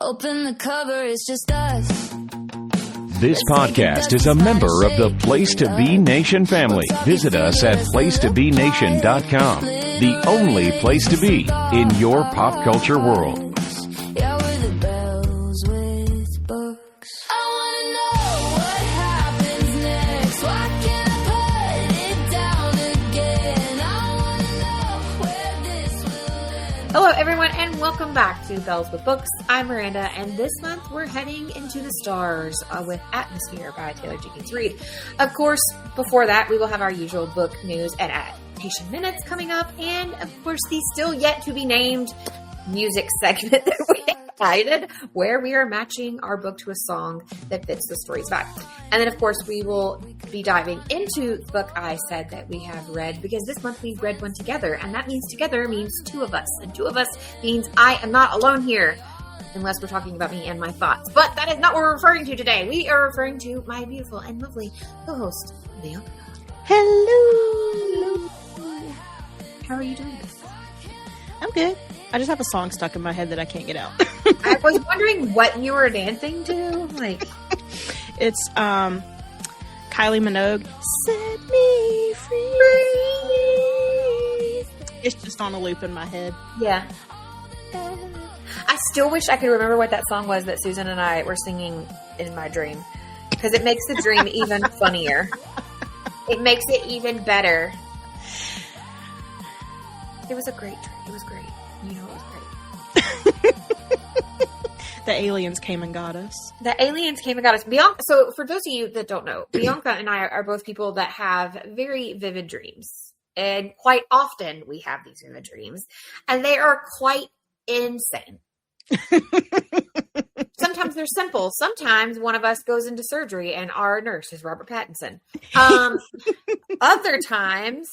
Open the cover, it's just us. This podcast is a member of the Place to Be Nation family. Visit us at placetobenation.com, the only place to be in your pop culture world. Yeah, with the bells with books. I wanna know what happens next. Why can't I put it down again? I wanna know where this will end. Hello, everyone, and welcome back to Bells with Books. I'm Miranda, and this month we're heading into the stars with Atmosphere by Taylor Jenkins Reid. Of course, before that, we will have our usual book news and adaptation minutes coming up, and of course, the still yet to be named music segment that we decided, where we are matching our book to a song that fits the story's vibe. And then, of course, we will be diving into the book I said that we have read, because this month we've read one together, and that means together means two of us, and two of us means I am not alone here, unless we're talking about me and my thoughts. But that is not what we're referring to today. We are referring to my beautiful and lovely co-host, Bianca. Hello. How are you doing? I'm good. I just have a song stuck in my head that I can't get out. I was wondering what you were dancing to. Like, it's Kylie Minogue. Set me free. It's just on a loop in my head. Yeah. I still wish I could remember what that song was that Susan and I were singing in my dream, because it makes the dream even funnier. It makes it even better. It was a great dream. It was great. You know, it was great. The aliens came and got us. The aliens came and got us. Bianca. So, for those of you that don't know, Bianca and I are both people that have very vivid dreams. And quite often we have these vivid dreams. And they are quite insane. Sometimes they're simple. Sometimes one of us goes into surgery and our nurse is Robert Pattinson. Other times,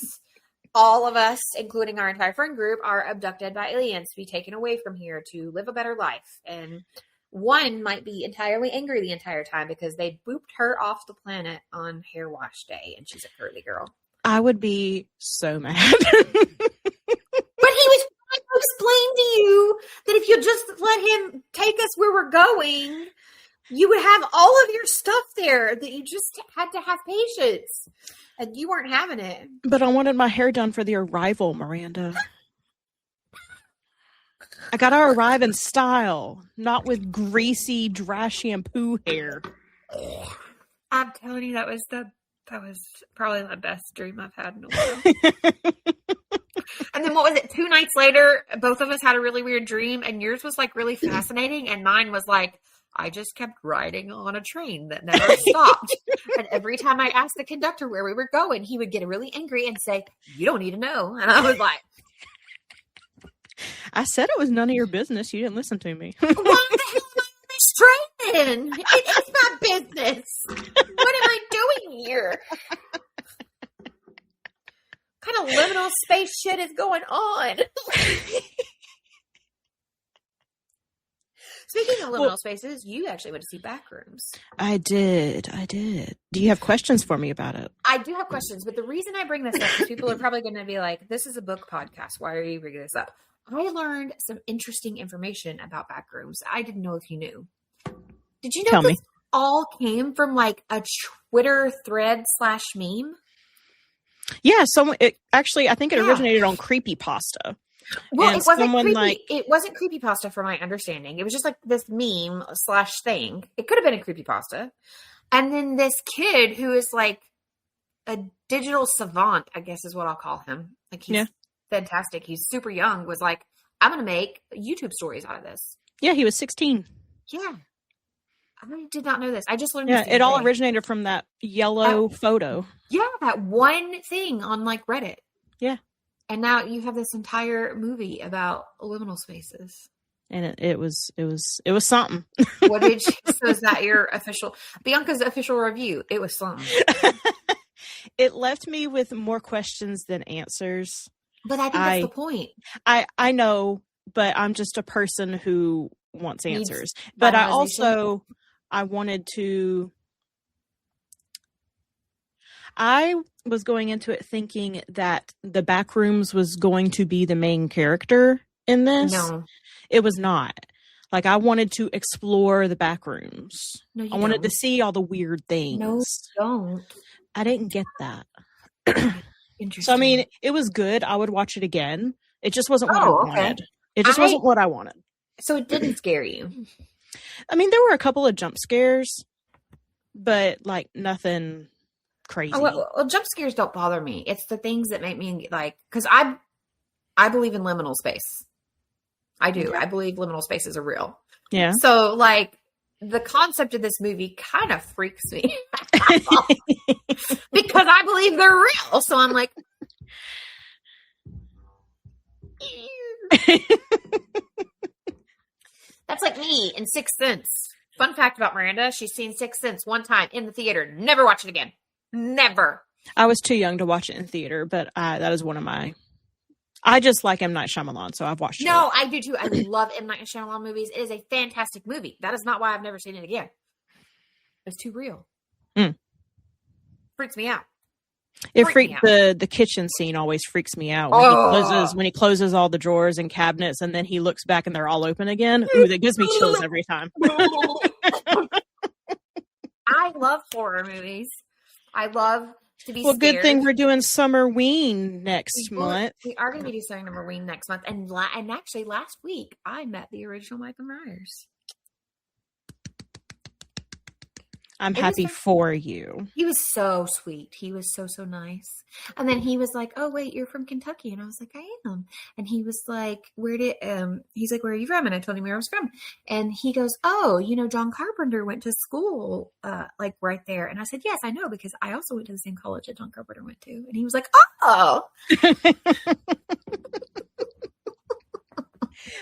all of us, including our entire friend group, are abducted by aliens to be taken away from here to live a better life. And one might be entirely angry the entire time because they booped her off the planet on hair wash day and she's a curly girl. I would be so mad. But he was trying to explain to you that if you just let him take us where we're going, you would have all of your stuff there, that you just had to have patience. And you weren't having it. But I wanted my hair done for the arrival, Miranda. I gotta arrive in style, not with greasy, dry shampoo hair. I'm telling you, that was probably the best dream I've had in a while. And then what was it? 2 nights later, both of us had a really weird dream, and yours was like really fascinating, and mine was like, I just kept riding on a train that never stopped. And every time I asked the conductor where we were going, he would get really angry and say, "You don't need to know." And I was like, I said it was none of your business. You didn't listen to me. why the hell am I on this train? It is my business. What am I doing here? What kind of liminal space shit is going on? Speaking of liminal spaces, you actually went to see Backrooms. I did. Do you have questions for me about it? I do have questions, but the reason I bring this up is people are probably going to be like, this is a book podcast. Why are you bringing this up? I learned some interesting information about Backrooms. I didn't know if you knew. Did you know Tell this me. all came from like a Twitter thread / meme? Yeah, I think it originated on Creepypasta. Well, and it wasn't someone it wasn't creepypasta from my understanding. It was just like this meme / thing. It could have been a creepypasta. And then this kid who is like a digital savant, I guess is what I'll call him. Like he's fantastic. He's super young, was like, I'm going to make YouTube stories out of this. Yeah, he was 16. Yeah. I did not know this. I just learned Yeah, this it all today. originated from that yellow photo. Yeah, that one thing on like Reddit. Yeah. And now you have this entire movie about liminal spaces. And it was something. What did you, so is that your Bianca's official review? It was something. It left me with more questions than answers. But I think that's the point. I know, but I'm just a person who wants answers. But I wanted to. I was going into it thinking that the Backrooms was going to be the main character in this. No. It was not. Like, I wanted to explore the back rooms. No, you I wanted to don't. see all the weird things. No, you don't. I didn't get that. Interesting. So, I mean, it was good. I would watch it again. It just wasn't what I wanted. It just wasn't what I wanted. So it didn't scare you? I mean, there were a couple of jump scares, but, like, nothing crazy. Oh, well, jump scares don't bother me. It's the things that make me, like, because I believe in liminal space. I do. Okay. I believe liminal spaces are real. Yeah. So, like, the concept of this movie kind of freaks me because I believe they're real. So I'm like, that's like me in Sixth Sense. Fun fact about Miranda: she's seen Sixth Sense one time in the theater. Never watch it again. Never. I was too young to watch it in theater, but that is one of my. I just like M. Night Shyamalan, so I've watched it. No, I do too. I love M. Night Shyamalan movies. It is a fantastic movie. That is not why I've never seen it again. It's too real. Freaks me out. The kitchen scene always freaks me out when he closes all the drawers and cabinets, and then he looks back and they're all open again. Ooh, that gives me chills every time. I love horror movies. I love to be scared. Good thing we're doing Summerween next month. We are going to be doing Summerween next month, and actually last week I met the original Michael Myers. I'm happy for you. He was so sweet. He was so nice. And then he was like, "Oh wait, you're from Kentucky," and I was like, "I am." And he was like, he's like, "Where are you from?" And I told him where I was from. And he goes, "Oh, John Carpenter went to school, like right there." And I said, "Yes, I know, because I also went to the same college that John Carpenter went to." And he was like, "Oh."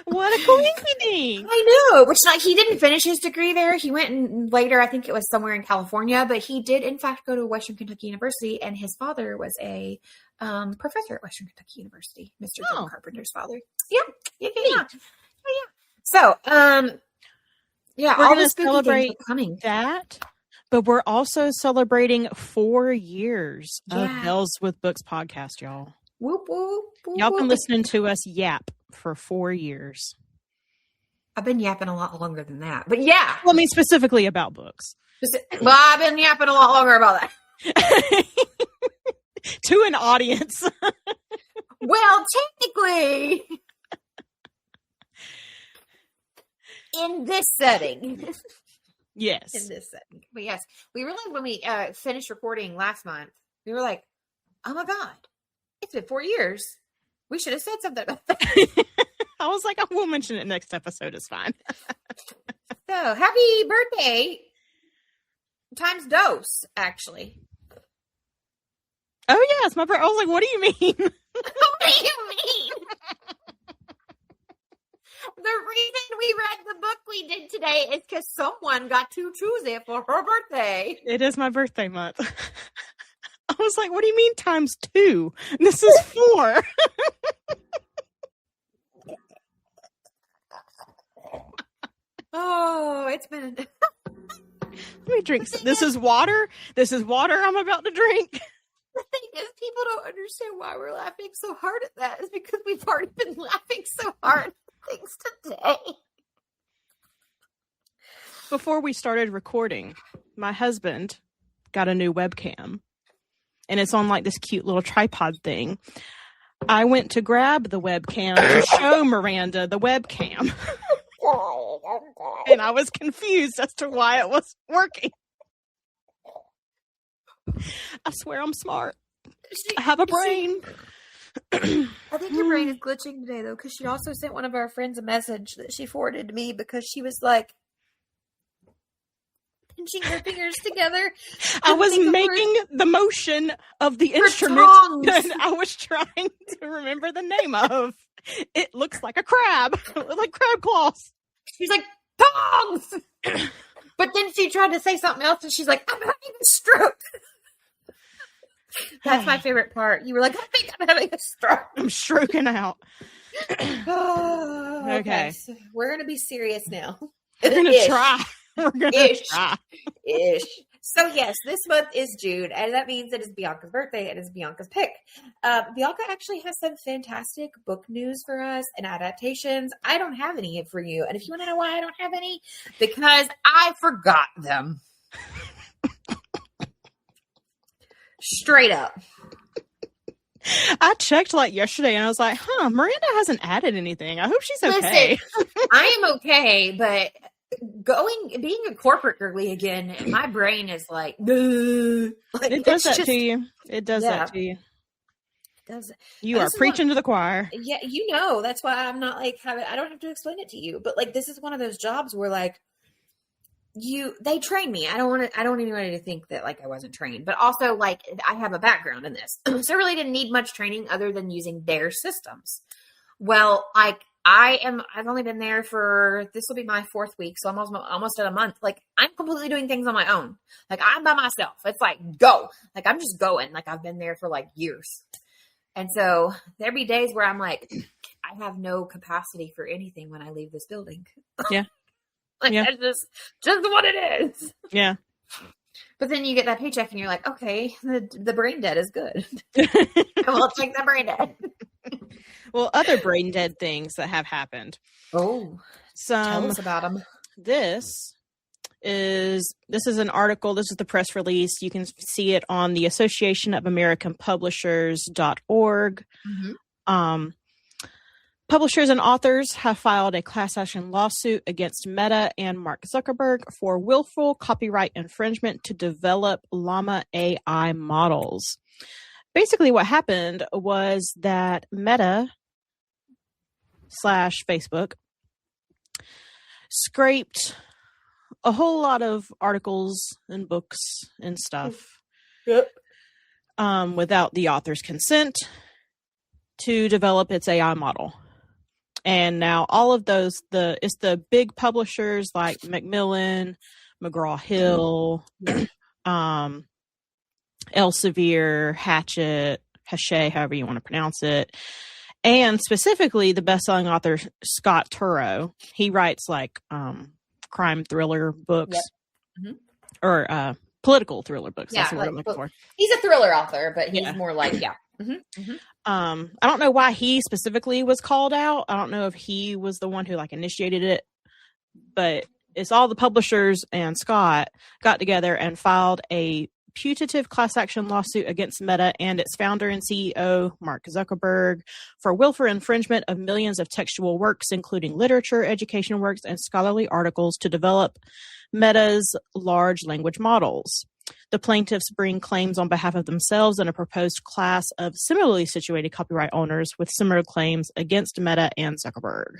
What a coincidence! I know. Which, like, he didn't finish his degree there. He went later. I think it was somewhere in California, but he did in fact go to Western Kentucky University, and his father was a professor at Western Kentucky University, Mr. John Carpenter's father. Yeah. So, we're all going the to spooky celebrate things are coming. that, but we're also celebrating 4 years of Bells with Books podcast, y'all. Whoop, whoop, whoop, Y'all been listening to us yap for 4 years. I've been yapping a lot longer than that, but yeah. Well, I mean, specifically about books. Well, I've been yapping a lot longer about that. To an audience. Well, technically, in this setting. Yes. In this setting. But yes, we really, when we finished recording last month, we were like, oh my God, it's been 4 years. We should have said something about that. I was like, I will mention it next episode. It's fine. So, happy birthday times dose, actually. Oh, yeah, it's my birthday. I was like, what do you mean? What do you mean? The reason we read the book we did today is because someone got to choose it for her birthday. It is my birthday month. I was like, what do you mean times 2? This is 4. Oh, it's been... Let me drink. This is water. This is water I'm about to drink. The thing is, people don't understand why we're laughing so hard at that. It's because we've already been laughing so hard at things today. Before we started recording, my husband got a new webcam. And it's on like this cute little tripod thing. I went to grab the webcam to show Miranda the webcam. And I was confused as to why it was working. I swear I'm smart. I have a brain. I think your brain is glitching today, though, because she also sent one of our friends a message that she forwarded to me because she was like pinching her fingers together. I was making the motion of the instrument that I was trying to remember the name of. It looks like a crab, like crab claws. She's like, tongs! But then she tried to say something else, and she's like, I'm having a stroke. That's my favorite part. You were like, I think I'm having a stroke. I'm stroking out. Okay. So we're going to be serious now. We're going to try. We're going to try. Ish. So yes, this month is June, and that means it is Bianca's birthday and it's Bianca's pick. Bianca actually has some fantastic book news for us and adaptations. I don't have any for you, and if you want to know why I don't have any, because I forgot them. Straight up. I checked like yesterday and I was like, Miranda hasn't added anything. I hope she's okay. Listen, I am okay, but being a corporate girly again, my brain is like, it does that to you. It does that to you. You are preaching to the choir. Yeah, that's why I'm not like I don't have to explain it to you. But like, this is one of those jobs where like they train me. I don't want anybody to think that like I wasn't trained, but also like I have a background in this, so I really didn't need much training other than using their systems. Well, like I've only been there for, this will be my 4th week, so I'm almost at a month. Like I'm completely doing things on my own. Like I'm by myself. It's like go. Like I'm just going. Like I've been there for like years, and so there be days where I'm like, I have no capacity for anything when I leave this building. Yeah. Like that's just what it is. Yeah. But then you get that paycheck and you're like, okay, the brain dead is good. We'll take the brain dead. Well, other brain dead things that have happened. Oh, tell us about them. This is an article. This is the press release. You can see it on the Association of American Publishers.org. Mm-hmm. Publishers and authors have filed a class action lawsuit against Meta and Mark Zuckerberg for willful copyright infringement to develop Llama AI models. Basically, what happened was that Meta / Facebook scraped a whole lot of articles and books and stuff without the author's consent to develop its AI model. And now all of those, it's the big publishers like Macmillan, McGraw-Hill, Elsevier, Hachette, however you want to pronounce it. And specifically the best-selling author, Scott Turow. He writes like crime thriller books or political thriller books. That's what I'm looking for. He's a thriller author, but he's more like, I don't know why he specifically was called out. I don't know if he was the one who like initiated it, but it's all the publishers and Scott got together and filed a putative class action lawsuit against Meta and its founder and CEO, Mark Zuckerberg, for willful infringement of millions of textual works, including literature, educational works, and scholarly articles to develop Meta's large language models. The plaintiffs bring claims on behalf of themselves and a proposed class of similarly situated copyright owners with similar claims against Meta and Zuckerberg.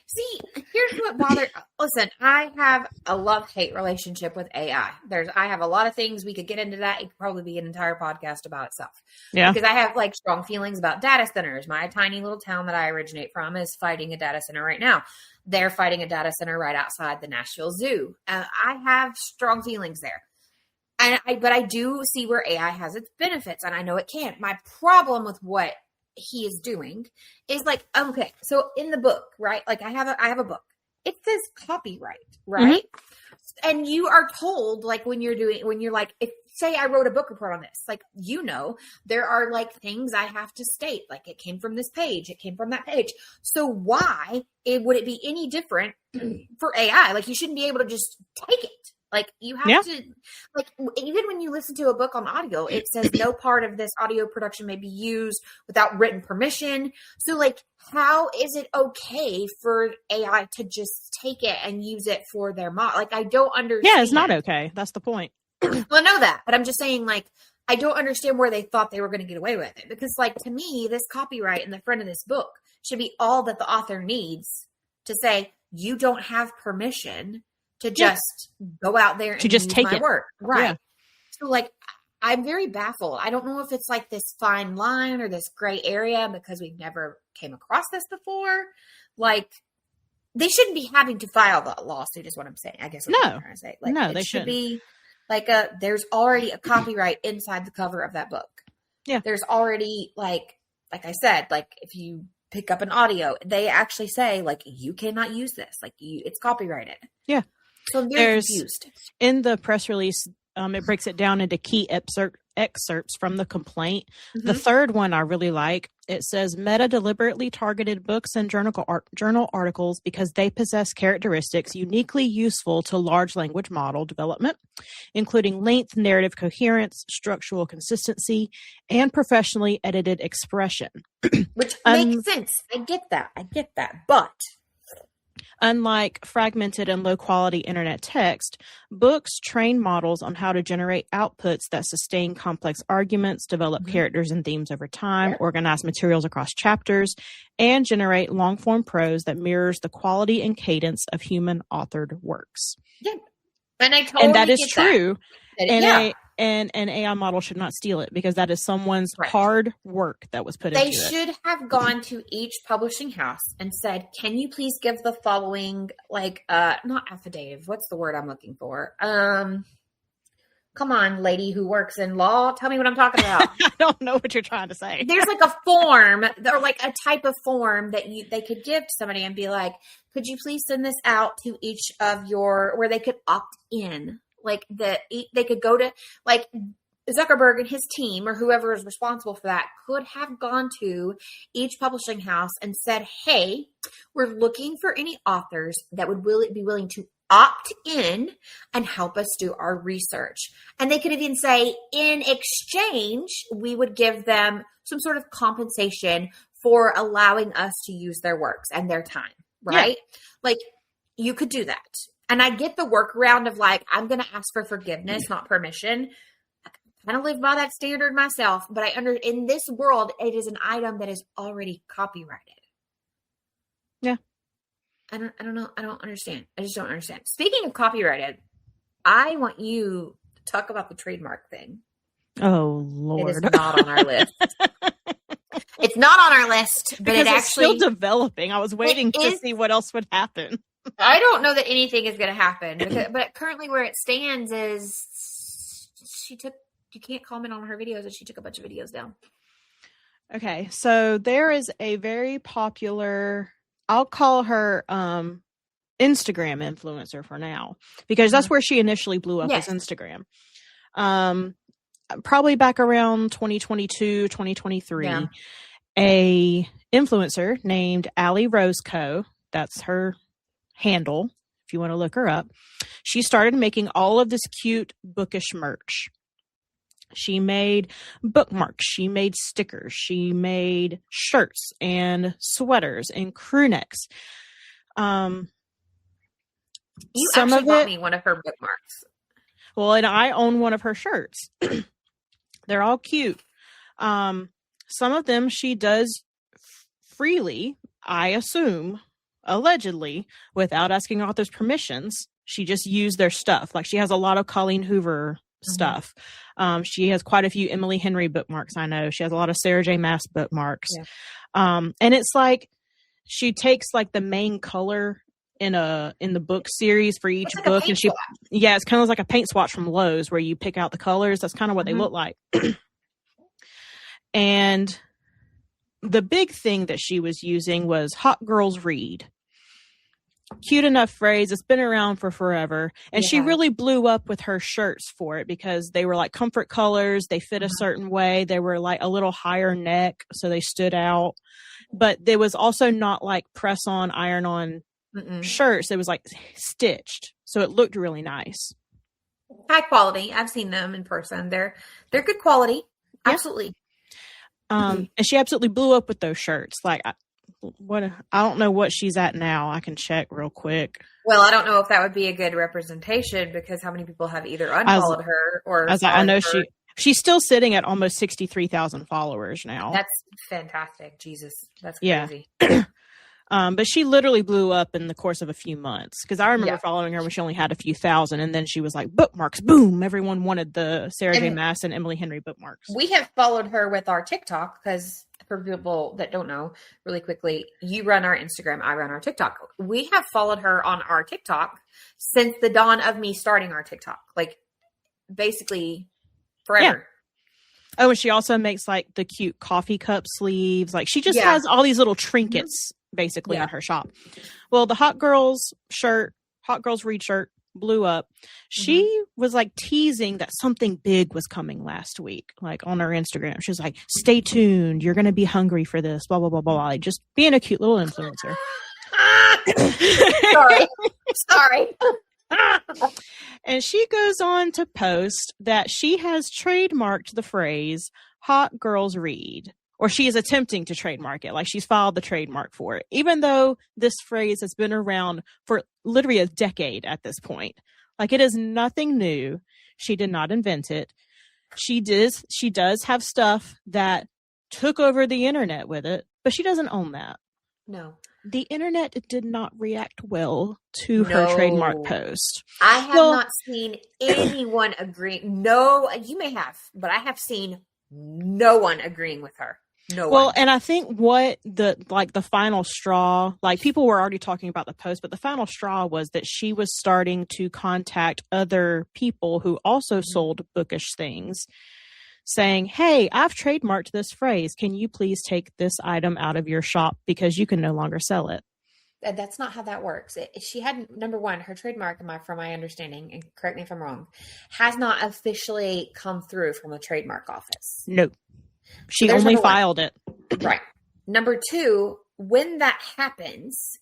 See, here's what bothers. Listen, I have a love-hate relationship with AI. I have a lot of things we could get into that. It could probably be an entire podcast about itself. Yeah. Because I have like strong feelings about data centers. My tiny little town that I originate from is fighting a data center right now. They're fighting a data center right outside the Nashville Zoo. I have strong feelings there. But I do see where AI has its benefits, and I know it can. My problem with what he is doing is like, okay, so in the book, right? Like I have a book. It says copyright, right? Mm-hmm. And you are told, like when you're like, if say I wrote a book report on this, like, there are like things I have to state, like it came from this page, it came from that page. So why would it be any different for AI? Like you shouldn't be able to just take it. Like you have to, like, even when you listen to a book on audio, it says no part of this audio production may be used without written permission. So like, how is it okay for AI to just take it and use it for their model? Like, I don't understand. Yeah, it's not okay. That's the point. Well, I know that, but I'm just saying, like, I don't understand where they thought they were going to get away with it. Because like, to me, this copyright in the front of this book should be all that the author needs to say, you don't have permission to just go out there and to just use take my it. work. Right. Yeah. So like, I'm very baffled. I don't know if it's like this fine line or this gray area because we've never came across this before. Like they shouldn't be having to file the lawsuit is what I'm saying. I guess that's what I'm trying to say. Like, no, it they should shouldn't. be like there's already a copyright inside the cover of that book. Yeah. There's already like I said, like if you pick up an audio, they actually say like, you cannot use this. Like it's copyrighted. Yeah. So I'm very confused. In the press release, it breaks it down into key excerpts from the complaint. The third one I really like. It says Meta deliberately targeted books and journal articles because they possess characteristics uniquely useful to large language model development, including length, narrative coherence, structural consistency, and professionally edited expression. Which makes sense. I get that. But unlike fragmented and low-quality internet text, books train models on how to generate outputs that sustain complex arguments, develop characters and themes over time, organize materials across chapters, and generate long-form prose that mirrors the quality and cadence of human-authored works. Yeah. And I totally and that is get true. That. And an AI model should not steal it because that is someone's hard work that was put into it. They should have gone to each publishing house and said, can you please give the following, not affidavit. What's the word I'm looking for? Come on, lady who works in law. Tell me what I'm talking about. I don't know what you're trying to say. There's like a form or like a type of form that they could give to somebody and be like, could you please send this out to each of where they could opt in. Like they could go to like Zuckerberg and his team or whoever is responsible for that could have gone to each publishing house and said, hey, we're looking for any authors that would be willing to opt in and help us do our research. And they could even say, in exchange, we would give them some sort of compensation for allowing us to use their works and their time, right? Yeah. Like you could do that. And I get the workaround of like, I'm going to ask for forgiveness, not permission. I kind of live by that standard myself, but in this world, it is an item that is already copyrighted. Yeah. I don't know. I don't understand. I just don't understand. Speaking of copyrighted, I want you to talk about the trademark thing. Oh, Lord. It is not on our list. It's not on our list, but because it's still developing. I was waiting to see what else would happen. I don't know that anything is going to happen, but currently where it stands is you can't comment on her videos, and she took a bunch of videos down. Okay, so there is a very popular, I'll call her Instagram influencer for now, because that's where she initially blew up, as Instagram. Probably back around 2022, 2023, a influencer named Allie Roseco, that's her handle, if you want to look her up. She started making all of this cute bookish merch. She made bookmarks, she made stickers, she made shirts and sweaters and crew necks. You actually bought me one of her bookmarks. Well, and I own one of her shirts. They're all cute. Some of them she does freely, I assume, allegedly, without asking authors' permissions. She just used their stuff. Like, she has a lot of Colleen Hoover stuff. She has quite a few Emily Henry bookmarks, I know. She has a lot of Sarah J. Maas bookmarks. And it's like she takes like the main color in the book series for each book, and it's kind of like a paint swatch from Lowe's where you pick out the colors. That's kind of what they look like. And the big thing that she was using was Hot Girls Read. Cute enough phrase. It's been around for forever. And she really blew up with her shirts for it because they were like comfort colors. They fit a certain way. They were like a little higher neck, so they stood out. But there was also not like press on, iron on shirts. It was like stitched. So it looked really nice. High quality. I've seen them in person. They're good quality. Absolutely. And she absolutely blew up with those shirts. Like, I don't know what she's at now. I can check real quick. Well, I don't know if that would be a good representation because how many people have either unfollowed her or I know her. She's still sitting at almost 63,000 followers now. That's fantastic. Jesus, that's crazy. But she literally blew up in the course of a few months because I remember following her when she only had a few thousand, and then she was like, bookmarks, boom! Everyone wanted the Sarah J. Maas and Emily Henry bookmarks. We have followed her with our TikTok because for people that don't know, really quickly, you run our Instagram, I run our TikTok. We have followed her on our TikTok since the dawn of me starting our TikTok, like basically forever. Yeah. Oh, and she also makes like the cute coffee cup sleeves. Like she just has all these little trinkets basically in her shop. Well, the Hot Girls Read shirt blew up. She was like teasing that something big was coming last week, like on her Instagram. She was like, stay tuned. You're going to be hungry for this, blah, blah, blah, blah, blah. Like, just being a cute little influencer. Sorry. And she goes on to post that she has trademarked the phrase hot girls read, or she is attempting to trademark it. Like she's filed the trademark for it, even though this phrase has been around for literally a decade at this point. Like it is nothing new. She did not invent it. She does have stuff that took over the internet with it, but she doesn't own that. No. The internet did not react well to her trademark post. I have not seen anyone agree. No, you may have, but I have seen no one agreeing with her. No one. And I think what the final straw, like people were already talking about the post, but the final straw was that she was starting to contact other people who also sold bookish things, saying, hey, I've trademarked this phrase. Can you please take this item out of your shop because you can no longer sell it? That's not how that works. She had, number one, her trademark, from my understanding, and correct me if I'm wrong, has not officially come through from the trademark office. No. She only filed it. Right. Number two, when that happens,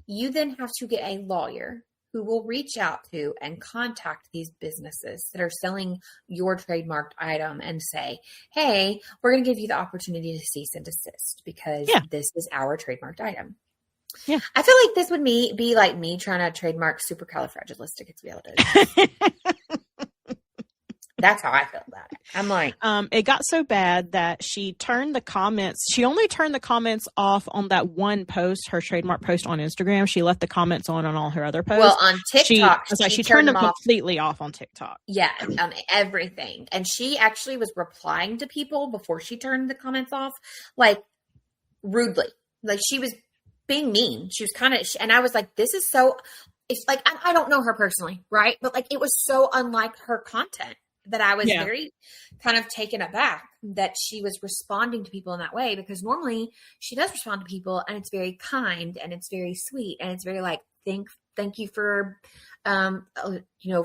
you then have to get a lawyer who will reach out to and contact these businesses that are selling your trademarked item and say, hey, we're going to give you the opportunity to cease and desist because this is our trademarked item. Yeah. I feel like this would be like me trying to trademark supercalifragilisticexpialidocious. That's how I feel about it. I'm like, it got so bad that she only turned the comments off on that one post, her trademark post on Instagram. She left the comments on all her other posts. Well, on TikTok, she turned them completely off on TikTok. Yeah, on everything. And she actually was replying to people before she turned the comments off, like rudely. Like she was being mean. She was and I was like, this is so, it's like, I don't know her personally, right? But like, it was so unlike her content that I was very kind of taken aback that she was responding to people in that way, because normally she does respond to people and it's very kind and it's very sweet and it's very like, thank you for,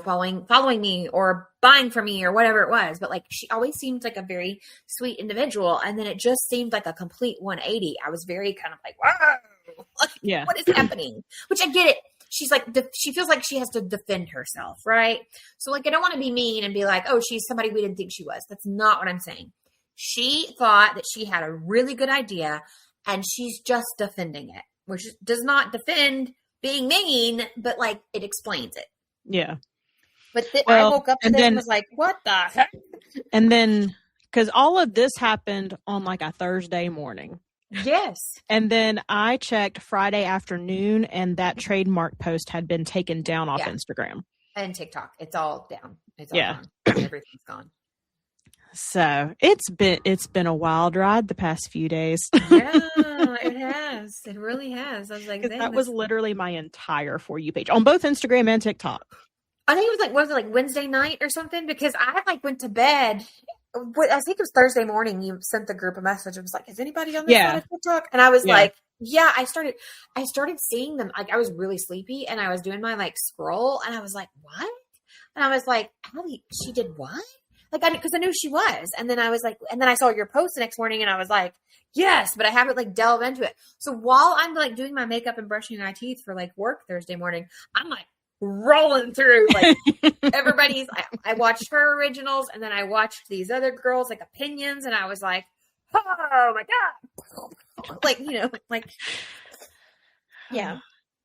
following me or buying from me or whatever it was. But like, she always seemed like a very sweet individual. And then it just seemed like a complete 180. I was very kind of like, wow, what is happening? Which I get it. She's like, she feels like she has to defend herself, right? So like, I don't want to be mean and be like, oh, she's somebody we didn't think she was. That's not what I'm saying. She thought that she had a really good idea and she's just defending it, which does not defend being mean, but like it explains it. Yeah. But I woke up to this and was like, what the heck? And then, because all of this happened on like a Thursday morning. Yes. And then I checked Friday afternoon and that trademark post had been taken down off Instagram. And TikTok. It's all down. It's all gone. Everything's gone. So it's been a wild ride the past few days. Yeah, it has. It really has. I was like, that was literally my entire For You page on both Instagram and TikTok. I think it was like Wednesday night or something, because I like went to bed. I think it was Thursday morning. You sent the group a message. It was like, is anybody on this side of TikTok? And I was like, yeah, I started seeing them. Like I was really sleepy and I was doing my like scroll and I was like, what? And I was like, Allie, she did what? Like, because I knew she was. And then I was like, and then I saw your post the next morning and I was like, yes, but I haven't like delved into it. So while I'm like doing my makeup and brushing my teeth for like work Thursday morning, I'm like rolling through like everybody's. I watched her originals and then I watched these other girls like opinions and I was like, oh my God. Like, yeah.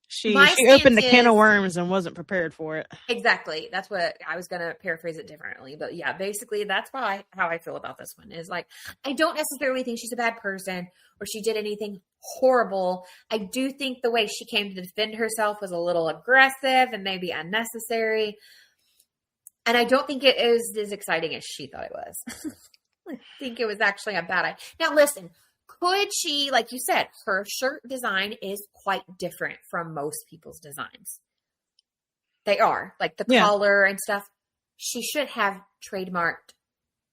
She opened a can of worms and wasn't prepared for it. Exactly. That's what I was going to paraphrase it differently. But yeah, basically that's how I feel about this one is like, I don't necessarily think she's a bad person or she did anything horrible. I do think the way she came to defend herself was a little aggressive and maybe unnecessary. And I don't think it is as exciting as she thought it was. I think it was actually a bad idea. Now listen, could she, like you said, her shirt design is quite different from most people's designs. They are, like the collar and stuff. She should have trademarked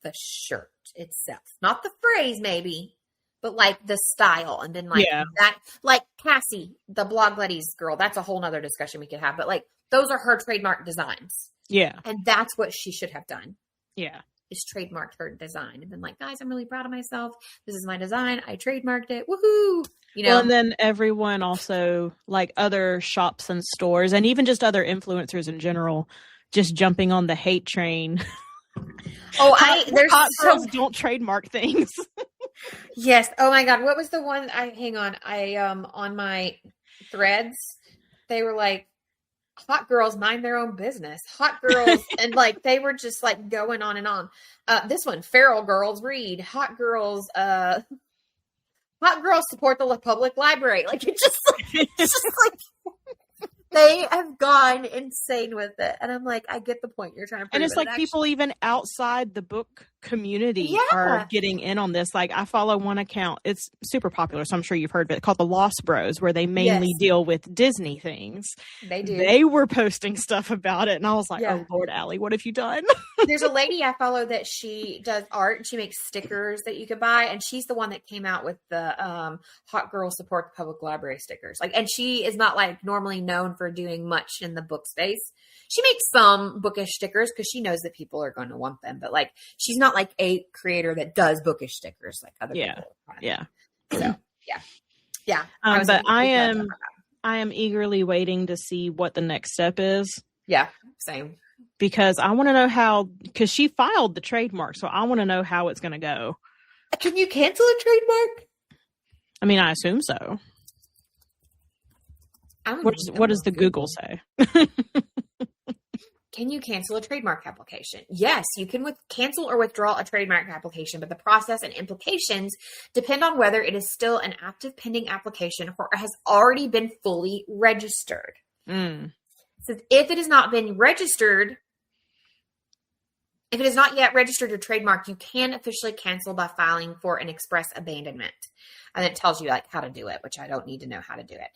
the shirt itself. Not the phrase maybe, but like the style. And then like that, like Cassie, the Blog Ladies girl, that's a whole nother discussion we could have. But like those are her trademark designs. Yeah. And that's what she should have done. Yeah. Is trademarked her design and been like, guys, I'm really proud of myself. This is my design. I trademarked it. Woohoo! You know. Well, and then everyone also, like other shops and stores, and even just other influencers in general, just jumping on the hate train. Oh, there's hot girls don't trademark things. Yes. Oh my God. What was the one? Hang on. On my threads, they were like, hot girls mind their own business. Hot girls. And like, they were just like going on and on. This one, feral girls read. Hot girls support the public library. Like, it's just like, they have gone insane with it. And I'm like, I get the point you're trying to prove. And it's like people even outside the book community are getting in on this. Like, I follow one account. It's super popular, so I'm sure you've heard of it, called the Lost Bros, where they mainly deal with Disney things. They do. They were posting stuff about it, and I was like, oh, Lord, Allie, what have you done? There's a lady I follow that she does art. She makes stickers that you could buy, and she's the one that came out with the Hot Girls Support the Public Library stickers. Like, and she is not like normally known for doing much in the book space. She makes some bookish stickers because she knows that people are going to want them, but like, she's not like a creator that does bookish stickers like other people. Yeah. So yeah. But I am eagerly waiting to see what the next step is. Yeah, same. Because I want to know because she filed the trademark, so I want to know how it's going to go. Can you cancel a trademark? I mean, I assume so. What does the Google say? Can you cancel a trademark application? Yes, you can cancel or withdraw a trademark application, but the process and implications depend on whether it is still an active pending application or has already been fully registered. So if it has not been registered, if it is not yet registered or trademarked, you can officially cancel by filing for an express abandonment. And it tells you like how to do it, which I don't need to know how to do it.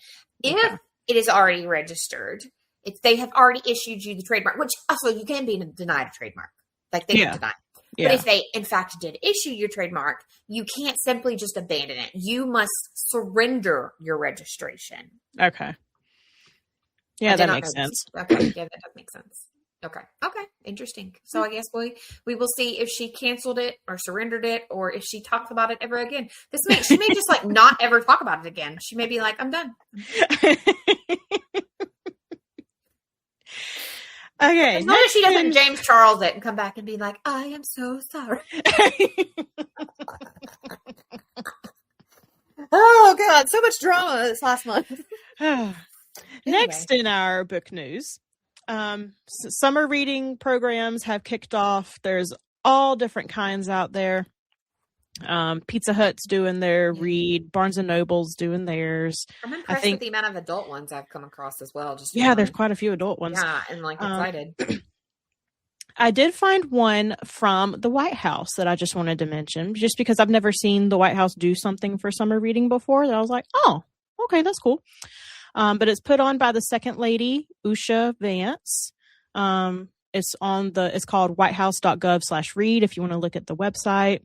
If it is already registered, if they have already issued you the trademark, which also you can be denied a trademark, like they can deny. But if they in fact did issue your trademark, you can't simply just abandon it. You must surrender your registration. Okay. Yeah, that makes sense. Okay, yeah, that does make sense. Okay, interesting. So I guess we will see if she canceled it or surrendered it, or if she talks about it ever again. She may just like not ever talk about it again. She may be like, I'm done. Okay. As long as she doesn't James Charles it and come back and be like, I am so sorry. Oh God, so much drama this last month. Next in our book news, summer reading programs have kicked off. There's all different kinds out there. Pizza Hut's doing their read. Barnes and Noble's doing theirs. I'm impressed with the amount of adult ones I've come across as well. There's quite a few adult ones. Yeah, and like excited. I did find one from the White House that I just wanted to mention, just because I've never seen the White House do something for summer reading before. That I was like, oh, okay, that's cool. But it's put on by the Second Lady, Usha Vance. It's called wh.gov/read if you want to look at the website.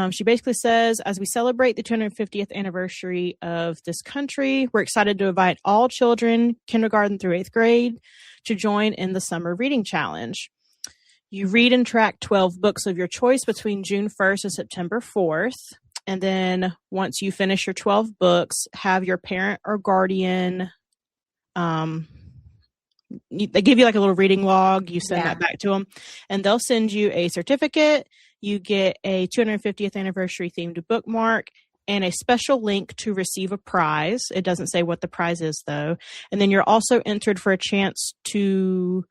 She basically says, as we celebrate the 250th anniversary of this country, we're excited to invite all children, kindergarten through 8th grade, to join in the Summer Reading Challenge. You read and track 12 books of your choice between June 1st and September 4th. And then once you finish your 12 books, have your parent or guardian, they give you like a little reading log. You send that back to them, and they'll send you a certificate. You get a 250th anniversary themed bookmark and a special link to receive a prize. It doesn't say what the prize is, though. And then you're also entered for a chance to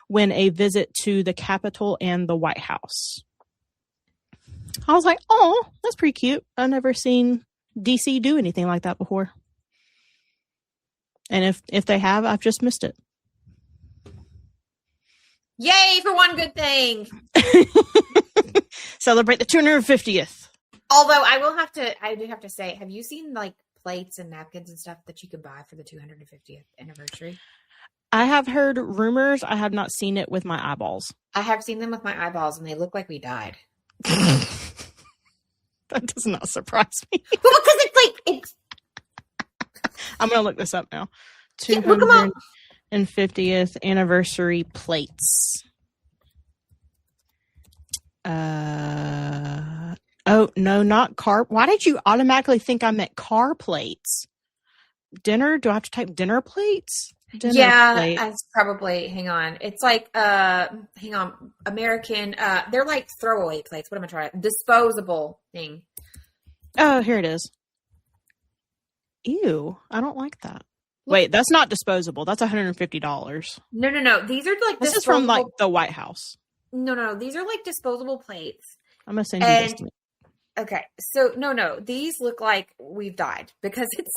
win a visit to the Capitol and the White House. I was like, oh, that's pretty cute. I've never seen DC do anything like that before. And if they have, I've just missed it. Yay for one good thing. Celebrate the 250th. Although I do have to say, have you seen like plates and napkins and stuff that you could buy for the 250th anniversary? I have heard rumors. I have not seen it with my eyeballs. I have seen them with my eyeballs, and they look like we died. That does not surprise me. Well, because it's. I'm going to look this up now. Yeah, look them up. 150th anniversary plates. Oh, no, not car. Why did you automatically think I meant car plates? Dinner? Do I have to type dinner plates? Dinner plate. That's probably, hang on. It's like, American, they're like throwaway plates. What am I trying to, disposable thing. Oh, here it is. Ew, I don't like that. Wait, that's not disposable. That's $150. No. These are like this is from like the White House. No. These are like disposable plates. I'm gonna send you this. Okay, so no. These look like we've died because it's.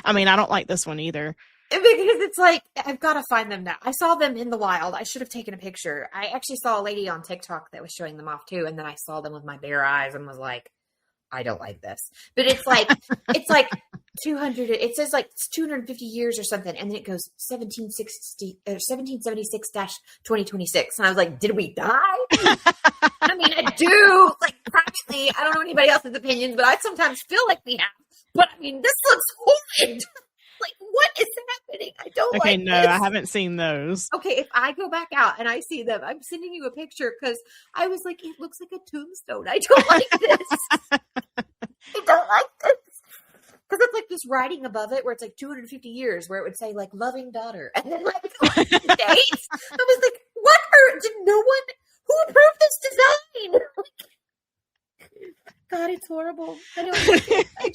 I mean, I don't like this one either. Because it's like, I've got to find them now. I saw them in the wild. I should have taken a picture. I actually saw a lady on TikTok that was showing them off too, and then I saw them with my bare eyes and was like, I don't like this. But it's like, 200, it says like 250 years or something, and then it goes 1776-2026. And I was like, did we die? I mean, I do, like, privately, I don't know anybody else's opinions, but I sometimes feel like we have. But I mean, this looks horrid. Like, what is happening? I don't like Okay, no, this. I haven't seen those. Okay, if I go back out and I see them, I'm sending you a picture because I was like, it looks like a tombstone. I don't like this. I don't like this. Because it's like this writing above it where it's like 250 years, where it would say like loving daughter. And then like dates. I was like, did no one, who approved this design? God, it's horrible. I don't like it. I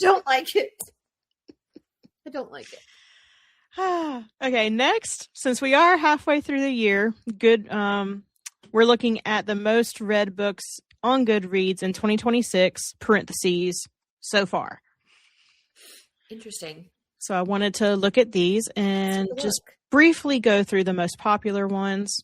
don't like it. Okay, next, since we are halfway through the year, we're looking at the most read books on Goodreads in 2026, parentheses, so far. Interesting. So I wanted to look at these and just briefly go through the most popular ones.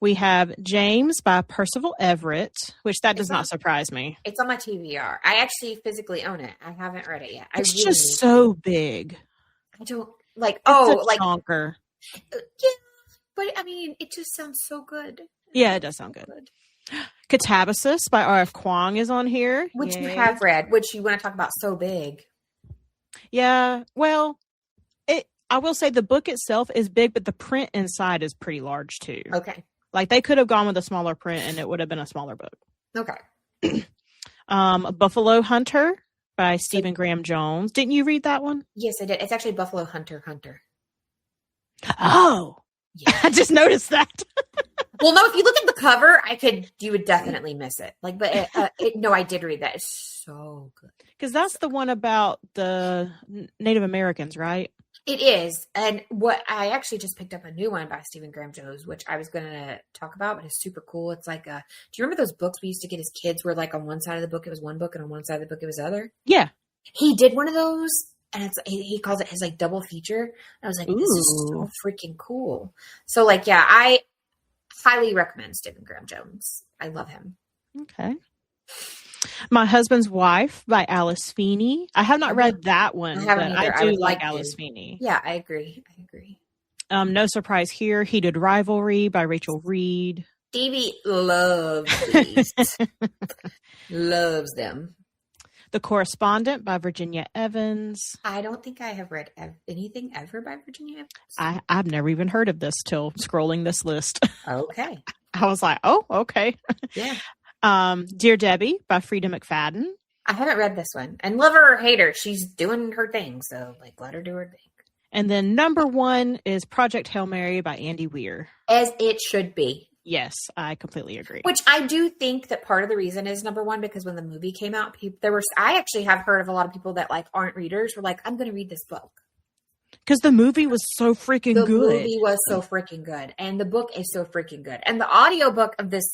We have James by Percival Everett, which does not surprise me. It's on my TBR. I actually physically own it. I haven't read it yet. It's just so big. I don't like. It's a chonker. Yeah, but I mean, it just sounds so good. Yeah, it does sound good. Catabasis by R.F. Kuang is on here, which you have read. Which you want to talk about so big. Yeah, well, I will say the book itself is big, but the print inside is pretty large too. Okay. Like they could have gone with a smaller print and it would have been a smaller book. Okay. Buffalo Hunter by Stephen Graham Jones. Didn't you read that one? Yes, I did. It's actually Buffalo Hunter. Oh, yeah. I just noticed that. Well, no, if you look at the cover, you would definitely miss it. Like, but no, I did read that. It's so good. Because that's the one about the Native Americans, right? It is. And what I actually just picked up a new one by Stephen Graham Jones, which I was going to talk about, but it's super cool. It's like, do you remember those books we used to get as kids where like on one side of the book, it was one book and on one side of the book, it was other? Yeah. He did one of those and he calls it his like double feature. And I was like, this is so freaking cool. So like, yeah, I highly recommend Stephen Graham Jones. I love him. Okay. My Husband's Wife by Alice Feeney. I have not read that one, but I do like Alice Feeney. Yeah, I agree. No surprise here. Heated Rivalry by Rachel Reed. Stevie loves these. Loves them. The Correspondent by Virginia Evans. I don't think I have read anything ever by Virginia Evans. I've never even heard of this till scrolling this list. Okay. I was like, oh, okay. Yeah. Dear Debbie by Frida McFadden. I haven't read this one. And love her or hate her, she's doing her thing. So, like, let her do her thing. And then number one is Project Hail Mary by Andy Weir. As it should be. Yes, I completely agree. Which I do think that part of the reason is number one, because when the movie came out, I actually have heard of a lot of people that like aren't readers were like, I'm going to read this book. Because the movie was so freaking good. The movie was so freaking good. And the book is so freaking good. And the audiobook of this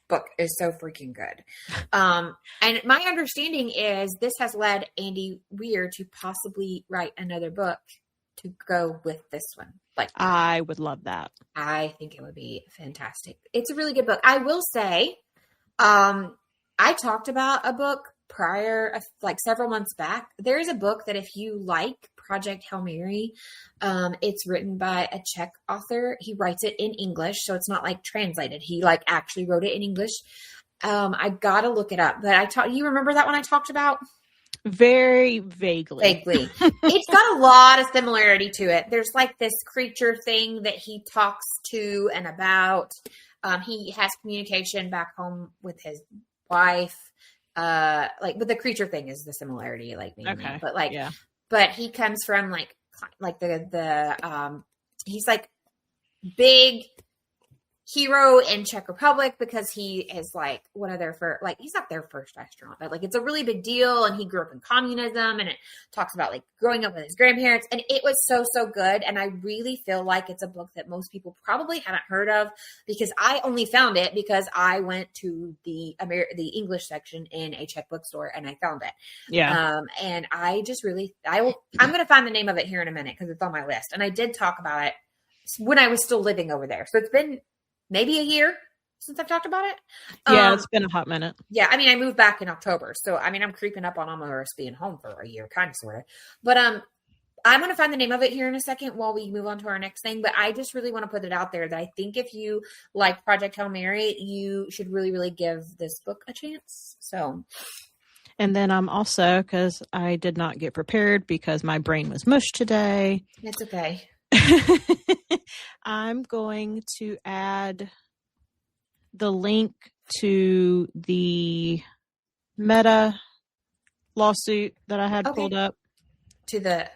book is so freaking good. And my understanding is this has led Andy Weir to possibly write another book to go with this one. Like, I would love that. I think it would be fantastic. It's a really good book. I will say, I talked about a book prior, like several months back. There is a book that if you like Project Hail Mary, it's written by a Czech author. He writes it in English, so it's not like translated. He like actually wrote it in English. I gotta look it up. But you remember that one I talked about? Very vaguely. It's got a lot of similarity to it. There's like this creature thing that he talks to and about. He has communication back home with his wife. But the creature thing is the similarity, like mainly. Okay. But but he comes from like he's like big hero in Czech Republic because he is like one of their first, like he's not their first astronaut, but like it's a really big deal, and he grew up in communism, and it talks about like growing up with his grandparents, and it was so good. And I really feel like it's a book that most people probably haven't heard of, because I only found it because I went to the English section in a Czech bookstore and I found it. And I just really I'm going to find the name of it here in a minute because it's on my list, and I did talk about it when I was still living over there, so it's been maybe a year since I've talked about it. Yeah, it's been a hot minute. Yeah, I mean, I moved back in October, so I mean, I'm creeping up on almost being home for a year, kind of, sort of. But I'm going to find the name of it here in a second while we move on to our next thing. But I just really want to put it out there that I think if you like Project Hail Mary, you should really, really give this book a chance. So, and then I'm also, because I did not get prepared because my brain was mush today. It's okay. I'm going to add the link to the Meta lawsuit that I had pulled up to the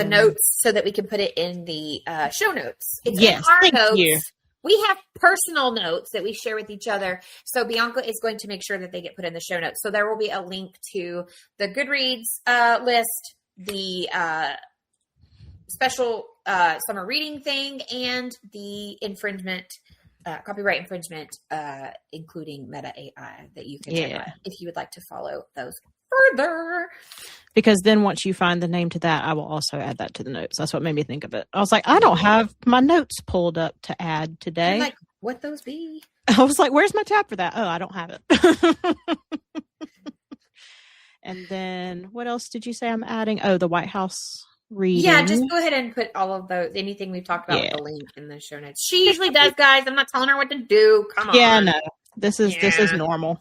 notes so that we can put it in the show notes. It's yes, in our thank notes. You. We have personal notes that we share with each other. So Bianca is going to make sure that they get put in the show notes. So there will be a link to the Goodreads list, the special summer reading thing, and the infringement, copyright infringement, including Meta AI, that you can check out if you would like to follow those further. Because then once you find the name to that, I will also add that to the notes. That's what made me think of it. I was like, I don't have my notes pulled up to add today. I'm like, what those be? I was like, where's my tab for that? Oh, I don't have it. And then what else did you say I'm adding? Oh, the White House reading. Yeah, just go ahead and put all of those, anything we've talked about with the link in the show notes. She usually does, guys. I'm not telling her what to do. Come on. Yeah, no. This is normal.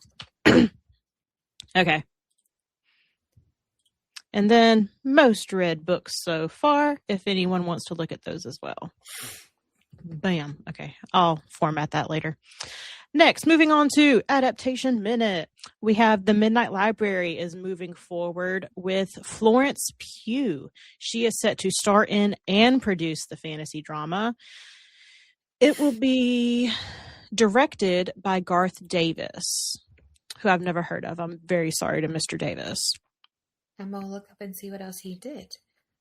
Okay. And then most read books so far, if anyone wants to look at those as well. Bam. Okay. I'll format that later. Next, moving on to Adaptation Minute. We have The Midnight Library is moving forward with Florence Pugh. She is set to star in and produce the fantasy drama. It will be directed by Garth Davis, who I've never heard of. I'm very sorry to Mr. Davis. I'm going to look up and see what else he did.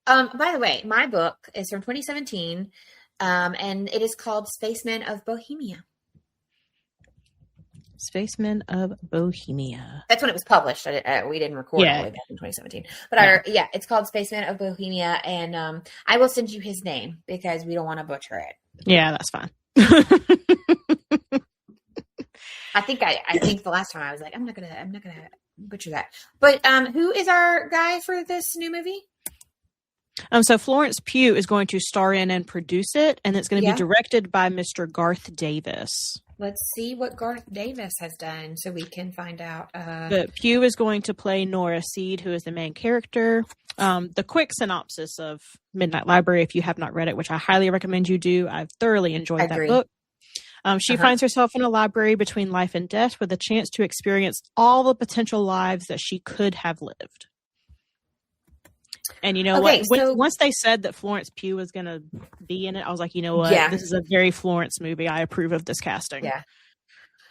By the way, my book is from 2017, and it is called Spacemen of Bohemia. Spacemen of Bohemia. That's when it was published. We didn't record all the way back in 2017. But it's called Spacemen of Bohemia, and I will send you his name because we don't want to butcher it. Yeah, that's fine. I think the last time I was like, I'm not gonna butcher that. But who is our guy for this new movie? So Florence Pugh is going to star in and produce it, and it's going to be directed by Mr. Garth Davis. Let's see what Garth Davis has done so we can find out. But Pugh is going to play Nora Seed, who is the main character. The quick synopsis of Midnight Library, if you have not read it, which I highly recommend you do. I've thoroughly enjoyed that book. She finds herself in a library between life and death with a chance to experience all the potential lives that she could have lived. And you know what? Once they said that Florence Pugh was going to be in it, I was like, you know what? This is a very Florence movie. I approve of this casting. Yeah.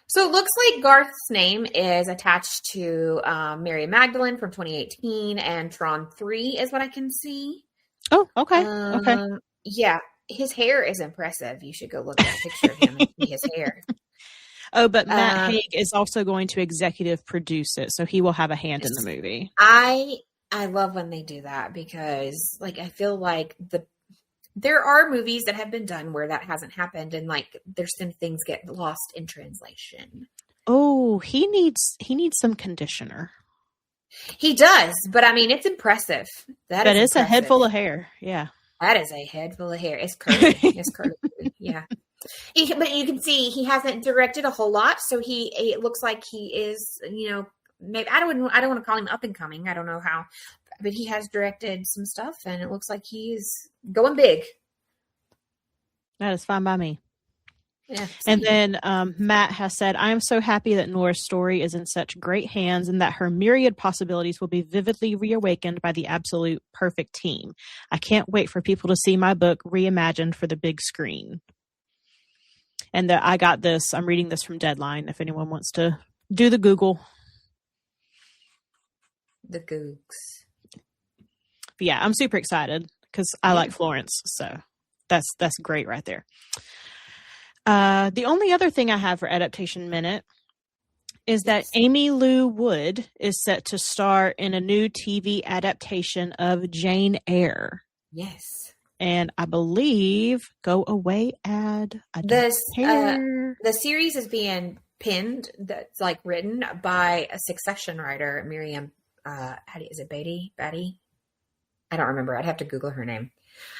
So it looks like Garth's name is attached to Mary Magdalene from 2018 and Tron 3 is what I can see. Oh, okay. Yeah. His hair is impressive. You should go look at a picture of him and see his hair. Oh, but Matt Haig is also going to executive produce it, so he will have a hand in the movie. I love when they do that because, like, I feel like there are movies that have been done where that hasn't happened, and like there's some things get lost in translation. Oh, he needs some conditioner. He does, but I mean, it's impressive. That is a head full of hair. Yeah, that is a head full of hair. It's curly. It's curly. Yeah. But you can see he hasn't directed a whole lot, so it looks like he is, maybe I don't want to call him up and coming. I don't know how, but he has directed some stuff, and it looks like he's going big. That is fine by me. Yeah. And then Matt has said, I am so happy that Nora's story is in such great hands and that her myriad possibilities will be vividly reawakened by the absolute perfect team. I can't wait for people to see my book reimagined for the big screen. And I got this. I'm reading this from Deadline if anyone wants to do the Google. The Googs. But yeah, I'm super excited because I like Florence. So that's great right there. The only other thing I have for Adaptation Minute is that Amy Lou Wood is set to star in a new TV adaptation of Jane Eyre. Yes. And I believe, go away ad. The series is being pinned, that's like written by a Succession writer, Miriam, is it Batty? I don't remember. I'd have to Google her name.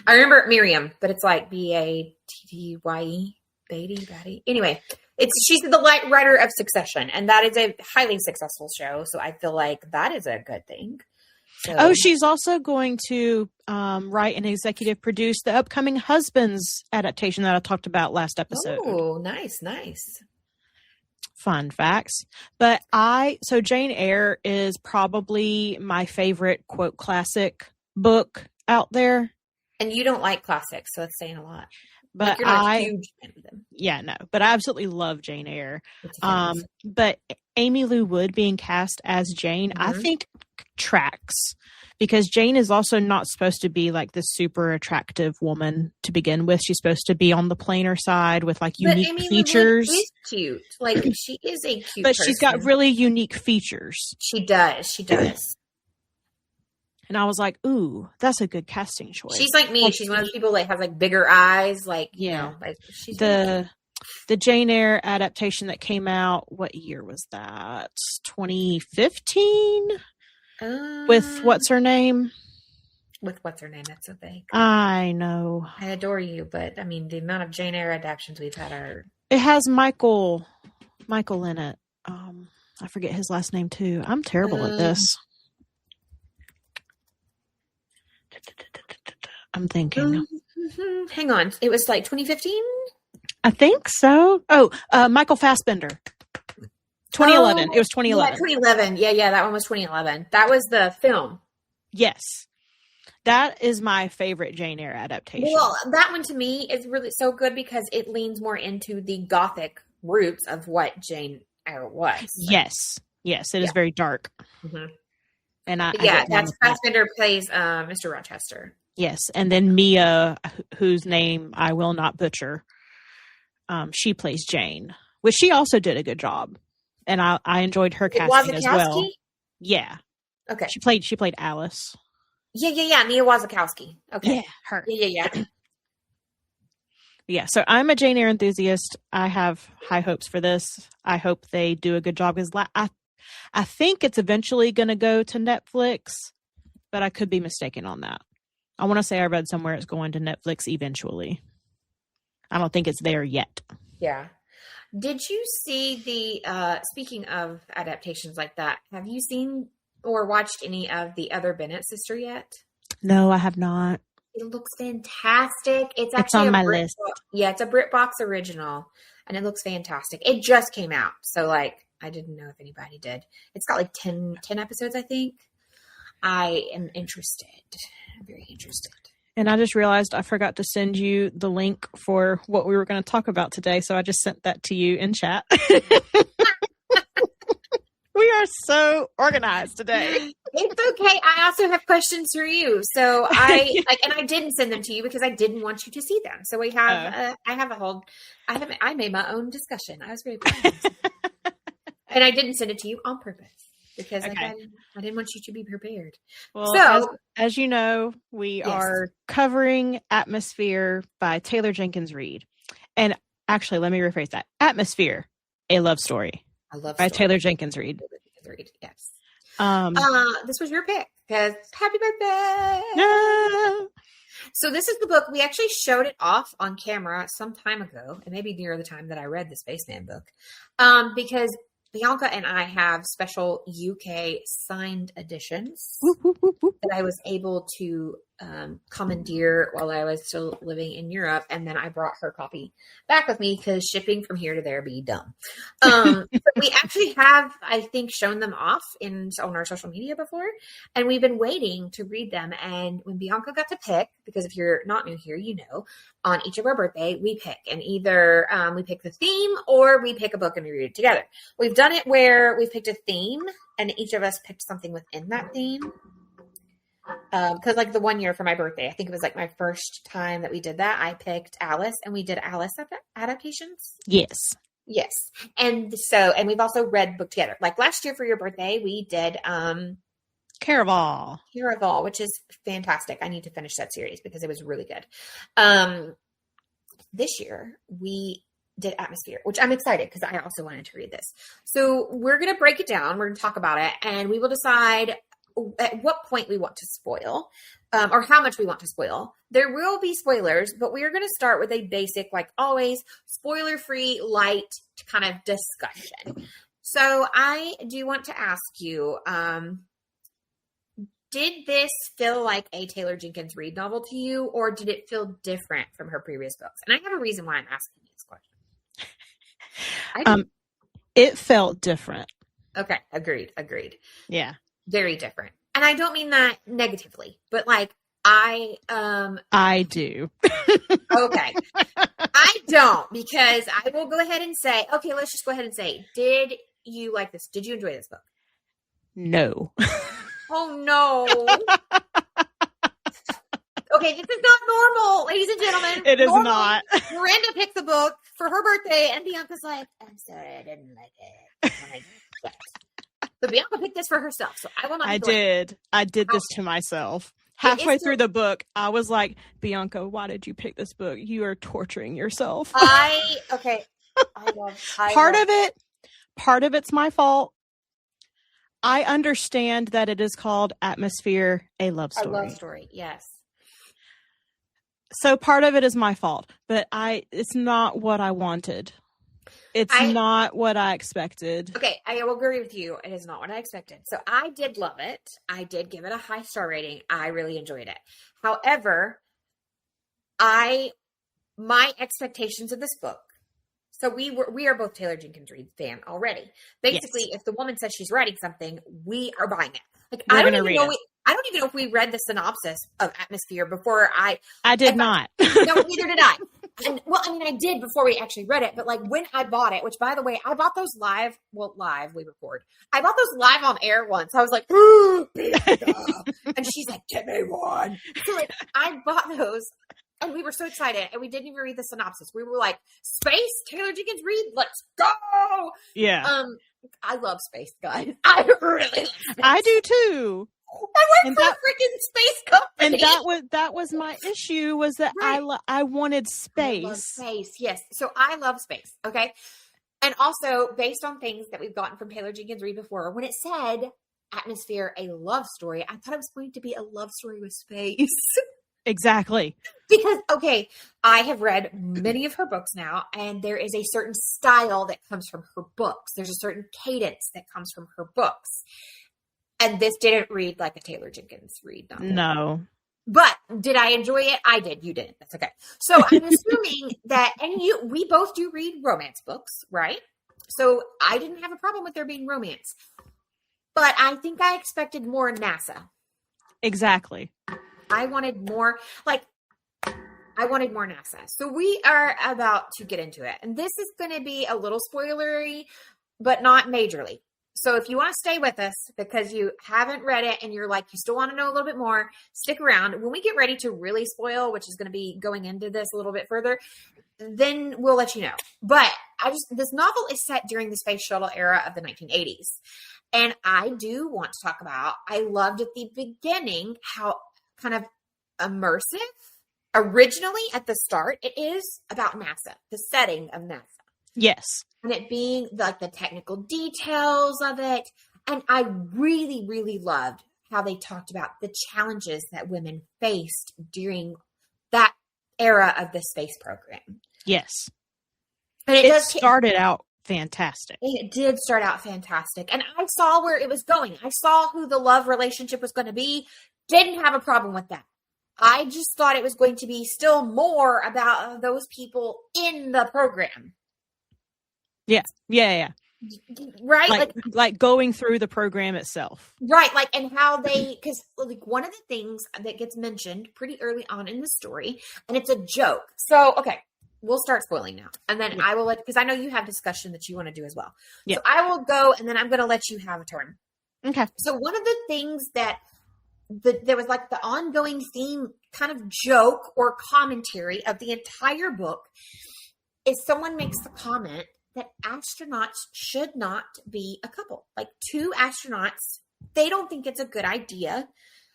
I remember Miriam, but it's like Batty. Batty. Anyway, she's the writer of Succession, and that is a highly successful show. So I feel like that is a good thing. So, she's also going to write and executive produce the upcoming Husbands adaptation that I talked about last episode. Oh, nice. Fun facts. But so Jane Eyre is probably my favorite quote classic book out there. And you don't like classics, so that's saying a lot. But you're not a huge fan of them. Yeah, no. But I absolutely love Jane Eyre. But Amy Lou Wood being cast as Jane, I think tracks. Because Jane is also not supposed to be like this super attractive woman to begin with. She's supposed to be on the plainer side with like unique features. Lou Wood is cute. Like she is a cute But person. She's got really unique features. She does. And I was like, ooh, that's a good casting choice. She's like me. She's one of those people that has like bigger eyes. Like, you know, like she's the Jane Eyre adaptation that came out. What year was that? 2015? With what's her name? With what's her name? That's so vague. I know. I adore you, but I mean, the amount of Jane Eyre adaptations we've had are. It has Michael in it. I forget his last name too. I'm terrible at this. I'm thinking. Hang on. It was like 2015? I think so. Oh, Michael Fassbender. 2011. It was 2011. Yeah, 2011. Yeah, that one was 2011. That was the film. Yes. That is my favorite Jane Eyre adaptation. Well, that one to me is really so good because it leans more into the gothic roots of what Jane Eyre was. Yes. It is very dark. Mm-hmm. And that's Fassbender plays Mr. Rochester. Yes, and then Mia, whose name I will not butcher, she plays Jane, which she also did a good job, and I enjoyed her casting as well. Yeah. Okay. She played Alice. Yeah. Mia Wasikowska. Okay. Yeah, her. Yeah. Yeah, so I'm a Jane Eyre enthusiast. I have high hopes for this. I hope they do a good job because I think it's eventually going to go to Netflix, but I could be mistaken on that. I want to say I read somewhere it's going to Netflix eventually. I don't think it's there yet. Yeah. Did you see speaking of adaptations like that, have you seen or watched any of the other Bennett sister yet? No, I have not. It looks fantastic. It's actually on my list. Yeah, it's a BritBox original, and it looks fantastic. It just came out, so like I didn't know if anybody did. It's got like 10 episodes, I think. I am interested. I'm very interested. And I just realized I forgot to send you the link for what we were going to talk about today, so I just sent that to you in chat. We are so organized today. It's okay. I also have questions for you. So I didn't send them to you because I didn't want you to see them. So we have I made my own discussion. I was very proud. And I didn't send it to you on purpose because I didn't want you to be prepared. Well, so as you know, we are covering Atmosphere by Taylor Jenkins Reid. And actually, let me rephrase that. Atmosphere, a love story. By Taylor Jenkins Reid. Yes. This was your pick because happy birthday. No. So this is the book. We actually showed it off on camera some time ago, and maybe near the time that I read the Spaceman book, because Bianca and I have special UK signed editions Whoop, whoop, whoop, whoop. that I was able to commandeer while I was still living in Europe. And then I brought her copy back with me because shipping from here to there be dumb. But we actually have, I think, shown them off on our social media before. And we've been waiting to read them. And when Bianca got to pick, because if you're not new here, you know, on each of our birthday, we pick. And either we pick the theme or we pick a book and we read it together. We've done it where we've picked a theme and each of us picked something within that theme. Because like the one year for my birthday, I think it was like my first time that we did that. I picked Alice and we did Alice adaptations. Yes. Yes. And we've also read book together. Like last year for your birthday, we did Caraval, which is fantastic. I need to finish that series because it was really good. This year we did Atmosphere, which I'm excited because I also wanted to read this. So we're going to break it down. We're going to talk about it and we will decide at what point we want to spoil or how much we want to spoil. There will be spoilers, but we are going to start with a basic, like always, spoiler-free, light kind of discussion. So I do want to ask you, did this feel like a Taylor Jenkins Reid novel to you, or did it feel different from her previous books? And I have a reason why I'm asking you this question. It felt different. Okay. Agreed. Yeah. Very different. And I don't mean that negatively, but like I do. Okay. I don't, because I will go ahead and say, okay, let's just go ahead and say, did you like this? Did you enjoy this book? No. Oh no. Okay, this is not normal, ladies and gentlemen. It is Normally, not. Miranda picked the book for her birthday and Bianca's like, I'm sorry, I didn't like it. So Bianca picked this for herself, so I will not. I did this to myself. Halfway through the book, I was like, Bianca, why did you pick this book? You are torturing yourself. Part of it's my fault. I understand that it is called Atmosphere, a love story. A love story, yes. So part of it is my fault, but it's not what I wanted. It's not what I expected. Okay, I will agree with you. It is not what I expected. So I did love it. I did give it a high star rating. I really enjoyed it. However, my expectations of this book. So we are both Taylor Jenkins Reid fan already. Basically, yes. If the woman says she's writing something, we are buying it. Like I don't even know if we read the synopsis of Atmosphere before I did not. No, neither did I. And well, I mean, I did before we actually read it, but like when I bought it, which by the way, I bought those live we record. I bought those live on air once. I was like, and she's like, give me one. So like, I bought those and we were so excited and we didn't even read the synopsis. We were like, space, Taylor Jenkins Reid, let's go. Yeah. I love space, guys. I really love space. I do too. I work for a freaking space company. And that was my issue, was that right. I wanted space. I love space, yes. So I love space, okay? And also, based on things that we've gotten from Taylor Jenkins Reid before, when it said Atmosphere, a love story, I thought it was going to be a love story with space. Exactly. Because, okay, I have read many of her books now, and there is a certain style that comes from her books. There's a certain cadence that comes from her books. And this didn't read like a Taylor Jenkins Reid novel. No. But did I enjoy it? I did. You didn't. That's okay. So I'm assuming that, and we both do read romance books, right? So I didn't have a problem with there being romance. But I think I expected more NASA. Exactly. I wanted more NASA. So we are about to get into it. And this is going to be a little spoilery, but not majorly. So if you want to stay with us because you haven't read it and you're like, you still want to know a little bit more, stick around. When we get ready to really spoil, which is going to be going into this a little bit further, then we'll let you know. But this novel is set during the space shuttle era of the 1980s. And I do want to talk about, I loved at the beginning how kind of immersive, originally at the start, it is about NASA, the setting of NASA. Yes. And it being like the technical details of it. And I really, really loved how they talked about the challenges that women faced during that era of the space program. Yes. And it started out fantastic. It did start out fantastic. And I saw where it was going. I saw who the love relationship was going to be. Didn't have a problem with that. I just thought it was going to be still more about those people in the program. Yeah. Right? Like going through the program itself. Right. Like, and how because like one of the things that gets mentioned pretty early on in the story, and it's a joke. So, okay, we'll start spoiling now. And then I will because I know you have discussion that you want to do as well. Yeah. So I will go and then I'm going to let you have a turn. Okay. So one of the things that there was like the ongoing theme kind of joke or commentary of the entire book is someone makes the comment that astronauts should not be a couple. Like two astronauts, they don't think it's a good idea.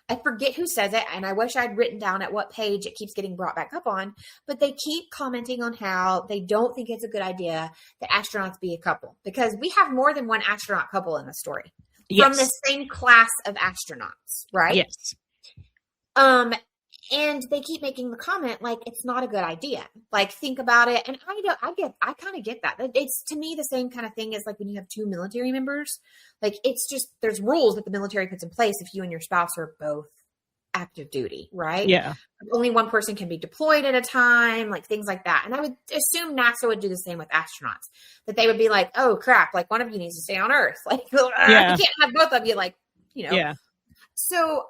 I forget who says it, and I wish I'd written down at what page it keeps getting brought back up on, but they keep commenting on how they don't think it's a good idea that astronauts be a couple because we have more than one astronaut couple in the story. Yes. From the same class of astronauts, right? Yes. And they keep making the comment like it's not a good idea. Like think about it, and I kind of get that. It's to me the same kind of thing as like when you have two military members. Like it's just there's rules that the military puts in place if you and your spouse are both active duty, right? Yeah. Only one person can be deployed at a time, like things like that. And I would assume NASA would do the same with astronauts, that they would be like, oh crap, like one of you needs to stay on Earth. Like you can't have both of you, like, you know. Yeah. So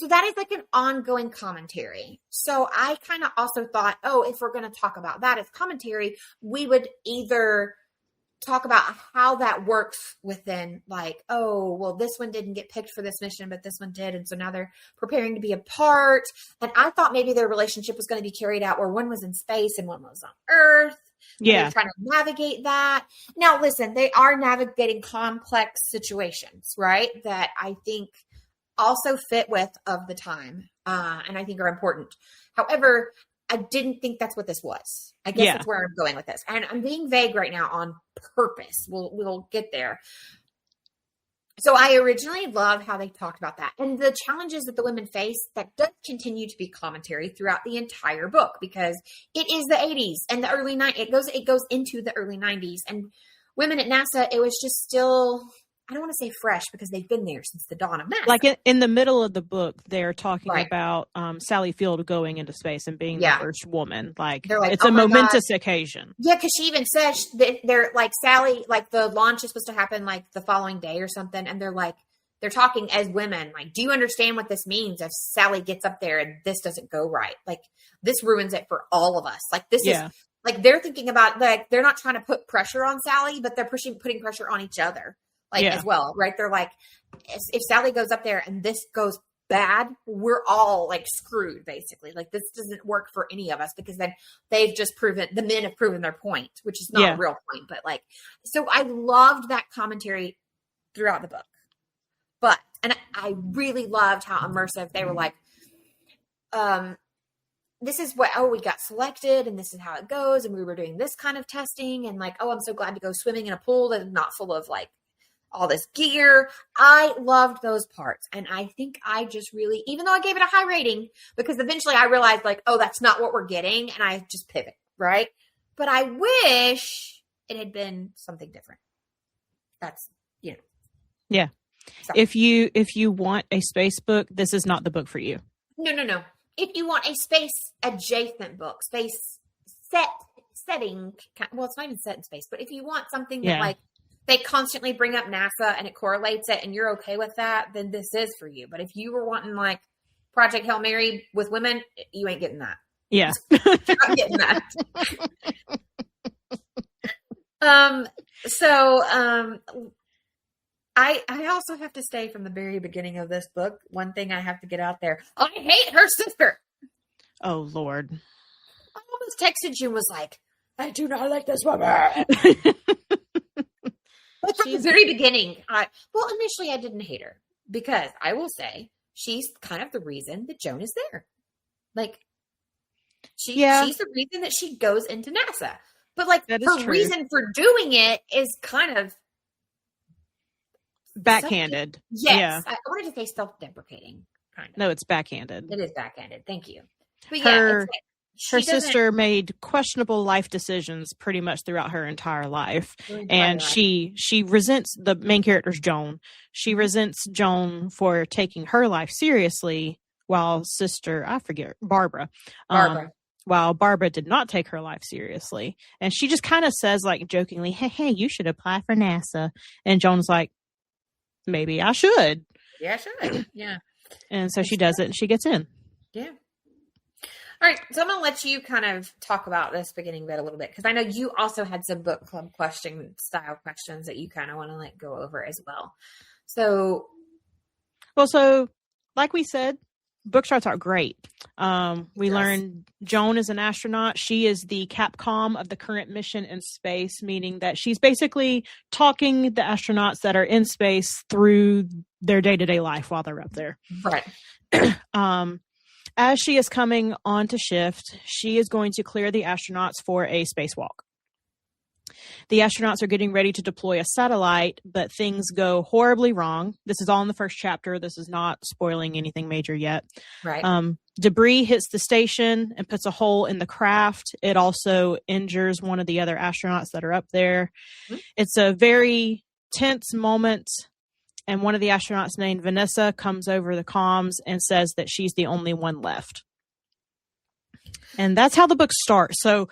that is like an ongoing commentary. So I kind of also thought, oh, if we're going to talk about that as commentary, we would either talk about how that works within like, oh, well, this one didn't get picked for this mission, but this one did. And so now they're preparing to be apart. And I thought maybe their relationship was going to be carried out where one was in space and one was on Earth. Yeah. They're trying to navigate that. Now, listen, they are navigating complex situations, right? That I think also fit with of the time and I think are important. However, I didn't think that's what this was. I guess that's where I'm going with this. And I'm being vague right now on purpose. We'll get there. So I originally loved how they talked about that and the challenges that the women face that does continue to be commentary throughout the entire book because it is the 80s and the early 90s. It goes into the early 90s and women at NASA, it was just still, I don't want to say fresh because they've been there since the dawn of NASA. Like in the middle of the book, they're talking about Sally Field going into space and being the first woman. Like it's a momentous occasion. Yeah, because she even says that they're like Sally, like the launch is supposed to happen like the following day or something. And they're talking as women. Like, do you understand what this means if Sally gets up there and this doesn't go right? Like this ruins it for all of us. Like this is like they're thinking about like they're not trying to put pressure on Sally, but they're putting pressure on each other. Like as well, right? They're like, if Sally goes up there and this goes bad, we're all like screwed, basically. Like this doesn't work for any of us because then the men have proven their point, which is not a real point, but like, so I loved that commentary throughout the book. And I really loved how immersive they were like, this is we got selected and this is how it goes. And we were doing this kind of testing and like, oh, I'm so glad to go swimming in a pool that's not full of like, all this gear. I loved those parts. And I think I just really, even though I gave it a high rating, because eventually I realized like, oh, that's not what we're getting. And I just pivot, right? But I wish it had been something different. That's, you know. Yeah. So. If you want a space book, this is not the book for you. No. If you want a space adjacent book, space setting, well, it's not even set in space, but if you want something that like, they constantly bring up NASA and it correlates it and you're okay with that, then this is for you. But if you were wanting like Project Hail Mary with women, you ain't getting that. Yeah. You're not getting that. I also have to say from the very beginning of this book, one thing I have to get out there. I hate her sister. Oh, Lord. I almost texted you and was like, I do not like this woman. But from the very beginning, initially I didn't hate her because I will say she's kind of the reason that Joan is there. Like, she's the reason that she goes into NASA. But like her reason for doing it is kind of backhanded. Yes, I wanted to say self-deprecating. Kind of. No, it's backhanded. It is backhanded. Thank you. But she sister made questionable life decisions pretty much throughout her entire life. And she resents the main character's Joan. She resents Joan for taking her life seriously while Barbara. While Barbara did not take her life seriously. And she just kind of says, like, jokingly, hey, you should apply for NASA. And Joan's like, maybe I should. Yeah, I should. Yeah. And so she does it and she gets in. Yeah. All right. So I'm going to let you kind of talk about this beginning bit a little bit, because I know you also had some book club style questions that you kind of want to like go over as well. So like we said, book starts out great. We learned Joan is an astronaut. She is the Capcom of the current mission in space, meaning that she's basically talking the astronauts that are in space through their day-to-day life while they're up there. Right. As she is coming on to shift, she is going to clear the astronauts for a spacewalk. The astronauts are getting ready to deploy a satellite, but things go horribly wrong. This is all in the first chapter. This is not spoiling anything major yet. Right. Debris hits the station and puts a hole in the craft. It also injures one of the other astronauts that are up there. Mm-hmm. It's a very tense moment. And one of the astronauts named Vanessa comes over the comms and says that she's the only one left. And that's how the book starts. So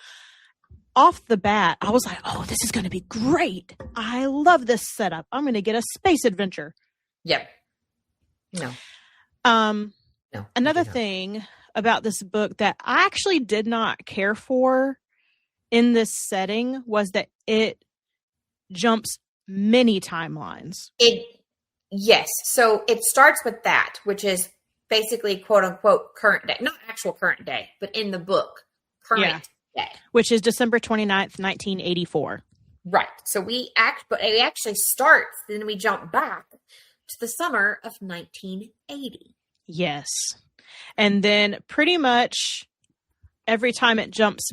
off the bat, I was like, oh, this is going to be great. I love this setup. I'm going to get a space adventure. Yep. No. Another thing about this book that I actually did not care for in this setting was that it jumps many timelines. Yes. So it starts with that, which is basically quote unquote current day, not actual current day, but in the book, current day. Which is December 29th, 1984. Right. So it actually starts, then we jump back to the summer of 1980. Yes. And then pretty much every time it jumps,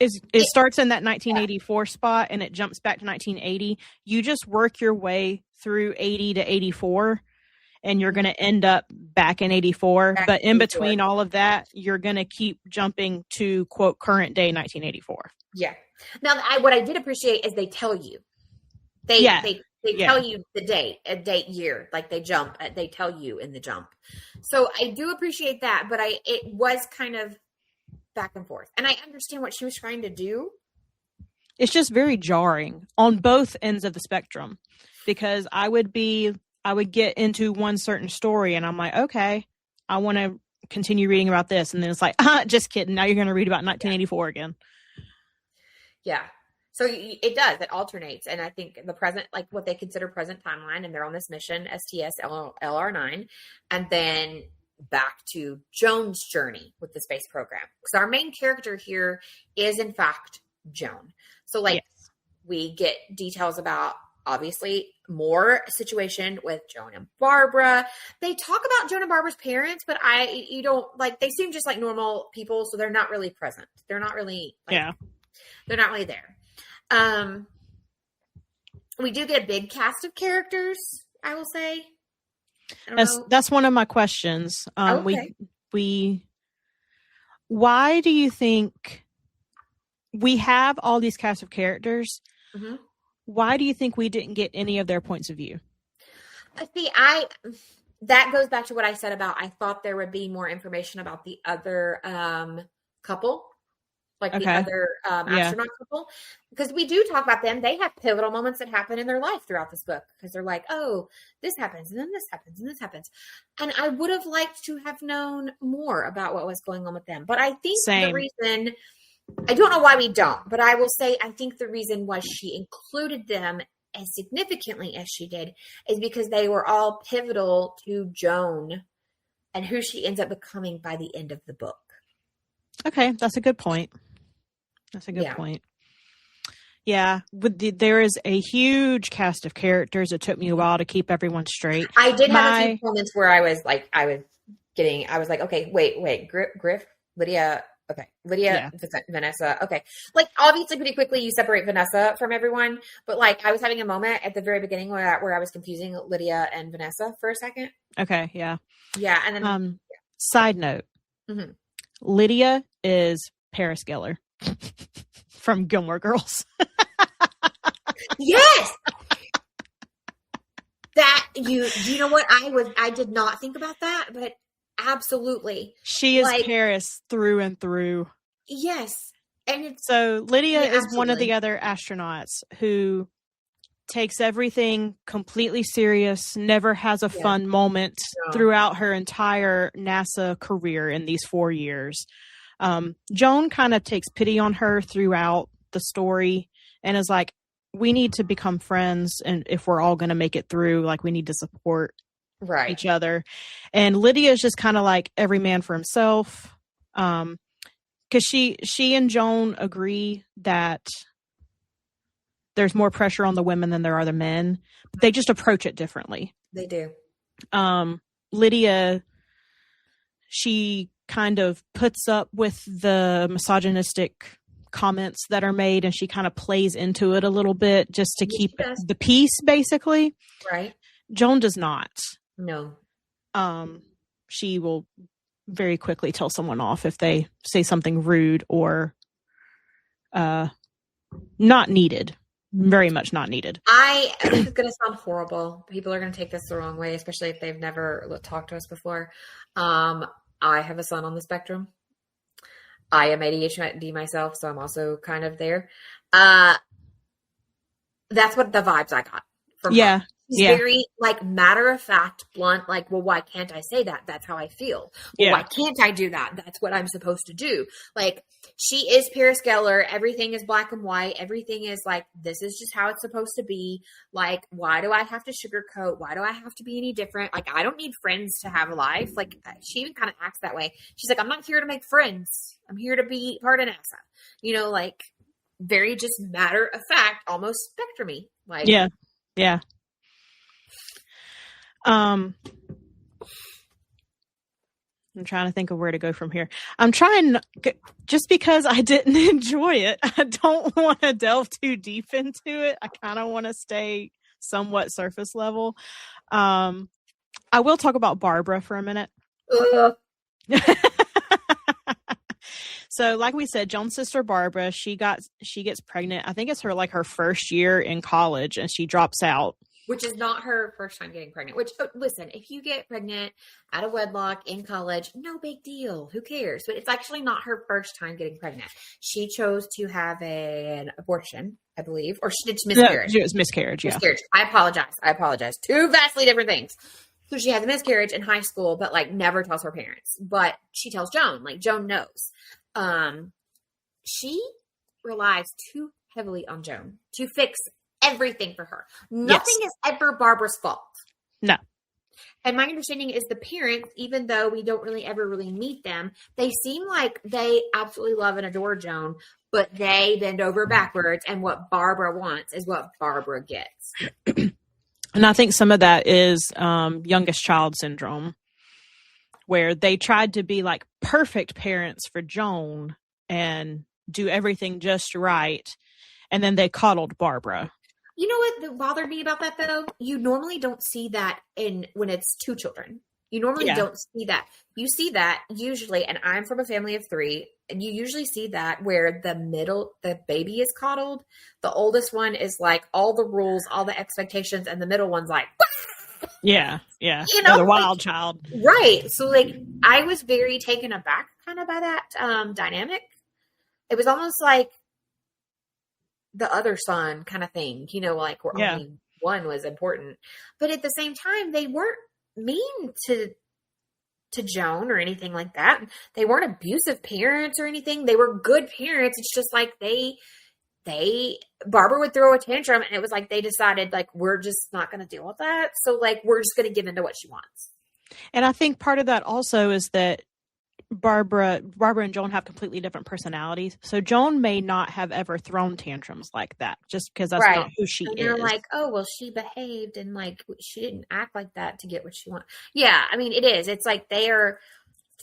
it starts in that 1984 spot and it jumps back to 1980. You just work your way through 80 to 84 and you're going to end up back in 84. But in between all of that, you're going to keep jumping to, quote, current day 1984. Yeah. Now, what I did appreciate is they tell you. They tell you the date, year, like they tell you in the jump. So I do appreciate that, but it was kind of back and forth. And I understand what she was trying to do. It's just very jarring on both ends of the spectrum, because I would get into one certain story and I'm like, okay, I want to continue reading about this. And then it's like, just kidding. Now you're going to read about 1984 again. Yeah. So it does. It alternates. And I think the present, like what they consider present timeline, and they're on this mission, STS LR9, and then back to Joan's journey with the space program. Because our main character here is, in fact, Joan. So, we get details about, obviously, more situation with Joan and Barbara. They talk about Joan and Barbara's parents, but they seem just like normal people, so they're not really present. They're not really, they're not really there. We do get a big cast of characters, I will say. That's one of my questions. Why do you think we have all these cast of characters? Mm-hmm. Why do you think we didn't get any of their points of view? See, that goes back to what I said about, I thought there would be more information about the other couple. Like the other astronaut couple, because we do talk about them. They have pivotal moments that happen in their life throughout this book, because they're like, oh, this happens, and then this happens, and this happens. And I would have liked to have known more about what was going on with them. But I think the reason, I don't know why we don't, but I will say, I think the reason why she included them as significantly as she did is because they were all pivotal to Joan and who she ends up becoming by the end of the book. Okay, that's a good point. That's a good point. Yeah, there is a huge cast of characters. It took me a while to keep everyone straight. I did have a few moments where I was like, okay, wait, Griff, Lydia, okay, Lydia, Vanessa, okay. Like, obviously, pretty quickly you separate Vanessa from everyone, but like, I was having a moment at the very beginning where I was confusing Lydia and Vanessa for a second. Okay, yeah. Yeah, and then... Side note. Mm-hmm. Lydia is Paris Geller from Gilmore Girls. Yes. That you know what? I did not think about that, but absolutely. She is Paris through and through. Yes. And so Lydia is one of the other astronauts who takes everything completely serious, never has a fun moment throughout her entire NASA career in these 4 years. Joan kind of takes pity on her throughout the story and is like, we need to become friends. And if we're all going to make it through, like, we need to support each other. And Lydia is just kind of like every man for himself. Because she and Joan agree that there's more pressure on the women than there are the men. But they just approach it differently. They do. Lydia, she kind of puts up with the misogynistic comments that are made, and she kind of plays into it a little bit just to keep the peace, basically. Right. Joan does not. No. She will very quickly tell someone off if they say something rude or not needed. Very much not needed. This is going to sound horrible. People are going to take this the wrong way, especially if they've never talked to us before. I have a son on the spectrum. I am ADHD myself, so I'm also kind of there. That's what the vibes I got from her. She's very, like, matter-of-fact, blunt, like, well, why can't I say that? That's how I feel. Well, why can't I do that? That's what I'm supposed to do. Like, she is Paris Geller. Everything is black and white. Everything is, like, this is just how it's supposed to be. Like, why do I have to sugarcoat? Why do I have to be any different? Like, I don't need friends to have a life. Like, she even kind of acts that way. She's like, I'm not here to make friends. I'm here to be part of NASA. You know, like, very just matter-of-fact, almost spectrum-y. Like, yeah. I'm trying to think of where to go from here. I'm trying, just because I didn't enjoy it, I don't want to delve too deep into it. I kind of want to stay somewhat surface level. I will talk about Barbara for a minute. So, like we said, Joan's sister Barbara, she gets pregnant. I think it's her first year in college, and she drops out. Which is not her first time getting pregnant. Which, listen, if you get pregnant out of wedlock in college, no big deal. Who cares? But it's actually not her first time getting pregnant. She chose to have an abortion, I believe. Or she did miscarriage. No, it was miscarriage, yeah. Miscarriage. I apologize. Two vastly different things. So she had the miscarriage in high school, but, like, never tells her parents. But she tells Joan. Like, Joan knows. She relies too heavily on Joan to fix everything for her. Nothing is ever Barbara's fault. No. And my understanding is the parents, even though we don't really ever really meet them, they seem like they absolutely love and adore Joan, but they bend over backwards, and what Barbara wants is what Barbara gets. And I think some of that is youngest child syndrome, where they tried to be like perfect parents for Joan and do everything just right, and then they coddled Barbara. You know what bothered me about that, though? You normally don't see that when it's two children. You normally don't see that. You see that usually, and I'm from a family of 3, and you usually see that where the baby is coddled. The oldest one is like all the rules, all the expectations, and the middle one's like, yeah. You know, another wild child. Right. So, like, I was very taken aback kind of by that dynamic. It was almost like the other son kind of thing, you know, like where only one was important. But at the same time, they weren't mean to Joan or anything like that. They weren't abusive parents or anything. They were good parents. It's just like Barbara would throw a tantrum, and it was like they decided, like, we're just not going to deal with that. So, like, we're just going to give into what she wants. And I think part of that also is that Barbara and Joan have completely different personalities. So Joan may not have ever thrown tantrums like that, just because that's not who she is. You're like, oh, well, she behaved and, like, she didn't act like that to get what she wants. Yeah, I mean, it is. It's like they are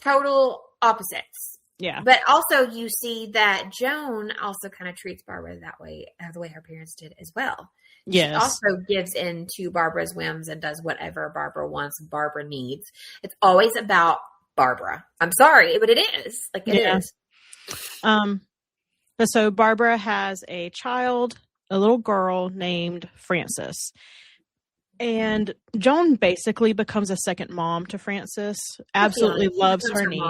total opposites. Yeah. But also you see that Joan also kind of treats Barbara that way, the way her parents did as well. Yes. She also gives in to Barbara's whims and does whatever Barbara wants, Barbara needs. It's always about Barbara. I'm sorry, but it is. Like, it is. So Barbara has a child, a little girl named Frances. And Joan basically becomes a second mom to Frances. Absolutely loves her niece.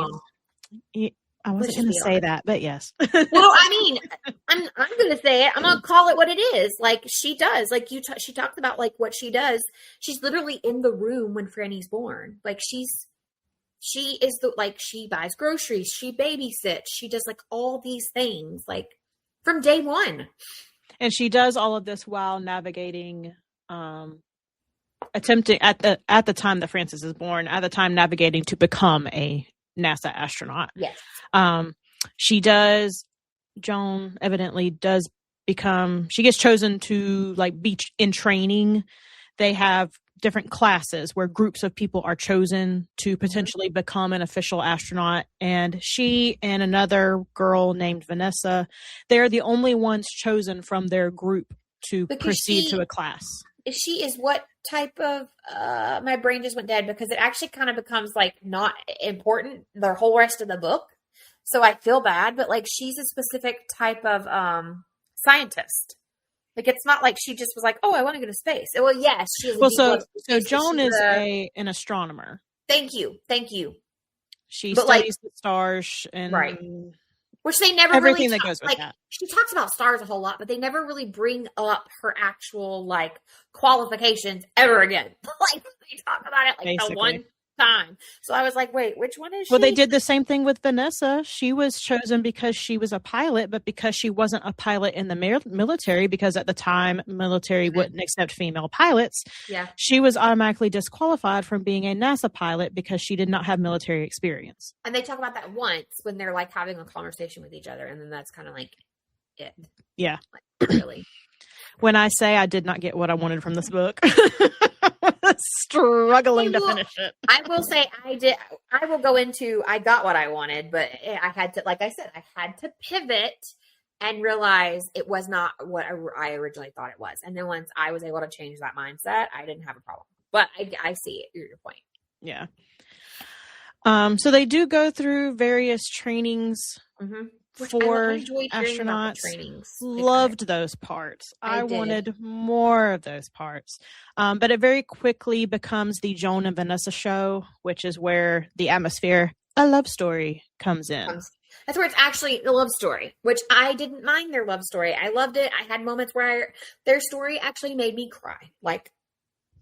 I wasn't going to say that, but yes. Well, I mean, I'm going to say it. I'm going to call it what it is. Like, she does. Like, she talked about, like, what she does. She's literally in the room when Franny's born. Like, she buys groceries. She babysits. She does, like, all these things, like, from day one. And she does all of this while navigating, attempting at the time that Frances is born, at the time navigating to become a NASA astronaut. Yes. Joan evidently does become, she gets chosen to like be in training. They have different classes where groups of people are chosen to potentially become an official astronaut. And she and another girl named Vanessa, they're the only ones chosen from their group to proceed to a class. She is what type of, my brain just went dead because it actually kind of becomes like not important the whole rest of the book. So I feel bad, but like she's a specific type of scientist. Like it's not like she just was like, oh, I want to go to space. Well, yes, she is. Well, so Joan is an astronomer. Thank you. She studies the stars and which they never everything really that goes with like, that. She talks about stars a whole lot, but they never really bring up her actual like qualifications ever again. Like they talk about it like basically the one time. So I was like, wait, which one is she? Well, they did the same thing with Vanessa. She was chosen because she was a pilot, but because she wasn't a pilot in the military, because at the time military wouldn't accept female pilots, she was automatically disqualified from being a NASA pilot because she did not have military experience. And they talk about that once when they're like having a conversation with each other, and then that's kind of like it. Yeah. Like, really. When I say I did not get what I wanted from this book, struggling to finish it. I will say I did. I will go into, I got what I wanted, but I had to, like I said, I had to pivot and realize it was not what I originally thought it was. And then once I was able to change that mindset, I didn't have a problem. But I see it. Your point. Yeah. So they do go through various trainings for astronauts. Loved those parts. I wanted more of those parts. But it very quickly becomes the Joan and Vanessa show, which is where the atmosphere, a love story, comes in. That's where it's actually the love story, which I didn't mind their love story. I loved it. I had moments where their story actually made me cry. Like,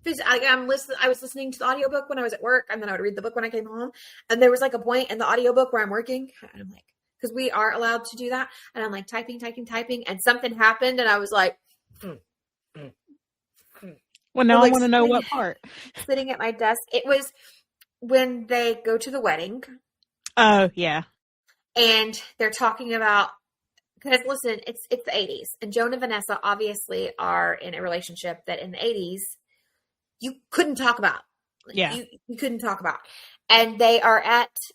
I was listening to the audiobook when I was at work, and then I would read the book when I came home. And there was like a point in the audiobook where I'm working, and I'm like, because we are allowed to do that. And I'm like typing, and something happened, and I was like, well, now I want to know what part. Sitting at my desk. It was when they go to the wedding. Oh, yeah. And they're talking about, because listen, it's the 80s. And Joan and Vanessa obviously are in a relationship that in the 80s, you couldn't talk about. Yeah. You couldn't talk about. And they are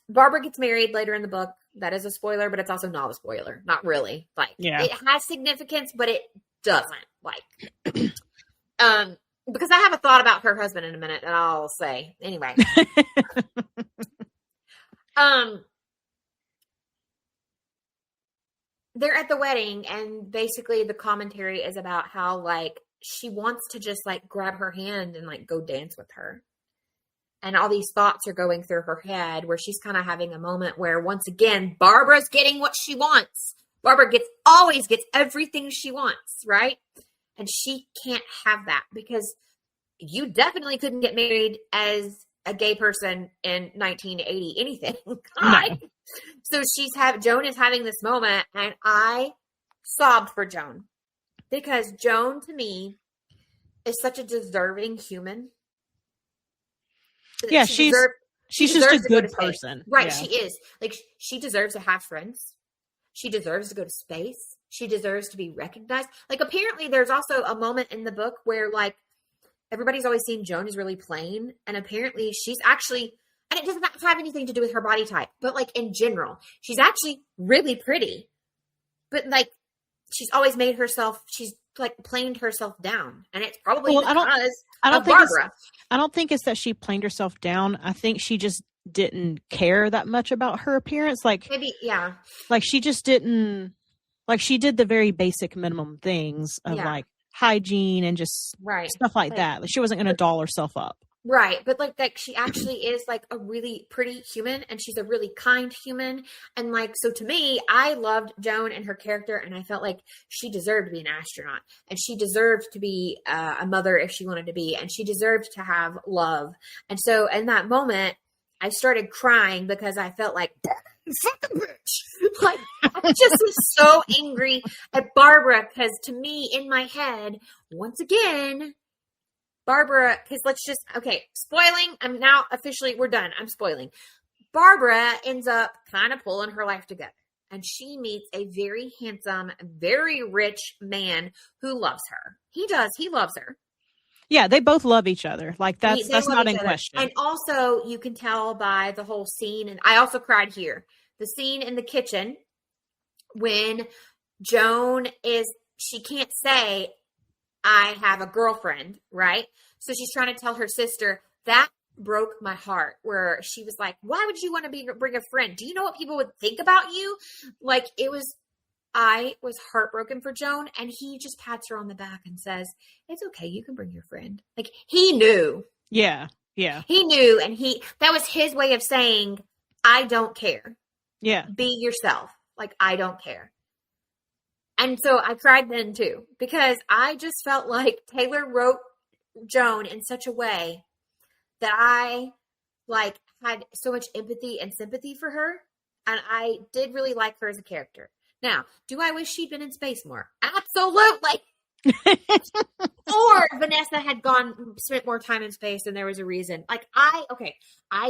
Barbara gets married later in the book. That is a spoiler, but it's also not a spoiler. Not really. Like, it has significance, but it doesn't. Like, because I have a thought about her husband in a minute that I'll say. Anyway. They're at the wedding, and basically the commentary is about how, like, she wants to just, like, grab her hand and, like, go dance with her. And all these thoughts are going through her head where she's kind of having a moment where, once again, Barbara's getting what she wants. Barbara always gets everything she wants, right? And she can't have that because you definitely couldn't get married as a gay person in 1980 anything. God. No. So Joan is having this moment, and I sobbed for Joan because Joan, to me, is such a deserving human. Yeah, she's just a good person. Right, yeah. She is. Like, she deserves to have friends. She deserves to go to space. She deserves to be recognized. Like, apparently there's also a moment in the book where, like, everybody's always seen Joan is really plain, and apparently she's actually, and it doesn't have anything to do with her body type, but, like, in general, she's actually really pretty. But, like, she's always made herself, she's, like, planed herself down. And it's probably because of Barbara. I don't think it's that she planed herself down. I think she just didn't care that much about her appearance. Like, maybe, yeah. Like, she just didn't, like, she did the very basic minimum things of, like, hygiene and just stuff like that. Like, she wasn't going to doll herself up. Right. But, like, she actually is, like, a really pretty human, and she's a really kind human. And, like, so to me, I loved Joan and her character, and I felt like she deserved to be an astronaut, and she deserved to be a mother if she wanted to be, and she deserved to have love. And so in that moment, I started crying because I felt like, fucking bitch. Like, I just was so angry at Barbara, because to me, in my head, once again, Barbara, because spoiling. I'm now officially, we're done. I'm spoiling. Barbara ends up kind of pulling her life together, and she meets a very handsome, very rich man who loves her. He does. He loves her. Yeah, they both love each other. Like, that's not in question. And also, you can tell by the whole scene, and I also cried here. The scene in the kitchen when Joan she can't say, I have a girlfriend, right? So she's trying to tell her sister. That broke my heart, where she was like, why would you want to bring a friend? Do you know what people would think about you? Like, I was heartbroken for Joan, and he just pats her on the back and says, it's okay, you can bring your friend. Like, he knew. Yeah, yeah. He knew, and that was his way of saying, I don't care. Yeah. Be yourself. Like, I don't care. And so I cried then too, because I just felt like Taylor wrote Joan in such a way that I had so much empathy and sympathy for her. And I did really like her as a character. Now, do I wish she'd been in space more? Absolutely. Or Vanessa had spent more time in space and there was a reason. Like, I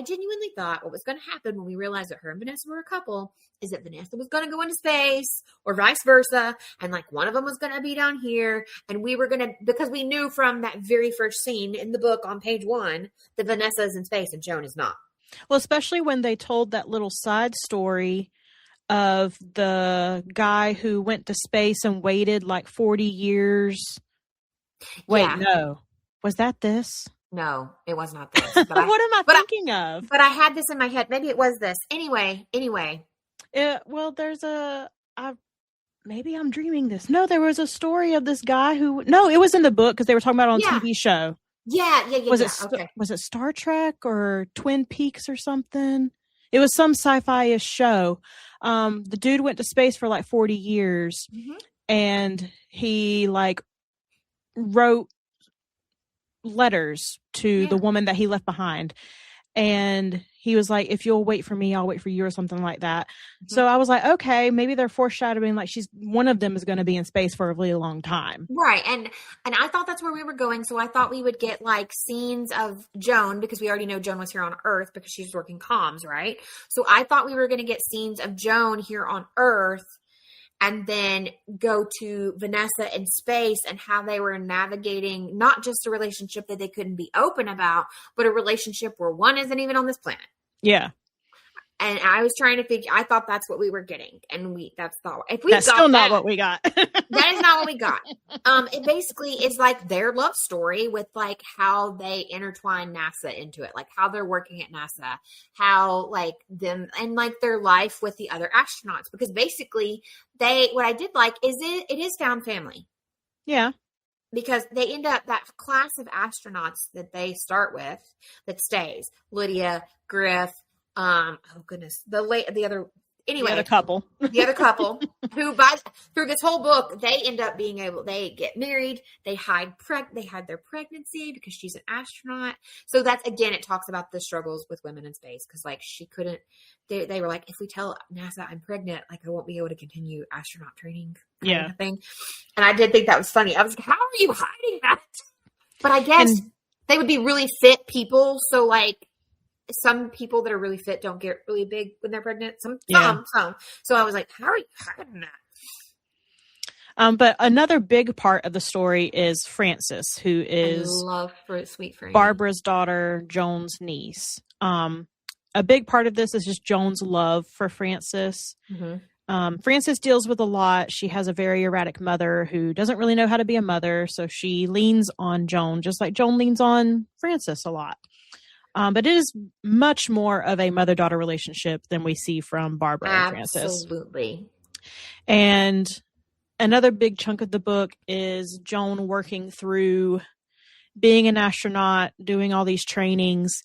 genuinely thought what was going to happen when we realized that her and Vanessa were a couple is that Vanessa was going to go into space or vice versa. And like, one of them was going to be down here, and we were going to, because we knew from that very first scene in the book on page 1 that Vanessa is in space and Joan is not. Well, especially when they told that little side story of the guy who went to space and waited like 40 years. Wait, no. Was that this? No, it was not this. What am I thinking of? But I had this in my head. Maybe it was this. Anyway. Well, maybe I'm dreaming this. No, there was a story of this guy no, it was in the book because they were talking about it on TV show. Yeah. Was it Star Trek or Twin Peaks or something? It was some sci-fi-ish show. The dude went to space for like 40 years, and he like wrote letters to the woman that he left behind. And he was like, if you'll wait for me, I'll wait for you, or something like that. So I was like, okay, maybe they're foreshadowing, like one of them is going to be in space for a really long time. Right. And I thought that's where we were going. So I thought we would get like scenes of Joan, because we already know Joan was here on Earth because she's working comms, right? So I thought we were going to get scenes of Joan here on Earth, and then go to Vanessa in space and how they were navigating not just a relationship that they couldn't be open about, but a relationship where one isn't even on this planet. Yeah. And I was trying to figure, I thought that's what we were getting. And that's not what we got. That is not what we got. It basically is like their love story with like how they intertwine NASA into it, like how they're working at NASA, how like them and like their life with the other astronauts, because basically what I did like is it is found family. Yeah. Because they end up, that class of astronauts that they start with that stays, Lydia, Griff, the other couple who through this whole book, they end up they get married, they hide their pregnancy because she's an astronaut. So that's, again, it talks about the struggles with women in space. Cause like she couldn't, they were like, if we tell NASA I'm pregnant, like I won't be able to continue astronaut training. Kind of thing. And I did think that was funny. I was like, how are you hiding that? But I guess they would be really fit people. So like, some people that are really fit don't get really big when they're pregnant. Some. So I was like, how are you hiding that? But another big part of the story is Frances, who is sweet Franny, Barbara's daughter, Joan's niece. A big part of this is just Joan's love for Frances. Frances deals with a lot. She has a very erratic mother who doesn't really know how to be a mother. So she leans on Joan, just like Joan leans on Frances a lot. But it is much more of a mother-daughter relationship than we see from Barbara and Frances. Absolutely. And another big chunk of the book is Joan working through being an astronaut, doing all these trainings,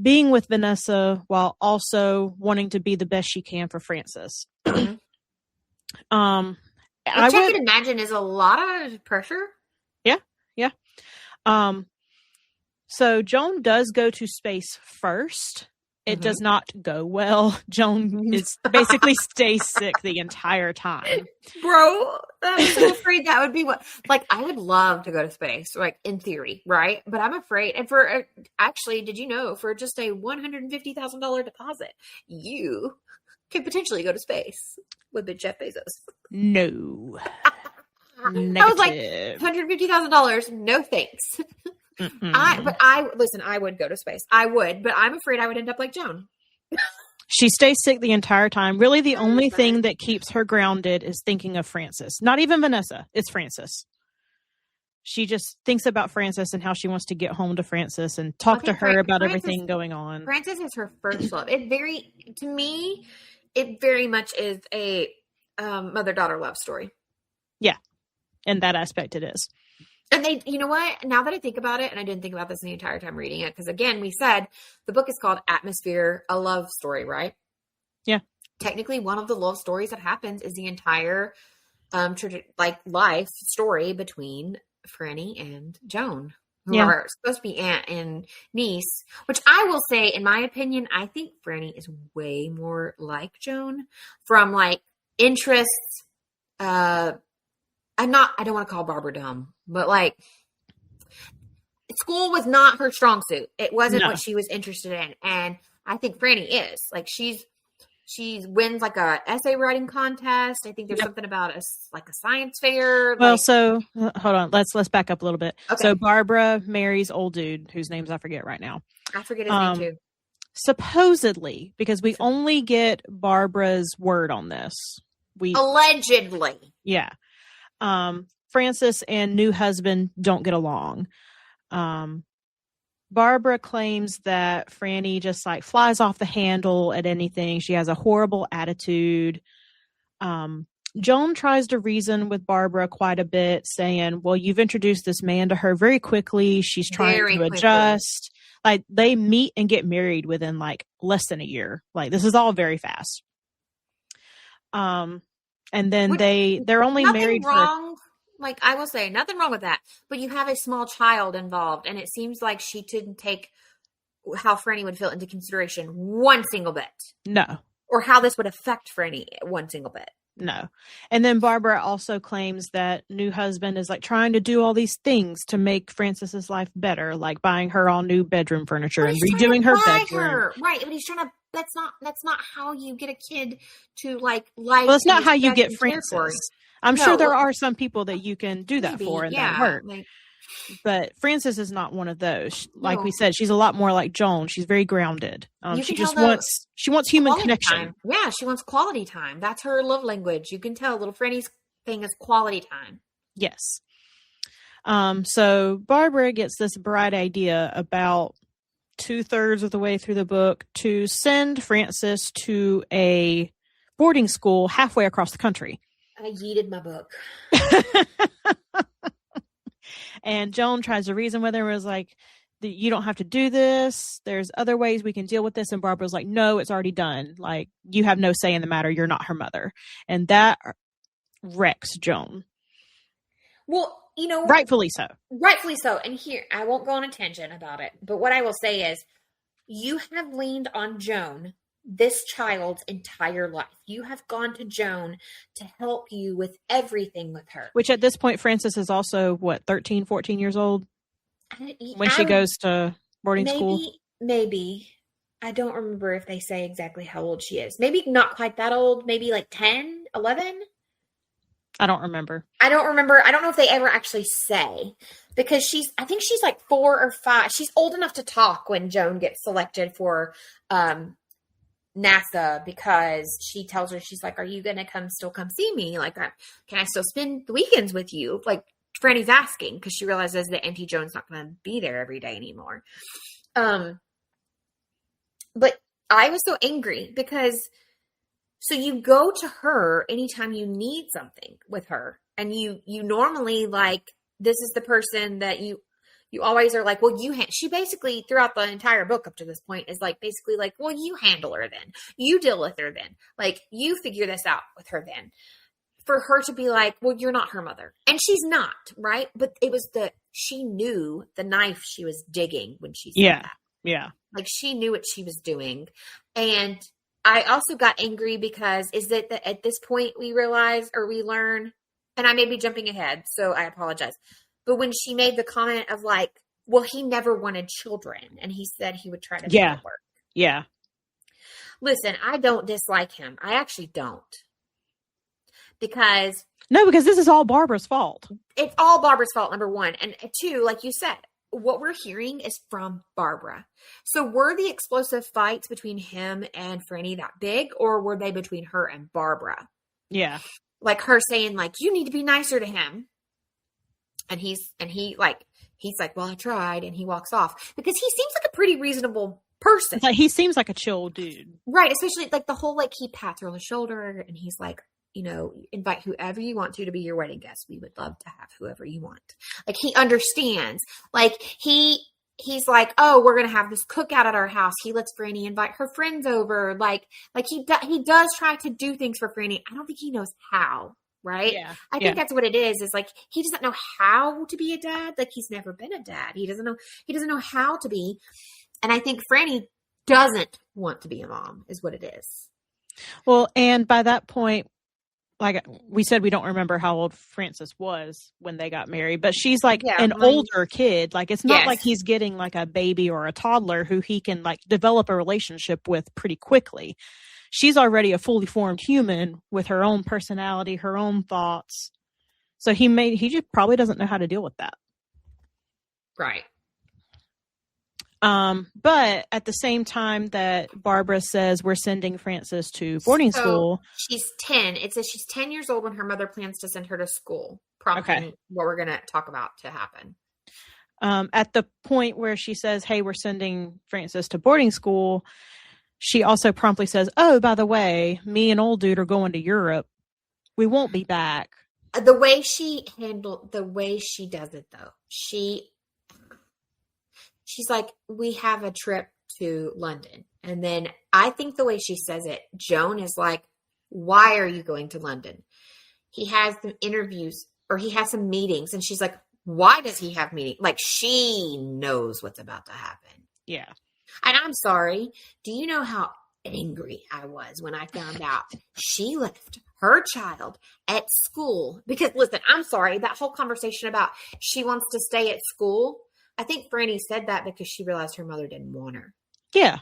being with Vanessa while also wanting to be the best she can for Frances. Which I could imagine is a lot of pressure. Yeah. So Joan does go to space first. It does not go well. Joan is basically stays sick the entire time. Bro, I'm so afraid that would be what, like, I would love to go to space, like, in theory, right? But I'm afraid, and for, actually, did you know, for just a $150,000 deposit, you could potentially go to space with Big Jeff Bezos. No. I was like, $150,000, no thanks. I would go to space. I would, but I'm afraid I would end up like Joan. She stays sick the entire time. Really, the only thing that keeps her grounded is thinking of Frances. Not even Vanessa. It's Frances. She just thinks about Frances and how she wants to get home to Frances and talk to her about everything going on. Frances is her first love. To me, it very much is a mother-daughter love story. Yeah. In that aspect, it is. And you know what? Now that I think about it, and I didn't think about this the entire time reading it, because again, we said the book is called Atmosphere, a love story, right? Yeah. Technically, one of the love stories that happens is the entire, life story between Franny and Joan, who are supposed to be aunt and niece. Which I will say, in my opinion, I think Franny is way more like Joan from like interests. I don't want to call Barbara dumb, but like school was not her strong suit. It wasn't what she was interested in. And I think Franny is like, she wins like a essay writing contest. I think there's something about a science fair. Well, so hold on. Let's back up a little bit. Okay. So Barbara marries old dude whose names I forget right now. I forget his name too. Supposedly, because we only get Barbara's word on this. Allegedly. Yeah. Frances and new husband don't get along. Barbara claims that Franny just like flies off the handle at anything. She has a horrible attitude. Joan tries to reason with Barbara quite a bit, saying, well, you've introduced this man to her very quickly. She's trying to adjust. Like they meet and get married within like less than a year. Like this is all very fast. And then they're only married wrong. Like I will say nothing wrong with that, but you have a small child involved, and it seems like she didn't take how Franny would feel into consideration one single bit. No. Or how this would affect Franny one single bit. No. And then Barbara also claims that new husband is like trying to do all these things to make Frances's life better, like buying her all new bedroom furniture and redoing her bedroom. Right, but he's trying to. That's not how you get a kid to like. Well, it's not how you get Frances. I'm sure there are some people that you can do that for and that work. But Frances is not one of those. Like we said, she's a lot more like Joan. She's very grounded. She wants human connection. Time. Yeah, she wants quality time. That's her love language. You can tell little Franny's thing is quality time. Yes. So Barbara gets this bright idea about 2/3 of the way through the book to send Frances to a boarding school halfway across the country. I yeeted my book. And Joan tries to reason with her, was like, you don't have to do this. There's other ways we can deal with this. And Barbara's like, no, it's already done. Like, you have no say in the matter. You're not her mother. And that wrecks Joan. Well, you know. Rightfully so. Rightfully so. And here, I won't go on a tangent about it. But what I will say is, you have leaned on Joan this child's entire life. You have gone to Joan to help you with everything with her. Which at this point, Frances is also, 13, 14 years old? When she goes to boarding school? Maybe. I don't remember if they say exactly how old she is. Maybe not quite that old. Maybe like 10, 11? I don't remember. I don't know if they ever actually say. Because I think she's like 4 or 5. She's old enough to talk when Joan gets selected for NASA, because she tells her, she's like, are you going to still come see me? Like, can I still spend the weekends with you? Like, Franny's asking, because she realizes that Auntie Joan's not going to be there every day anymore. But I was so angry because, so you go to her anytime you need something with her. And you normally, like, this is the person that you always are like, well, she basically throughout the entire book up to this point is like, basically like, well, you handle her then. You deal with her then. Like, you figure this out with her then. For her to be like, well, you're not her mother. And she's not, right? But it was she knew the knife she was digging when she said that. Yeah. Like, she knew what she was doing. And I also got angry because that at this point we realize, or we learn, and I may be jumping ahead, so I apologize. But when she made the comment of like, well, he never wanted children, and he said he would try to make it work. Yeah. Listen, I don't dislike him. I actually don't. Because this is all Barbara's fault. It's all Barbara's fault, number one. And two, like you said, what we're hearing is from Barbara. So were the explosive fights between him and Franny that big, or were they between her and Barbara? Yeah. Like her saying like, you need to be nicer to him. And he's like, well, I tried. And he walks off because he seems like a pretty reasonable person. Like, he seems like a chill dude. Right. Especially like the whole, like, he pats her on the shoulder and he's like, you know, invite whoever you want to be your wedding guest. We would love to have whoever you want. Like, he understands. Like, he's like, oh, we're going to have this cookout at our house. He lets Franny invite her friends over. Like he does try to do things for Franny. I don't think he knows how, right? Yeah. I think that's what it is like, he doesn't know how to be a dad. Like, he's never been a dad. He doesn't know how to be. And I think Franny doesn't want to be a mom is what it is. Well, and by that point, like we said, we don't remember how old Frances was when they got married, but she's like an older kid. Like, it's not like he's getting like a baby or a toddler who he can like develop a relationship with pretty quickly. She's already a fully formed human with her own personality, her own thoughts. So he just probably doesn't know how to deal with that. Right. But at the same time that Barbara says we're sending Frances to boarding school. She's 10. It says she's 10 years old when her mother plans to send her to school. Prompting what we're going to talk about to happen. At the point where she says, hey, we're sending Frances to boarding school, she also promptly says, oh, by the way, me and old dude are going to Europe. We won't be back. The way she does it though, she's like, we have a trip to London. And then I think the way she says it, Joan is like, why are you going to London? He has some interviews or he has some meetings. And she's like, why does he have meetings? Like, she knows what's about to happen. Yeah. And I'm sorry. Do you know how angry I was when I found out she left her child at school? Because listen, I'm sorry. That whole conversation about she wants to stay at school. I think Franny said that because she realized her mother didn't want her. Yeah.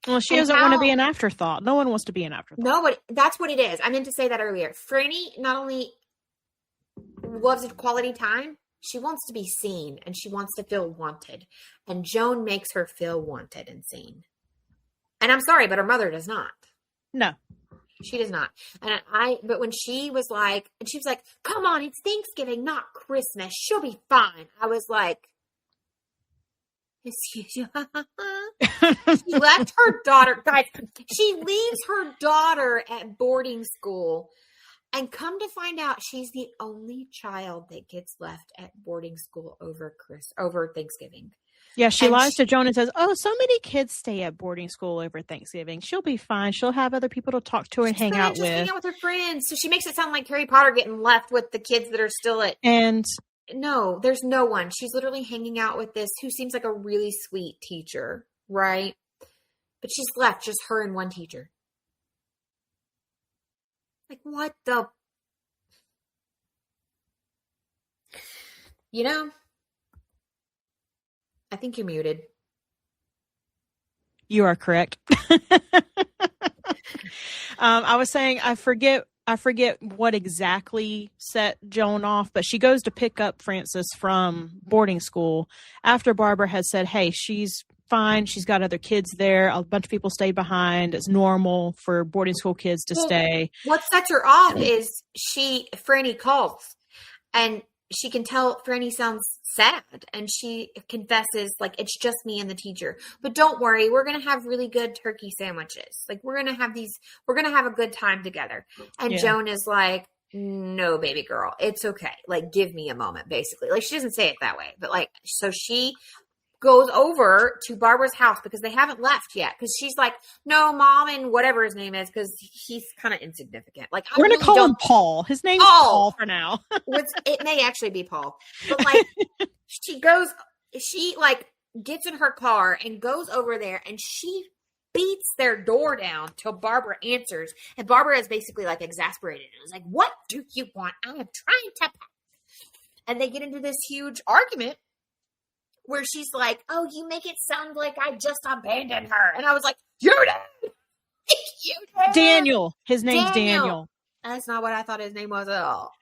Well, she doesn't want to be an afterthought. No one wants to be an afterthought. No, that's what it is. I meant to say that earlier. Franny not only loves quality time, she wants to be seen and she wants to feel wanted. And Joan makes her feel wanted and seen. And I'm sorry, but her mother does not. No. She does not. But when she was like, come on, it's Thanksgiving, not Christmas. She'll be fine. I was like, excuse you. She left her daughter, guys, she leaves her daughter at boarding school and come to find out she's the only child that gets left at boarding school over Thanksgiving. Yeah, she lies to Joan and says, oh, so many kids stay at boarding school over Thanksgiving. She'll be fine. She'll have other people to talk to and hang out with. Hang out with her friends. So she makes it sound like Harry Potter getting left with the kids that are still at... And... No, there's no one. She's literally hanging out with this who seems like a really sweet teacher, right? But she's left, just her and one teacher. Like, what the... You know, I think you're muted. You are correct. I was saying, I forget what exactly set Joan off, but she goes to pick up Frances from boarding school after Barbara has said, hey, she's fine. She's got other kids there. A bunch of people stayed behind. It's normal for boarding school kids to stay. What sets her off is Franny calls and she can tell Franny sounds sad, and she confesses, like, it's just me and the teacher. But don't worry, we're going to have really good turkey sandwiches. Like, we're going to have a good time together. And Joan is like, no, baby girl, it's okay. Like, give me a moment, basically. Like, she doesn't say it that way, but like, so she goes over to Barbara's house because they haven't left yet. Because she's like, no, Mom, and whatever his name is, because he's kind of insignificant. Like, we're going to call him Paul. His name's Paul for now. It may actually be Paul. But like, she like gets in her car and goes over there, and she beats their door down till Barbara answers. And Barbara is basically like exasperated. And was like, what do you want? I am trying to. And they get into this huge argument where she's like, oh, you make it sound like I just abandoned her. And I was like, you did. You did. Daniel. His name's Daniel. That's not what I thought his name was at all.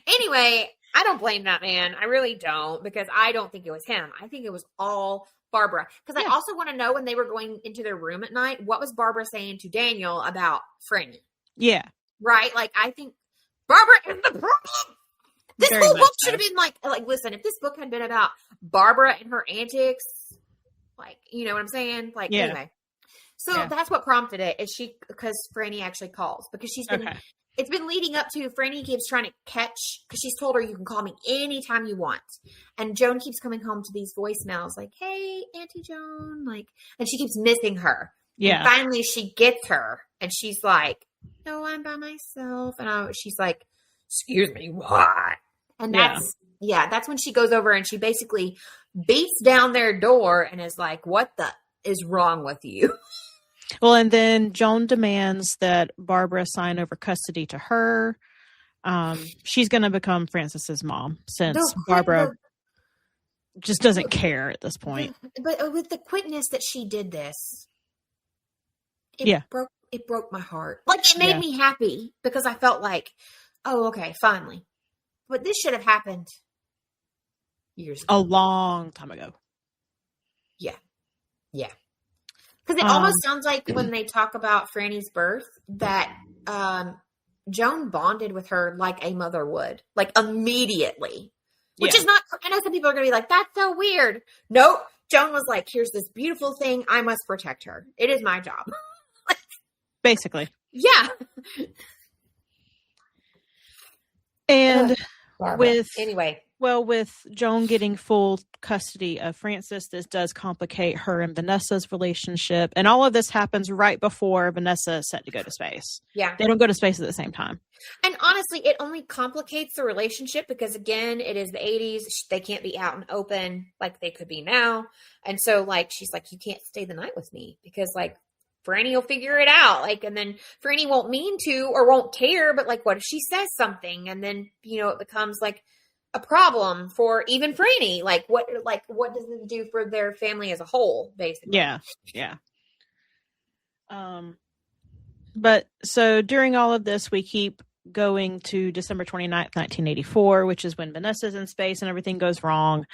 Anyway, I don't blame that man. I really don't, because I don't think it was him. I think it was all Barbara. Because I also want to know, when they were going into their room at night, what was Barbara saying to Daniel about Franny? Yeah. Right? Like, I think Barbara is the problem. This whole book should have been like, listen, if this book had been about Barbara and her antics, like, you know what I'm saying? Like, anyway. So that's what prompted it, is because Franny actually calls, because she's been, it's been leading up to, Franny keeps trying to catch, because she's told her, you can call me anytime you want. And Joan keeps coming home to these voicemails like, hey, Auntie Joan, like, and she keeps missing her. Yeah. And finally she gets her, and she's like, no, I'm by myself. And she's like, excuse me, what? And that's when she goes over and she basically beats down their door and is like, what the is wrong with you? Well, and then Joan demands that Barbara sign over custody to her. She's going to become Francis's mom, since Barbara just doesn't care at this point. But with the quickness that she did this, it broke my heart. Like, it made me happy, because I felt like, oh, okay, finally. But this should have happened years ago. A long time ago. Yeah. Yeah. Because it almost sounds like, when they talk about Franny's birth, that Joan bonded with her like a mother would. Like, immediately. Which is not, I know some people are going to be like, that's so weird. Nope. Joan was like, here's this beautiful thing. I must protect her. It is my job. Basically. Yeah. And with Joan getting full custody of Francis, this does complicate her and Vanessa's relationship. And all of this happens right before Vanessa is set to go to space. Yeah. They don't go to space at the same time. And honestly, it only complicates the relationship, because, again, it is the 80s. They can't be out and open like they could be now. And so, like, she's like, you can't stay the night with me, because, like, Franny will figure it out. Like, and then Franny won't mean to or won't care, but like, what if she says something? And then, you know, it becomes like a problem for even Franny. Like, what does it do for their family as a whole, basically? Yeah. Yeah. But so during all of this, we keep going to December 29th, 1984, which is when Vanessa's in space and everything goes wrong.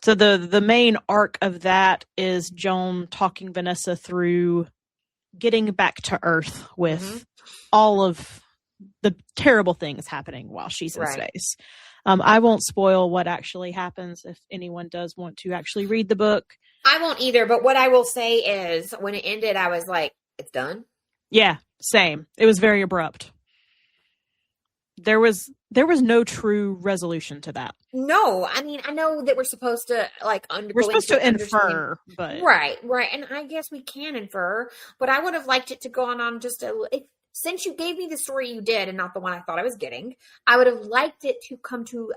So the main arc of that is Joan talking Vanessa through getting back to Earth with all of the terrible things happening while she's in space. I won't spoil what actually happens if anyone does want to actually read the book. I won't either, but what I will say is, when it ended, I was like, it's done? Yeah, same. It was very abrupt. There was no true resolution to that. No, I mean, I know that we're supposed to we're supposed to infer, but right, and I guess we can infer. But I would have liked it to go on just since you gave me the story you did, and not the one I thought I was getting. I would have liked it to come to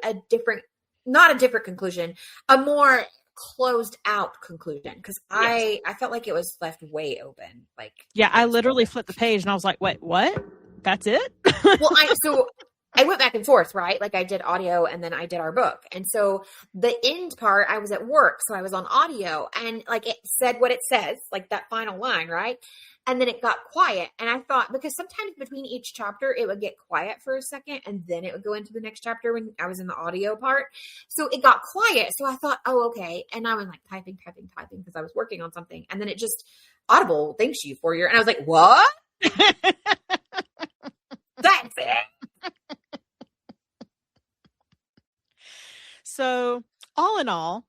not a different conclusion, a more closed out conclusion, because I felt like it was left way open. Like, yeah, I literally flipped the page and I was like, wait, what? That's it? Well, I went back and forth, right? Like, I did audio and then I did our book. And so the end part, I was at work, so I was on audio, and like, it said what it says, like that final line, right? And then it got quiet. And I thought, because sometimes between each chapter, it would get quiet for a second and then it would go into the next chapter when I was in the audio part. So it got quiet. So I thought, oh, okay. And I was like typing because I was working on something. And then it just, Audible thanks you for your, and I was like, what? That's it. all in all,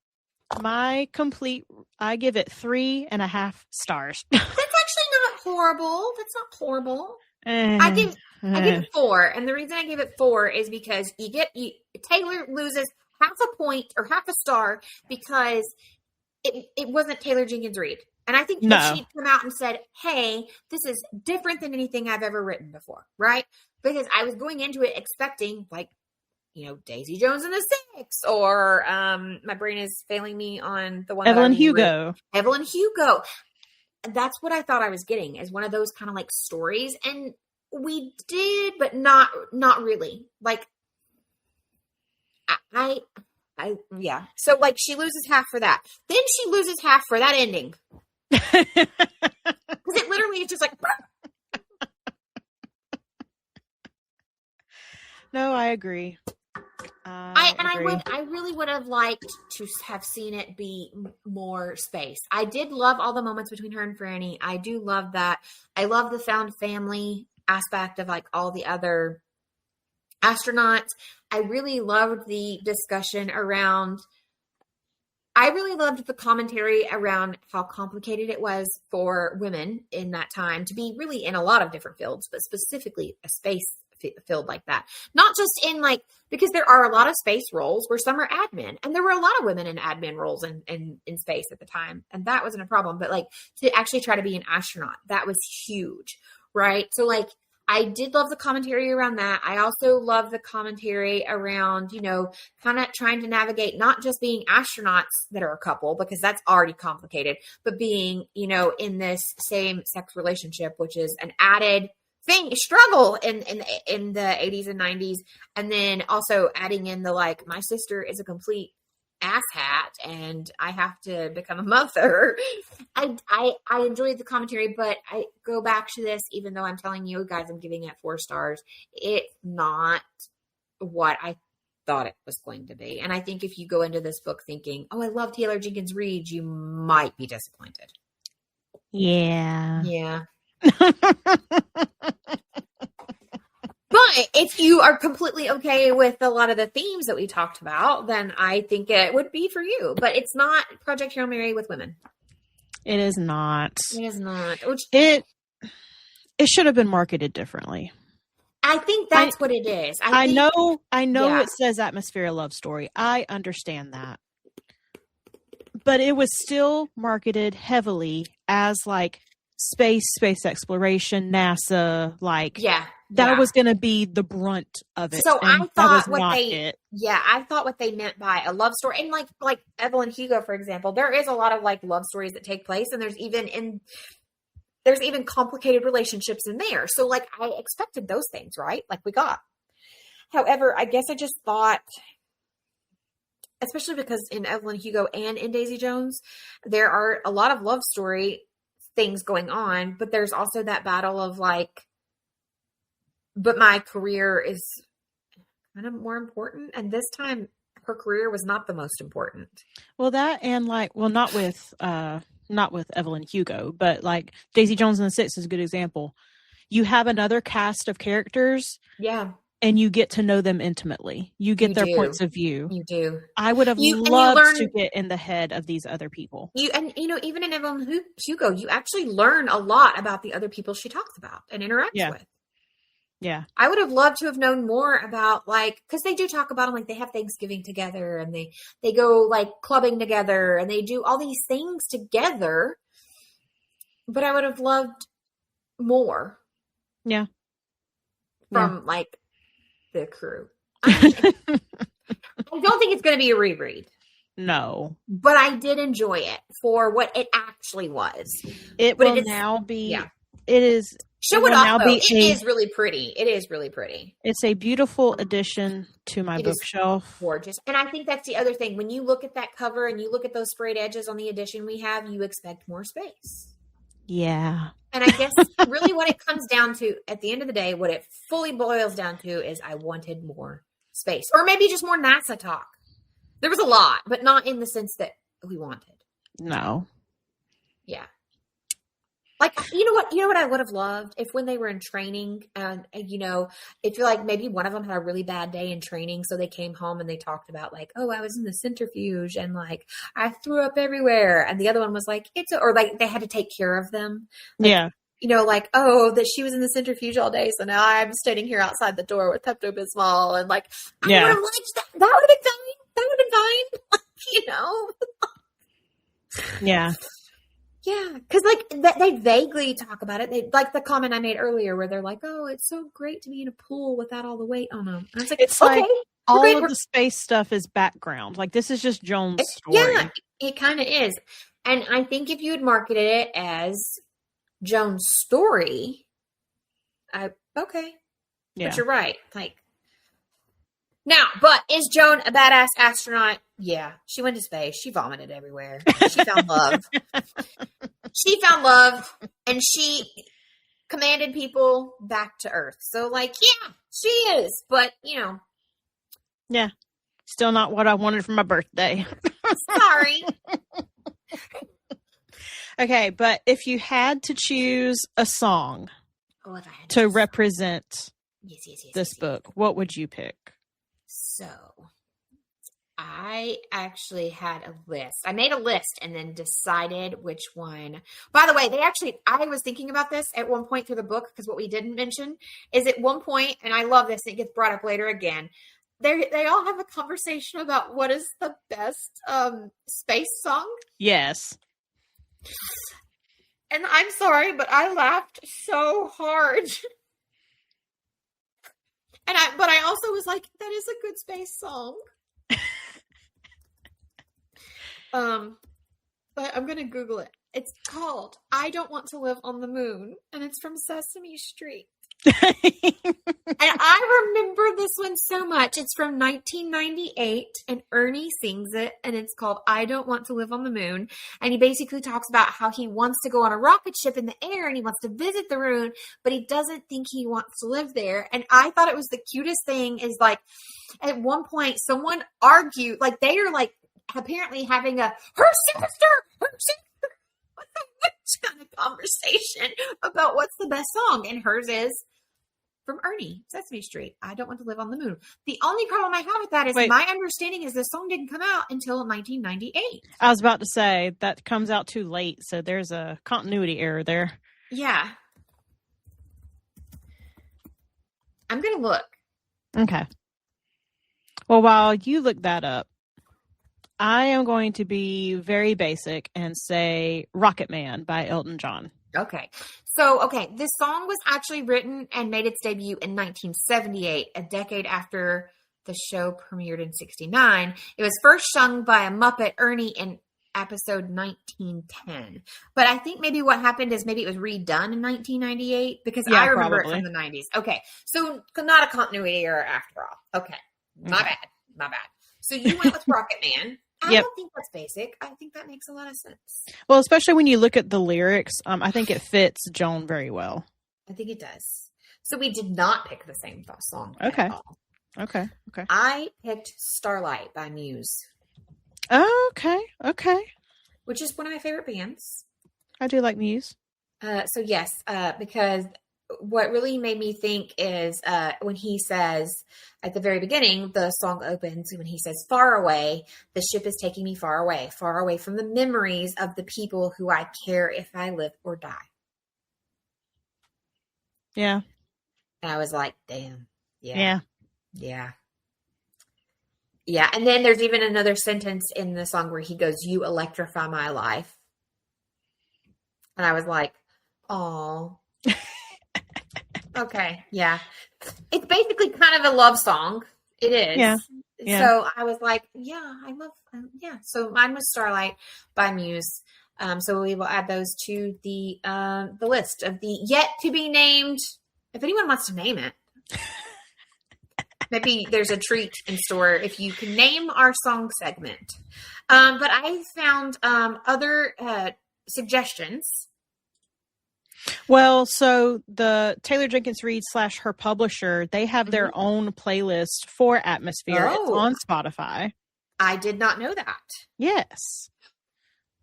I give it 3.5 stars. That's actually not horrible. That's not horrible. I give it 4, and the reason I give it 4 is because Taylor loses half a point or half a star because it wasn't Taylor Jenkins Reid. And I think if she'd come out and said, hey, this is different than anything I've ever written before, right? Because I was going into it expecting, like, Daisy Jones and the Six, or my brain is failing me on the one Evelyn Hugo. Evelyn Hugo. That's what I thought I was getting, is one of those kind of like stories. And we did, but not really. Like, yeah. So like she loses half for that. Then she loses half for that ending. Because it literally is just like. No, I agree. I really would have liked to have seen it be more space. I did love all the moments between her and Franny. I do love that. I love the found family aspect of like all the other astronauts. I really loved the discussion around. I really loved the commentary around how complicated it was for women in that time to be really in a lot of different fields, but specifically a space field like that. Not just in like, because there are a lot of space roles where some are admin, and there were a lot of women in admin roles in space at the time. And that wasn't a problem, but like to actually try to be an astronaut, that was huge. Right. So like, I did love the commentary around that. I also love the commentary around, kind of trying to navigate not just being astronauts that are a couple, because that's already complicated, but being, in this same sex relationship, which is an added struggle in the 80s and 90s. And then also adding in the, like, my sister is a complete asshat and I have to become a mother. I enjoyed the commentary, but I go back to this, even though I'm telling you guys I'm giving it 4 stars, it's not what I thought it was going to be. And I think if you go into this book thinking, oh, I love Taylor Jenkins Reid, you might be disappointed. Yeah. But if you are completely okay with a lot of the themes that we talked about, then I think it would be for you. But it's not Project Hail Mary with women. It is not. It is not. It should have been marketed differently. I think that's what it is. I know yeah. It says atmosphere love story. I understand that. But it was still marketed heavily as like space exploration, NASA, like that was going to be the brunt of it. So I thought I thought what they meant by a love story, and like Evelyn Hugo, for example, there is a lot of like love stories that take place, and there's even complicated relationships in there. So like I expected those things, right? Like we got. However, I guess I just thought, especially because in Evelyn Hugo and in Daisy Jones, there are a lot of love story things going on, but there's also that battle of like, but my career is kind of more important. And this time her career was not the most important. Well, that and like, well, not with Evelyn Hugo, but like Daisy Jones and the Six is a good example. You have another cast of characters. Yeah. And you get to know them intimately. You get their points of view. You do. I would have loved to get in the head of these other people. Even in Evelyn Hugo, you actually learn a lot about the other people she talks about and interacts with. Yeah. I would have loved to have known more about, like, because they do talk about them, like they have Thanksgiving together and they go like clubbing together and they do all these things together. But I would have loved more. Yeah. From like the crew. I don't think it's going to be a reread. No. But I did enjoy it for what it actually was. It will now be. Yeah. It is. Show it off, though. It is really pretty. It is really pretty. It's a beautiful addition to my bookshelf. Gorgeous. And I think that's the other thing. When you look at that cover and you look at those sprayed edges on the edition we have, you expect more space. Yeah. And I guess really what it comes down to at the end of the day, what it fully boils down to is I wanted more space, or maybe just more NASA talk. There was a lot, but not in the sense that we wanted. No. Yeah. Like, you know what I would have loved if when they were in training and if you're like, maybe one of them had a really bad day in training. So they came home and they talked about like, oh, I was in the centrifuge and like I threw up everywhere. And the other one was like, or like they had to take care of them. Like, Yeah. Like, oh, that she was in the centrifuge all day. So now I'm standing here outside the door with Pepto-Bismol and like, I would have liked that. That would have been fine. That would have been fine. Yeah. Yeah, because like they vaguely talk about it. They like the comment I made earlier where they're like, "Oh, it's so great to be in a pool without all the weight on them." And I was like, It's okay, like all of the space stuff is background. Like this is just Joan's story. Yeah, it kind of is. And I think if you had marketed it as Joan's story, okay, Yeah. but you're right. Like now, but is Joan a badass astronaut? Yeah, she went to space. She vomited everywhere. She found love. She found love, and she commanded people back to Earth. So, like, yeah, she is. But, Yeah. Still not what I wanted for my birthday. sorry. Okay, but if you had to choose a song to represent this book, what would you pick? So, I actually had a list. I made a list and then decided which one. By the way, I was thinking about this at one point through the book because what we didn't mention is at one point, and I love this, it gets brought up later again. They all have a conversation about what is the best space song. Yes. And I'm sorry, but I laughed so hard. But I also was like, that is a good space song. But I'm gonna Google it. It's called "I Don't Want to Live on the Moon," and it's from Sesame Street. And I remember this one so much. It's from 1998, and Ernie sings it, and it's called "I Don't Want to Live on the Moon." And he basically talks about how he wants to go on a rocket ship in the air, and he wants to visit the moon, but he doesn't think he wants to live there. And I thought it was the cutest thing. Is like, at one point, someone argued, like they are like apparently having her sister, what the kind of conversation about what's the best song, and hers is from Ernie, Sesame Street, "I Don't Want to Live on the Moon." The only problem I have with that is my understanding is the song didn't come out until 1998. I was about to say that comes out too late, so there's a continuity error there. Yeah. I'm going to look. Okay. Well, while you look that up, I am going to be very basic and say Rocket Man by Elton John. Okay. So, this song was actually written and made its debut in 1978, a decade after the show premiered in 1969. It was first sung by a Muppet, Ernie, in episode 1910. But I think maybe what happened is maybe it was redone in 1998 because I remember it from the 90s. Okay. So, not a continuity error after all. Okay. My bad. So, you went with Rocket Man. I don't think that's basic. I think that makes a lot of sense. Well, especially when you look at the lyrics, I think it fits Joan very well. I think it does. So we did not pick the same song. Okay. At all. Okay. I picked Starlight by Muse. Oh, okay. Which is one of my favorite bands. I do like Muse. So yes, because what really made me think is when he says at the very beginning, the song opens when he says, "Far away, the ship is taking me far away from the memories of the people who I care if I live or die." Yeah. And I was like, damn. Yeah. And then there's even another sentence in the song where he goes, "You electrify my life." And I was like, oh. Okay, yeah. It's basically kind of a love song. It is. Yeah. So I was like, I love, So mine was Starlight by Muse. So we will add those to the list of the yet to be named. If anyone wants to name it, maybe there's a treat in store if you can name our song segment. But I found other suggestions. Well, so the Taylor Jenkins Reid / her publisher, they have their own playlist for Atmosphere. It's on Spotify. I did not know that. Yes.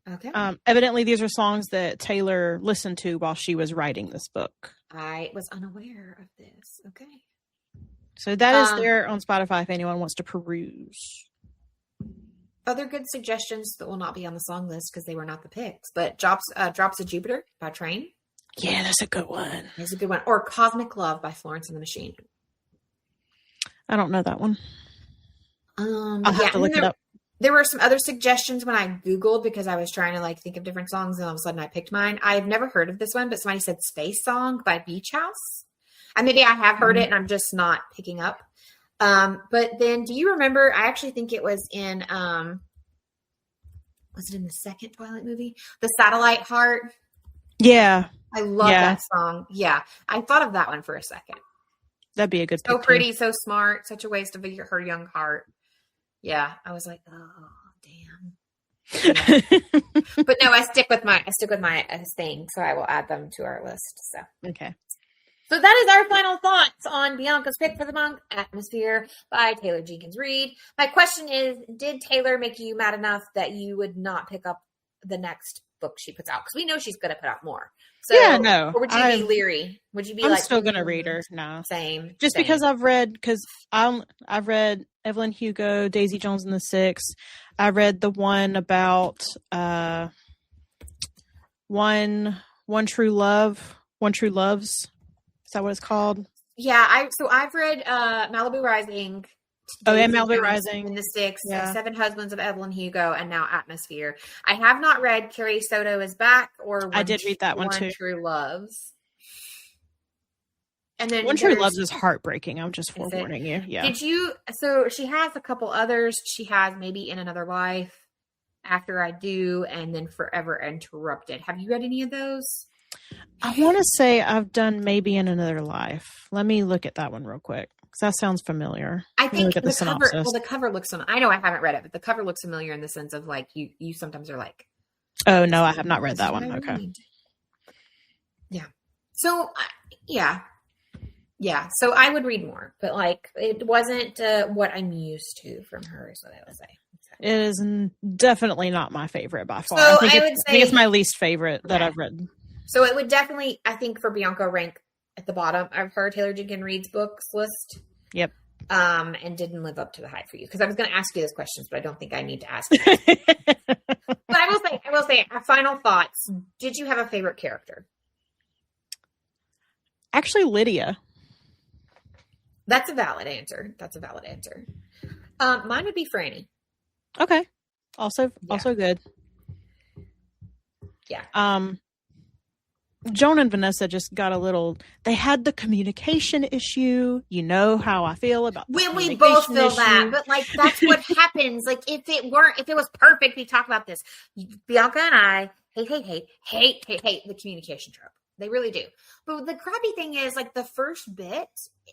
Okay. Evidently, these are songs that Taylor listened to while she was writing this book. I was unaware of this. Okay. So that is there on Spotify if anyone wants to peruse. Other good suggestions that will not be on the song list because they were not the picks, but Drops of Jupiter by Train. Yeah, that's a good one. That's a good one. Or Cosmic Love by Florence and the Machine. I don't know that one. I'll have to look it up. There were some other suggestions when I Googled because I was trying to like think of different songs and all of a sudden I picked mine. I've never heard of this one, but somebody said Space Song by Beach House. And maybe I have heard it and I'm just not picking up. But then do you remember, I actually think it was in, was it in the second Twilight movie? The Satellite Heart. Yeah. I love that song. Yeah. I thought of that one for a second. That'd be a good pick. So pretty, so smart, such a waste of her young heart. Yeah, I was like, oh, damn. Yeah. But no, I stick with my thing, so I will add them to our list. So okay. So that is our final thoughts on Bianca's pick for the month, Atmosphere by Taylor Jenkins Reid. My question is, did Taylor make you mad enough that you would not pick up the next book she puts out? Because we know she's going to put out more. So, yeah, no. Or would you be leery? Would you be I'm like, still going to read her? No. Same. Just because I've read Evelyn Hugo, Daisy Jones and the Six. I read the one about One True Loves. Is that what it's called? Yeah, I've read Malibu Rising. Oh, yeah, Malibu Rising. In the Six, Seven Husbands of Evelyn Hugo, and now Atmosphere. I have not read Carrie Soto is Back or I did read that one too. One True Loves. And then One True Loves is heartbreaking. I'm just forewarning you. Yeah. Did you? So she has a couple others. She has Maybe in Another Life, After I Do, and then Forever Interrupted. Have you read any of those? I want to say I've done Maybe in Another Life. Let me look at that one real quick. That sounds familiar. I think the cover. Well, the cover looks. I know I haven't read it, but the cover looks familiar in the sense of like you sometimes are like. Oh no, I have not read that one. Okay. Yeah. So yeah. So I would read more, but like it wasn't what I'm used to from her. Is what I would say. It is definitely not my favorite by far. So I think it's my least favorite that I've read. So it would definitely, I think, for Bianca, rank at the bottom of her Taylor Jenkins Reid's books list. Yep. And didn't live up to the hype for you. Because I was going to ask you those questions, but I don't think I need to ask you. But I will say, final thoughts. Did you have a favorite character? Actually, Lydia. That's a valid answer. Mine would be Franny. Okay. Also good. Yeah. Joan and Vanessa just got they had the communication issue. You know how I feel about we both feel that, but like that's what happens. Like if it was perfect, we talk about this. Bianca and I hate the communication trope. They really do. But the crappy thing is like the first bit,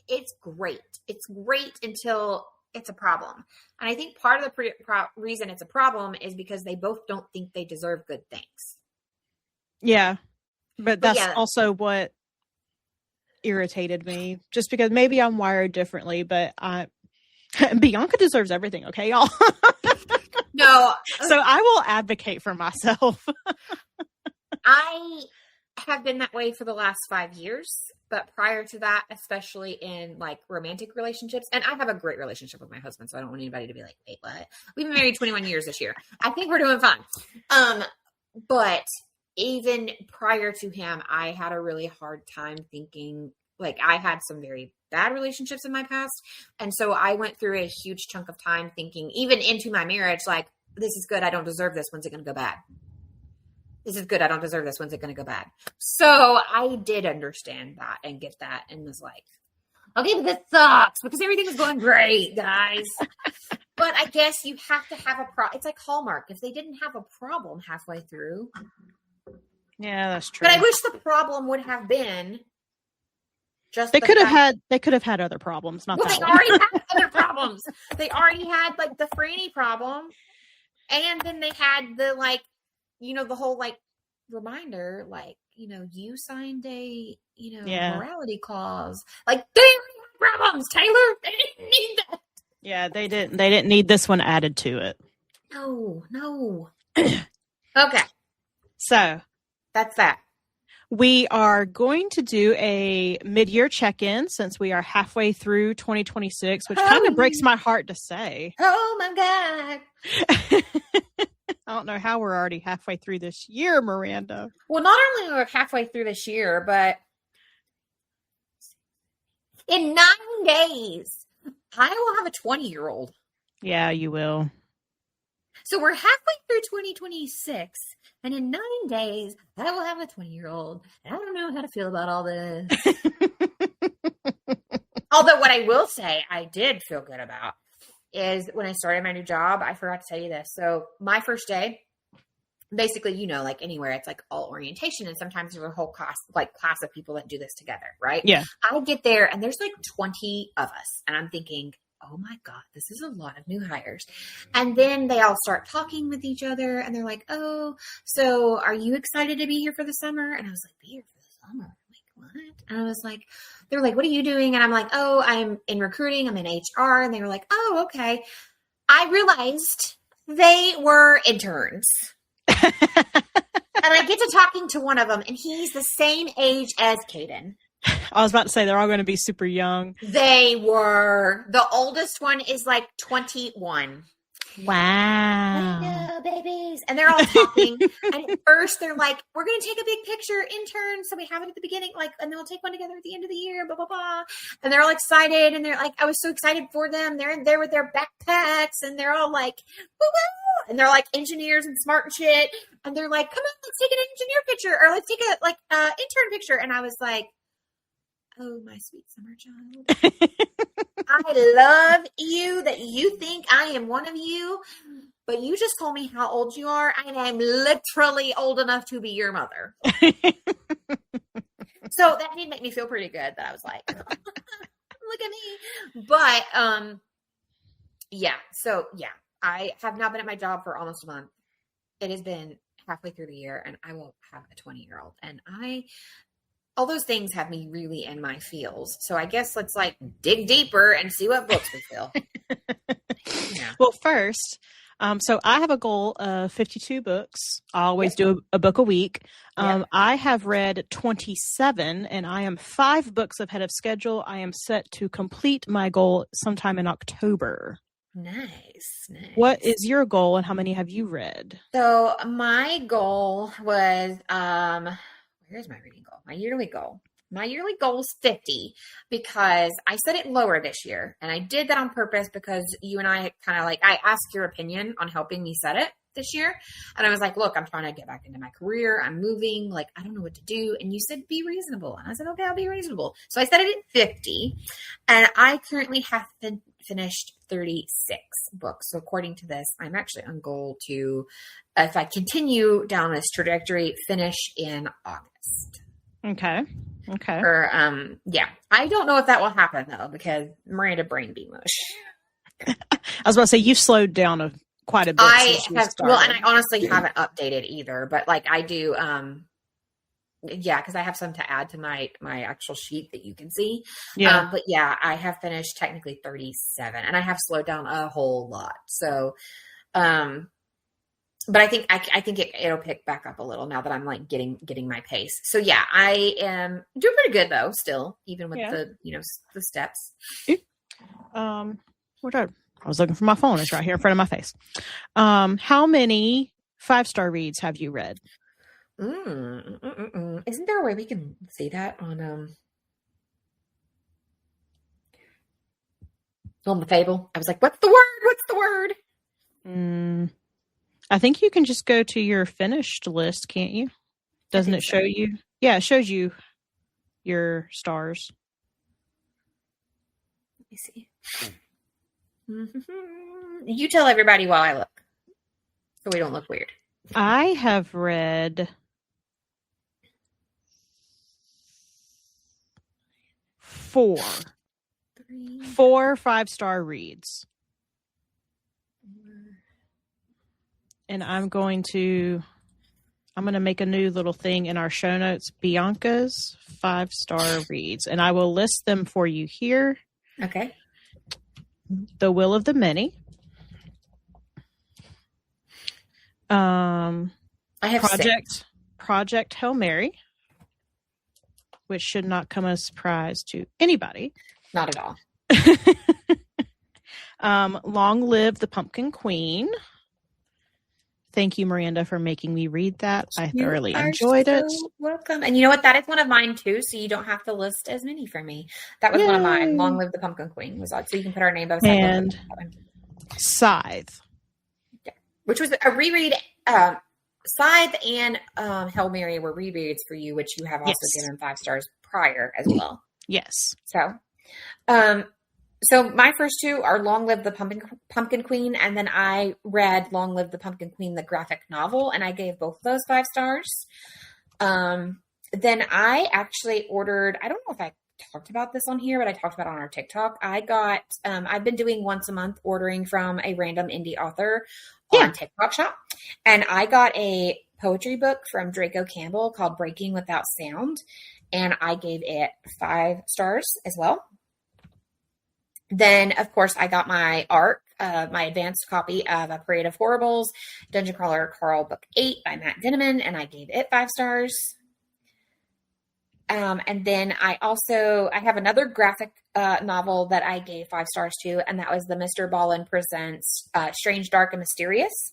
it's great. It's great until it's a problem. And I think part of the reason it's a problem is because they both don't think they deserve good things. Yeah. But that's also what irritated me. Just because maybe I'm wired differently, but Bianca deserves everything, okay, y'all? No. So I will advocate for myself. I have been that way for the last 5 years, but prior to that, especially in like romantic relationships, and I have a great relationship with my husband, so I don't want anybody to be like, wait, what? We've been married 21 years this year. I think we're doing fine. But even prior to him, I had a really hard time thinking, like I had some very bad relationships in my past. And so I went through a huge chunk of time thinking, even into my marriage, like, this is good. I don't deserve this. When's it going to go bad? This is good. I don't deserve this. When's it going to go bad? So I did understand that and get that and was like, okay, but this sucks because everything is going great, guys. But I guess you have to have a problem. It's like Hallmark. If they didn't have a problem halfway through. Yeah, that's true. But I wish the problem would have been just they could have had other problems. Not well, that they one. already had other problems. They already had like the Franny problem, and then they had the like, you know, the whole like reminder, like, you know, you signed a, you know, morality clause. Like they already had problems, Taylor. They didn't need that. Yeah, they didn't need this one added to it. No. Okay. So That's that. we are going to do a mid-year check-in since we are halfway through 2026, which kind of breaks my heart to say. Oh my God. I don't know how we're already halfway through this year, Miranda. Well, not only are we halfway through this year, but in 9 days, I will have a 20-year-old. Yeah, you will. So we're halfway through 2026, and in 9 days, I will have a 20-year-old. I don't know how to feel about all this. Although what I will say I did feel good about is when I started my new job, I forgot to tell you this. So my first day, basically, like anywhere, it's like all orientation. And sometimes there's a whole class of people that do this together, right? Yeah. I get there and there's like 20 of us. And I'm thinking, oh my God, this is a lot of new hires. And then they all start talking with each other and they're like, oh, so are you excited to be here for the summer? And I was like, be here for the summer? What? And I was like, they were like, what are you doing? And I'm like, oh, I'm in recruiting. I'm in HR. And they were like, oh, okay. I realized they were interns. And I get to talking to one of them, and he's the same age as Caden. I was about to say they're all going to be super young. They were. The oldest one is like 21. Wow. I know, babies. And they're all talking. And at first they're like, we're going to take a big picture, intern. So we have it at the beginning, and then we'll take one together at the end of the year, blah, blah, blah. And they're all excited. And they're like, I was so excited for them. They're in there with their backpacks and they're all like, woo woo. And they're like engineers and smart and shit. And they're like, come on, let's take an engineer picture or let's take a intern picture. And I was like, oh, my sweet summer child. I love you that you think I am one of you, but you just told me how old you are, and I'm literally old enough to be your mother. So that did make me feel pretty good that I was like, look at me. But, yeah. So, yeah, I have now been at my job for almost a month. It has been halfway through the year, and I will have a 20-year-old. And all those things have me really in my feels. So I guess let's dig deeper and see what books we feel. Yeah. Well, first, so I have a goal of 52 books. I always do a book a week. I have read 27 and I am 5 books ahead of schedule. I am set to complete my goal sometime in October. Nice. What is your goal and how many have you read? So my goal was, here's my reading goal. My yearly goal. My yearly goal is 50 because I set it lower this year. And I did that on purpose because you and I I asked your opinion on helping me set it this year. And I was like, look, I'm trying to get back into my career. I'm moving. I don't know what to do. And you said, be reasonable. And I said, okay, I'll be reasonable. So I set it at 50 and I currently have finished 36 books. So according to this, I'm actually on goal to, if I continue down this trajectory, finish in August. Okay. Or, yeah. I don't know if that will happen though, because Miranda brain be mush. I was about to say, you've slowed down quite a bit. I have, well, and I honestly haven't updated either, but I do, yeah, because I have some to add to my actual sheet that you can see. Yeah. But yeah, I have finished technically 37 and I have slowed down a whole lot. So, but I think it'll pick back up a little now that I'm getting my pace. So yeah, I am doing pretty good though, still, even with the steps. I was looking for my phone. It's right here in front of my face. How many 5-star reads have you read? Isn't there a way we can see that on the Fable? I was like, what's the word? What's the word? I think you can just go to your finished list, can't you? Doesn't it show you? Yeah, it shows you your stars. Let me see. You tell everybody while I look, so we don't look weird. I have read 4 5-star reads. And I'm going to make a new little thing in our show notes, Bianca's 5-star reads, and I will list them for you here. Okay. The Will of the Many. I have Project Hail Mary, which should not come as a surprise to anybody. Not at all. Long Live the Pumpkin Queen. Thank you, Miranda, for making me read that. I thoroughly enjoyed it. Welcome. And you know what? That is one of mine too, so you don't have to list as many for me. That was one of mine. Long Live the Pumpkin Queen was on. So you can put our name beside and Scythe. Yeah. Which was a reread. Scythe and Hail Mary were rereads for you, which you have also given 5 stars prior as well. Yes. So my first 2 are Long Live the Pumpkin Queen, and then I read Long Live the Pumpkin Queen, the graphic novel, and I gave both of those 5 stars. Then I actually ordered, I don't know if I talked about this on here, but I talked about it on our TikTok. I got, I've been doing once a month ordering from a random indie author on TikTok Shop, and I got a poetry book from Draeko Campbell called Breaking Without Sound, and I gave it 5 stars as well. Then, of course, I got my ARC, my advanced copy of A Parade of Horribles, Dungeon Crawler Carl Book 8 by Matt Diniman, and I gave it 5 stars. And then I have another graphic novel that I gave 5 stars to, and that was the Mr. Ballin Presents Strange, Dark, and Mysterious.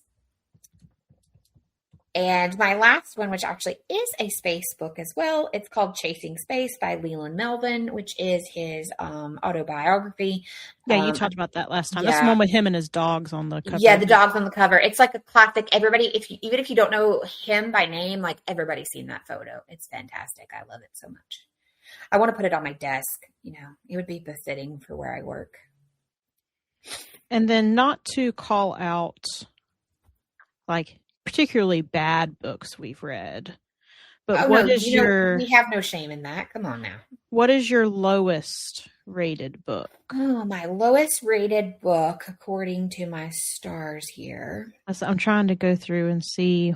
And my last one, which actually is a space book as well, it's called Chasing Space by Leland Melvin, which is his autobiography. Yeah, you talked about that last time. That's the one with him and his dogs on the cover. Yeah, the dogs on the cover. It's like a classic. Everybody, even if you don't know him by name, like everybody's seen that photo. It's fantastic. I love it so much. I want to put it on my desk. You know, it would be befitting for where I work. And then not to call out, like, particularly bad books we've read, but we have no shame in that. Come on now. What is your lowest rated book? Oh, my lowest rated book according to my stars here. I'm trying to go through and see.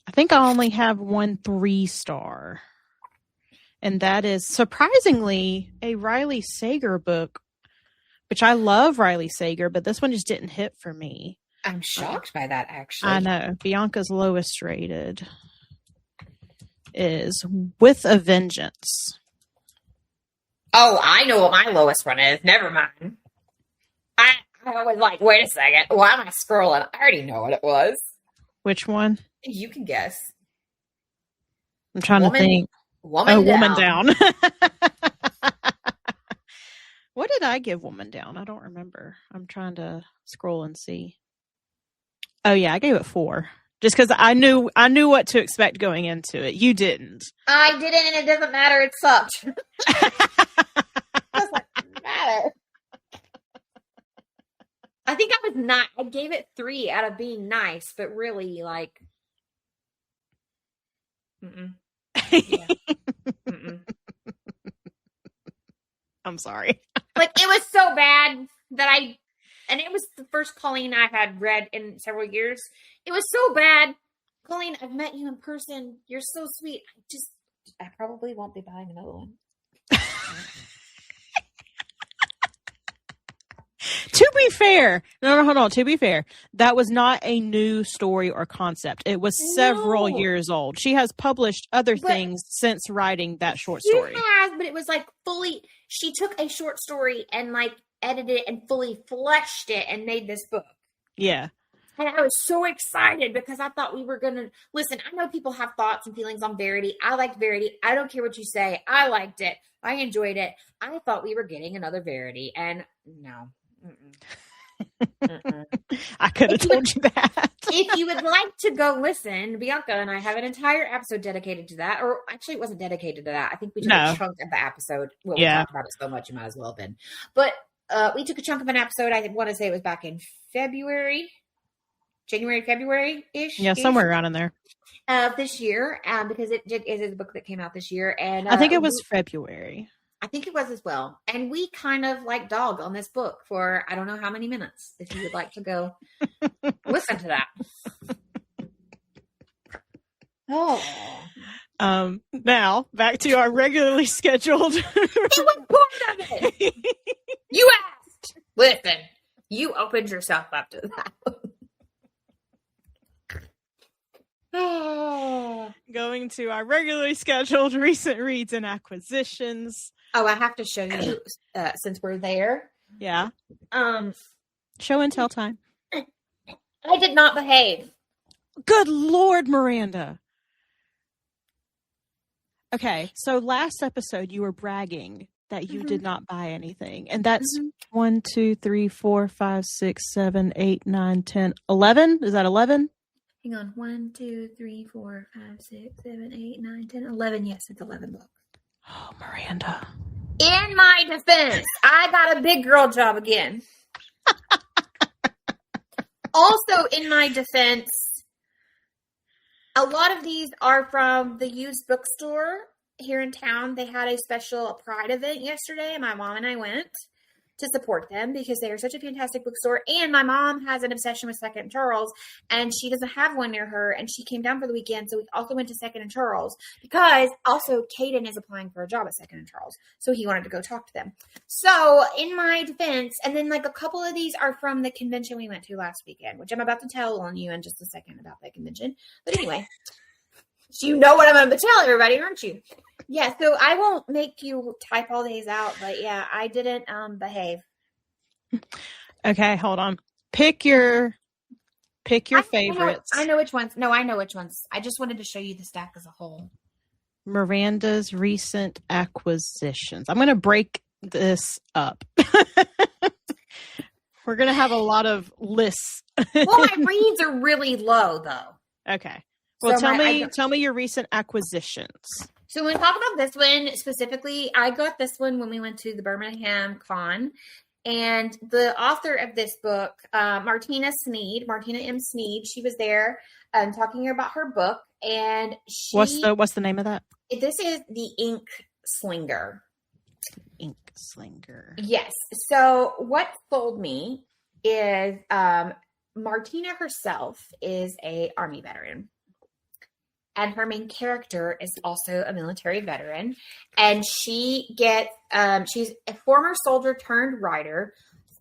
I think I only have one 3-star, and that is surprisingly a Riley Sager book, which I love Riley Sager, but this one just didn't hit for me. I'm shocked by that, actually. I know. Bianca's lowest rated is With a Vengeance. Oh, I know what my lowest one is. Never mind. I was like, wait a second. Why am I scrolling? I already know what it was. Which one? You can guess. I'm trying to think. Woman Down. What did I give Woman Down? I don't remember. I'm trying to scroll and see. Oh yeah, I gave it 4. Just because I knew what to expect going into it. You didn't. I didn't, and it doesn't matter. It sucked. Doesn't matter. I think I was not. I gave it 3 out of being nice, but really, like, Yeah. I'm sorry. Like, it was so bad that and it was the first Colleen I had read in several years. It was so bad. Colleen, I've met you in person. You're so sweet. I probably won't be buying another one. To be fair, hold on. To be fair, that was not a new story or concept. It was several years old. She has published other things since writing that short story. She has, but it was like fully. She took a short story and like edited it and fully fleshed it and made this book. Yeah. And I was so excited because I thought we were going to listen. I know people have thoughts and feelings on Verity. I liked Verity. I don't care what you say. I liked it. I enjoyed it. I thought we were getting another Verity, and no. I could have told you that. If you would like to go listen, Bianca and I have an entire episode dedicated to that. Or actually, it wasn't dedicated to that. I think we took a chunk of the episode. Well, we talked about it so much, you might as well have been. But we took a chunk of an episode. I want to say it was back in January, February-ish. Yeah, somewhere around in there. This year, because it is a book that came out this year. And I think it was February. I think it was as well. And we kind of like dogged on this book for I don't know how many minutes. If you would like to go listen to that. Oh. Now back to our regularly scheduled. It was part of it. You asked. Listen, you opened yourself up to that. Going to our regularly scheduled recent reads and acquisitions. Oh, I have to show you since we're there. Yeah. Show and tell time. I did not behave. Good Lord, Miranda. Okay, so last episode you were bragging that you did not buy anything. And that's 1, 2, 3, 4, 5, 6, 7, 8, 9, 10, 11? Is that 11? Hang on. 1, 2, 3, 4, 5, 6, 7, 8, 9, 10, 11. Yes, it's 11 books. Oh, Miranda. In my defense, I got a big girl job again. Also, in my defense, a lot of these are from the used bookstore here in town. They had a special Pride event yesterday, and my mom and I went to support them because they are such a fantastic bookstore. And my mom has an obsession with Second and Charles, and she doesn't have one near her, and she came down for the weekend, so we also went to Second and Charles because also Caden is applying for a job at Second and Charles, so he wanted to go talk to them. So in my defense, and then like a couple of these are from the convention we went to last weekend, which I'm about to tell on you in just a second about that convention. But anyway, so you know what I'm going to tell everybody, aren't you? Yeah, so I won't make you type all these out, but yeah, I didn't behave. Okay, hold on. Pick your favorites. I know which ones. No, I know which ones. I just wanted to show you the stack as a whole. Miranda's recent acquisitions. I'm going to break this up. We're going to have a lot of lists. Well, my reads are really low, though. Okay. Well, So tell me your recent acquisitions. So when we talk about this one specifically, I got this one when we went to the Birmingham Con. And the author of this book, Martina M. Sneed, she was there talking about her book. And what's the name of that? This is The Ink Slinger. Ink Slinger. Yes. So what sold me is Martina herself is a Army veteran. And her main character is also a military veteran. And she she's a former soldier turned writer,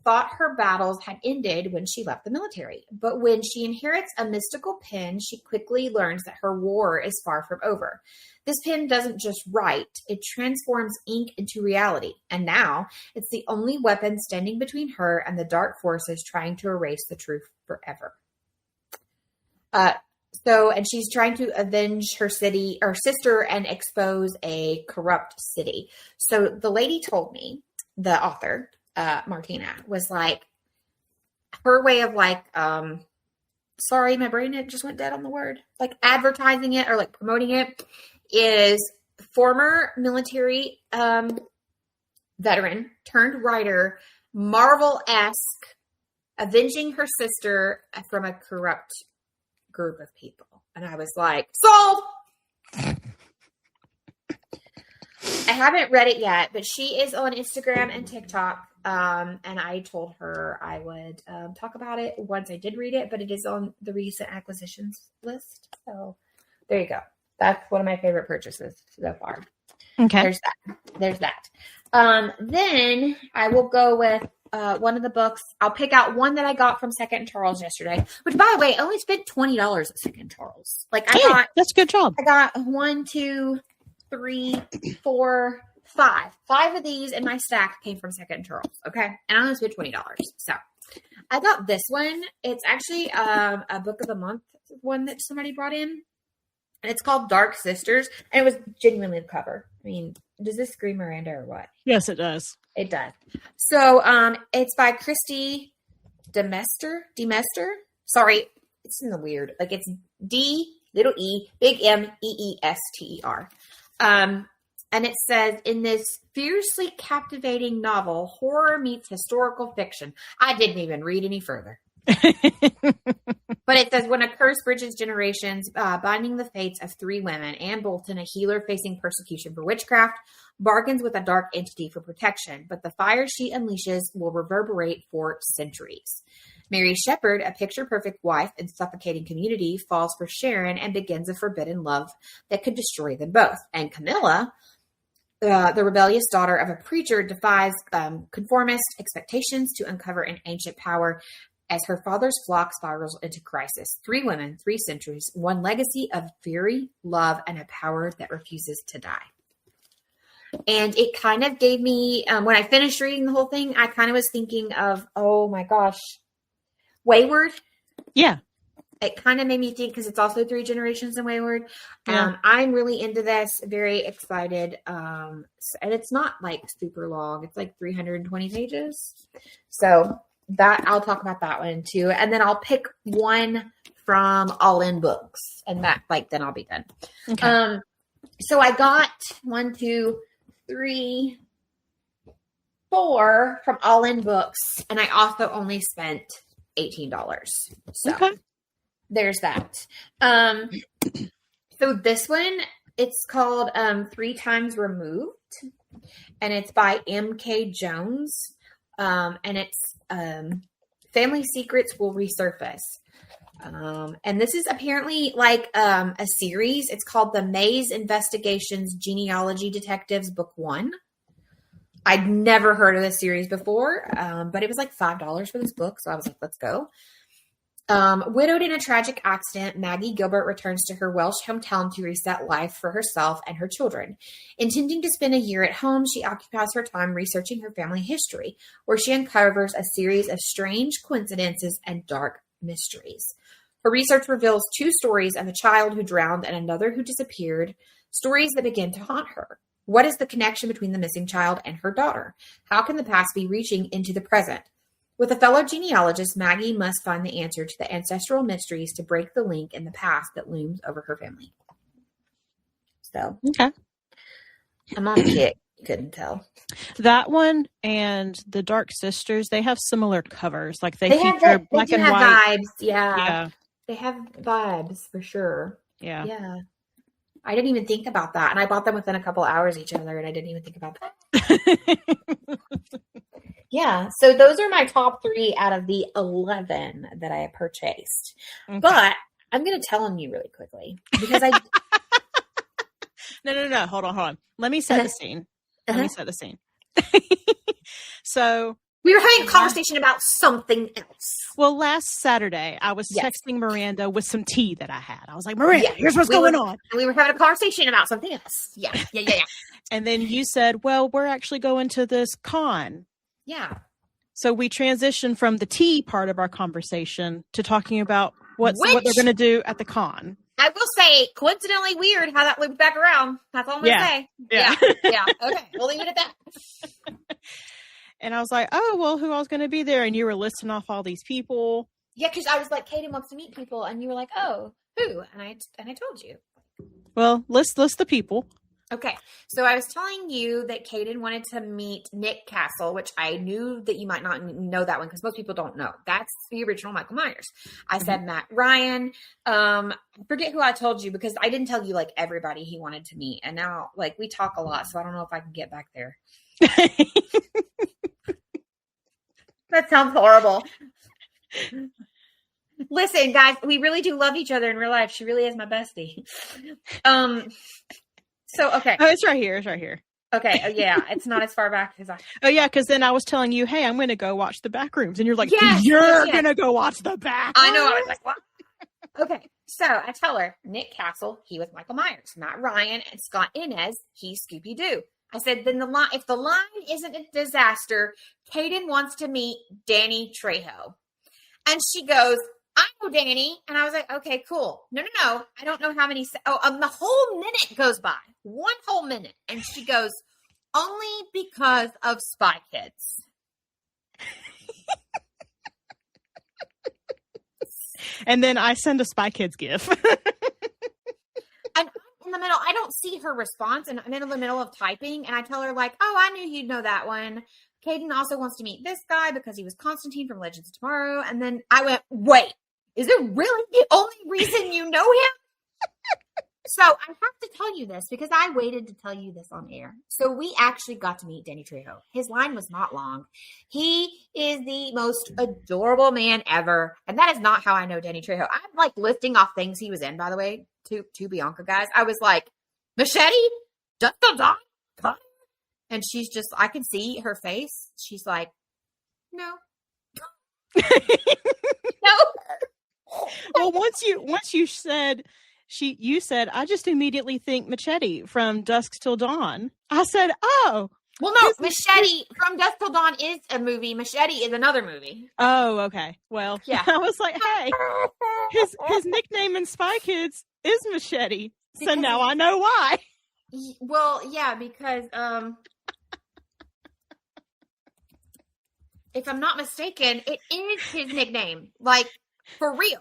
thought her battles had ended when she left the military. But when she inherits a mystical pen, she quickly learns that her war is far from over. This pen doesn't just write, it transforms ink into reality. And now it's the only weapon standing between her and the dark forces trying to erase the truth forever. And she's trying to avenge her sister and expose a corrupt city. So the lady told me, the author, Martina, was like, her way of like, sorry, my brain just went dead on the word, like advertising it or like promoting it is former military veteran turned writer, Marvel-esque, avenging her sister from a corrupt group of people. And I was like, sold! I haven't read it yet, but she is on Instagram and TikTok. And I told her I would talk about it once I did read it, but it is on the recent acquisitions list. So there you go. That's one of my favorite purchases so far. Okay. There's that. Then I will go with one of the books. I'll pick out one that I got from Second and Charles yesterday, which, by the way, I only spent $20 at Second and Charles. Like that's a good job. I got 1, 2, 3, 4, 5. 5 of these in my stack came from Second and Charles. Okay, and I only spent $20. So I got this one. It's actually a book of the month one that somebody brought in. And it's called Dark Sisters, and it was genuinely the cover. I mean, does this scream Miranda or what? Yes, it does. It does. So, it's by Christy Demester. Sorry, it's in the weird. Like it's D, little E, big M, Eester. And it says, in this fiercely captivating novel, horror meets historical fiction. I didn't even read any further. But it says, when a curse bridges generations, binding the fates of 3 women, Anne Bolton, a healer facing persecution for witchcraft, bargains with a dark entity for protection, but the fire she unleashes will reverberate for centuries. Mary Shepherd, a picture-perfect wife and suffocating community, falls for Sharon and begins a forbidden love that could destroy them both. And Camilla, the rebellious daughter of a preacher, defies conformist expectations to uncover an ancient power as her father's flock spirals into crisis. 3 women, 3 centuries, one legacy of fury, love, and a power that refuses to die. And it kind of gave me, when I finished reading the whole thing, I kind of was thinking of, oh my gosh, Wayward. Yeah. It kind of made me think, because it's also 3 generations in Wayward. Yeah. I'm really into this, very excited. And it's not like super long. It's like 320 pages. So that I'll talk about that one too. And then I'll pick one from All In Books, and that, like, then I'll be done. Okay. So I got 1, 2, 3, 4 from All In Books, and I also only spent $18. So there's that. So this one, it's called 3 Times Removed, and it's by M.K. Jones, and it's Family Secrets Will Resurface. And this is apparently like a series. It's called The Maze Investigations Genealogy Detectives Book 1. I'd never heard of this series before, but it was like $5 for this book. So I was like, let's go. Widowed in a tragic accident, Maggie Gilbert returns to her Welsh hometown to reset life for herself and her children. Intending to spend a year at home, she occupies her time researching her family history, where she uncovers a series of strange coincidences and dark mysteries. Her research reveals 2 stories of a child who drowned and another who disappeared, stories that begin to haunt her. What is the connection between the missing child and her daughter? How can the past be reaching into the present? With a fellow genealogist, Maggie must find the answer to the ancestral mysteries to break the link in the past that looms over her family. So, Okay. I'm on a kick. You couldn't tell. That one and the Dark Sisters, they have similar covers. Like they have feature that, black they do and have white. vibes. Yeah. Yeah. They have vibes for sure. Yeah. Yeah. I didn't even think about that. And I bought them within a couple hours each other, and I didn't even think about that. Yeah. So those are my top 3 out of the 11 that I purchased. Okay. But I'm going to tell them you really quickly because I. No. Hold on. Let me set the scene. Let me set the scene. So we were having a conversation about something else. Well, last Saturday, I was Yes. texting Miranda with some tea that I had. I was like, Miranda, here's what's going on. And we were having a conversation about something else. Yeah. And then you said, well, we're actually going to this con. Yeah. So we transitioned from the tea part of our conversation to talking about what they're going to do at the con. I will say, coincidentally weird how that looped back around. That's all I'm going to say. Yeah. Yeah. Okay. We'll leave it at that. And I was like, oh, well, who else going to be there? And you were listing off all these people. Yeah, because I was like, Kaden wants to meet people. And you were like, oh, who? And I told you. Well, list the people. Okay. So I was telling you that Kaden wanted to meet Nick Castle, which I knew that you might not know that one because most people don't know. That's the original Michael Myers. I said Matt Ryan. I forget who I told you because I didn't tell you like everybody he wanted to meet. And now like we talk a lot, so I don't know if I can get back there. That sounds horrible. Listen, guys, we really do love each other in real life. She really is my bestie. So, okay. Oh, it's right here. It's right here. Okay. Oh, yeah. It's not as far back as I. Oh, yeah. Because then I was telling you, hey, I'm going to go watch the back rooms. And you're like, yes, you're going to go watch the back I know. I was like, what? Okay. So I tell her, Nick Castle, he was Michael Myers. Matt Ryan and Scott Inez, he's Scooby-Doo. I said, then if the line isn't a disaster, Kaden wants to meet Danny Trejo. And she goes, I know Danny. And I was like, okay, cool. No. I don't know how many. The whole minute goes by. 1 whole minute. And she goes, only because of Spy Kids. And then I send a Spy Kids gif. And in the middle, I don't see her response. And I'm in the middle of typing. And I tell her like, oh, I knew you'd know that one. Kaden also wants to meet this guy because he was Constantine from Legends of Tomorrow. And then I went, wait, is it really the only reason you know him? So I have to tell you this because I waited to tell you this on air. So we actually got to meet Danny Trejo. His line was not long. He is the most adorable man ever. And that is not how I know Danny Trejo. I'm like lifting off things he was in, by the way, to Bianca, guys. I was like, Machete? Just a dog? And she's just, I can see her face. She's like, no. No. Well, once you said you said, I just immediately think Machete from Dusk Till Dawn. I said, oh. Well, no, Machete from Dusk Till Dawn is a movie. Machete is another movie. Oh, okay. Well, yeah. I was like, hey, his nickname in Spy Kids is Machete. So now I know why. Well, yeah, because if I'm not mistaken, it is his nickname, like for real.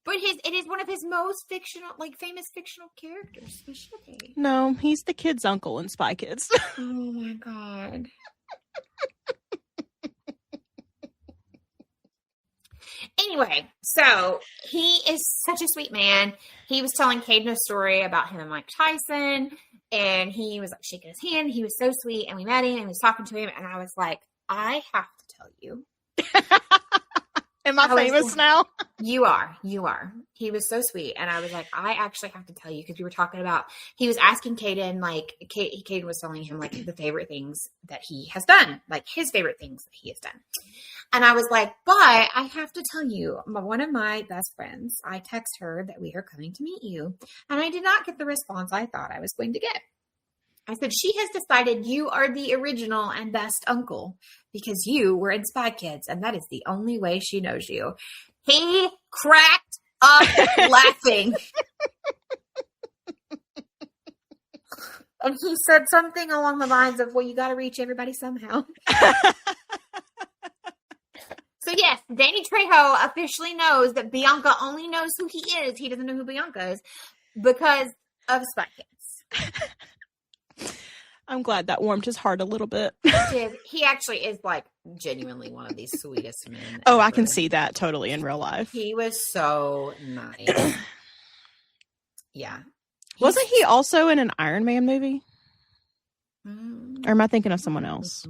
But it is one of his most famous fictional characters, Machete. No, he's the kid's uncle in Spy Kids. Oh my god. Anyway, so he is such a sweet man. He was telling Caden a story about him and Mike Tyson, and he was like shaking his hand. He was so sweet, and we met him, and he was talking to him, and I was like, I have to tell you. Am I famous now? You are. He was so sweet. And I was like, I actually have to tell you, because we were talking about, he was asking Caden, Caden was telling him, the favorite things that he has done, his favorite things that he has done. And I was like, but I have to tell you, one of my best friends, I text her that we are coming to meet you. And I did not get the response I thought I was going to get. I said, she has decided you are the original and best uncle because you were in Spy Kids, and that is the only way she knows you. He cracked up laughing. And he said something along the lines of, well, you got to reach everybody somehow. So yes, Danny Trejo officially knows that Bianca only knows who he is. He doesn't know who Bianca is because of Spy Kids. I'm glad that warmed his heart a little bit. He actually is genuinely one of the sweetest men. Oh, ever. I can see that totally in real life. He was so nice. Yeah. Wasn't he also in an Iron Man movie? Or am I thinking of someone else?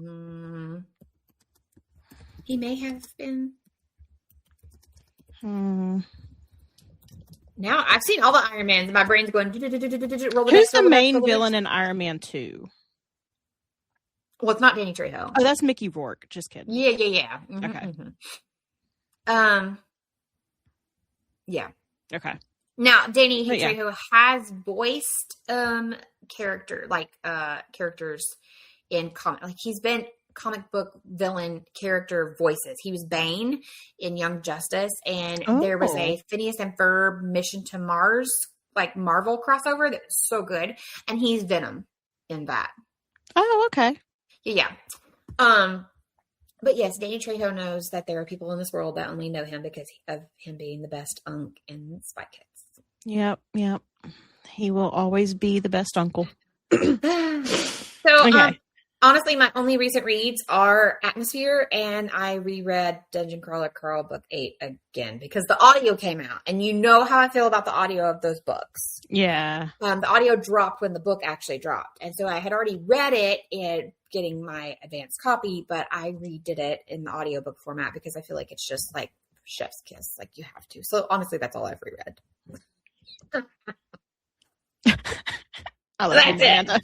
He may have been. Now I've seen all the Iron Mans and my brain's going. Who's the main villain in Iron Man 2? Well, it's not Danny Trejo. Oh, that's Mickey Rourke. Just kidding. Yeah. Mm-hmm, okay. Mm-hmm. Yeah. Okay. Now, Danny Trejo has voiced characters in comic. He's been comic book villain character voices. He was Bane in Young Justice, and there was a Phineas and Ferb Mission to Mars Marvel crossover that was so good, and he's Venom in that. Oh, okay. Yeah. But yes, Danny Trejo knows that there are people in this world that only know him because of him being the best unk in Spy Kids. Yep. He will always be the best uncle. So, okay. Honestly, my only recent reads are Atmosphere, and I reread Dungeon Crawler Carl Book 8 again because the audio came out, and you know how I feel about the audio of those books. Yeah. The audio dropped when the book actually dropped, and so I had already read it in getting my advanced copy, but I redid it in the audiobook format because I feel like it's just chef's kiss, you have to. So honestly, that's all I've reread. I love Amanda.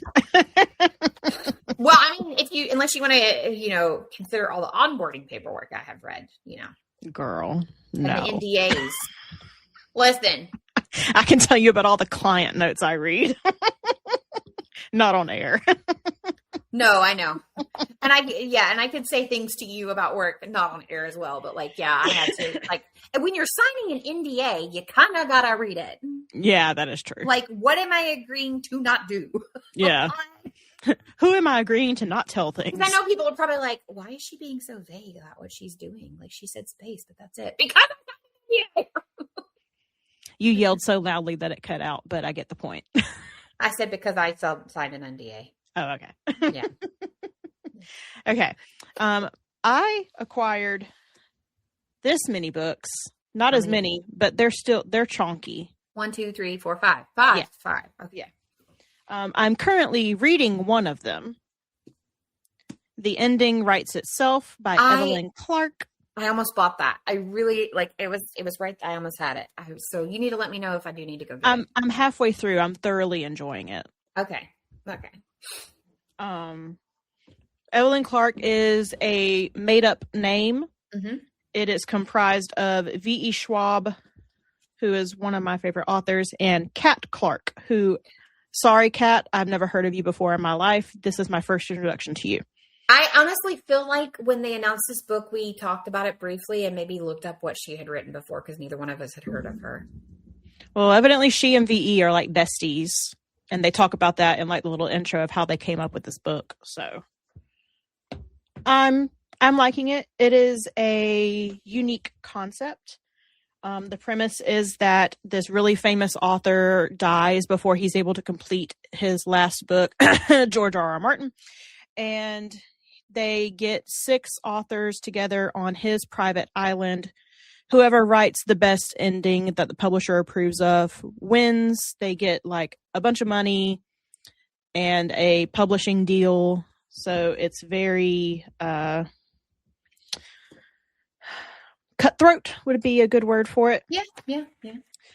Well, I mean, unless you want to, consider all the onboarding paperwork I have read, Girl, and no. the NDAs. Listen, I can tell you about all the client notes I read. Not on air. No, I know. And I could say things to you about work, not on air as well. But I had to when you're signing an NDA, you kind of got to read it. Yeah, that is true. What am I agreeing to not do? Yeah. Who am I agreeing to not tell things? Because I know people are probably why is she being so vague about what she's doing? She said space, but that's it. Because I'm not. You yelled so loudly that it cut out, but I get the point. I said because I signed an NDA. Oh, okay. Yeah. Okay. I acquired this many books. Not as many, but they're chunky. 1, 2, 3, 4, 5. 5. Yeah. 5. Okay. Yeah. I'm currently reading one of them. The Ending Writes Itself by Evelyn Clark. I almost bought that. I really it was right. I almost had it. So you need to let me know if I do need to go get it. I'm halfway through. I'm thoroughly enjoying it. Okay. Evelyn Clark is a made up name. Mm-hmm. It is comprised of V.E. Schwab, who is one of my favorite authors, and Kat Clark, who, sorry, Kat, I've never heard of you before in my life. This is my first introduction to you. I honestly feel like when they announced this book, we talked about it briefly and maybe looked up what she had written before because neither one of us had heard of her. Well, evidently she and V.E. are like besties, and they talk about that in like the little intro of how they came up with this book. So I'm liking it. It is a unique concept. The premise is that this really famous author dies before he's able to complete his last book, George R.R. Martin, and they get 6 authors together on his private island. Whoever writes the best ending that the publisher approves of wins. They get like a bunch of money and a publishing deal. So it's very cutthroat would be a good word for it. Yeah.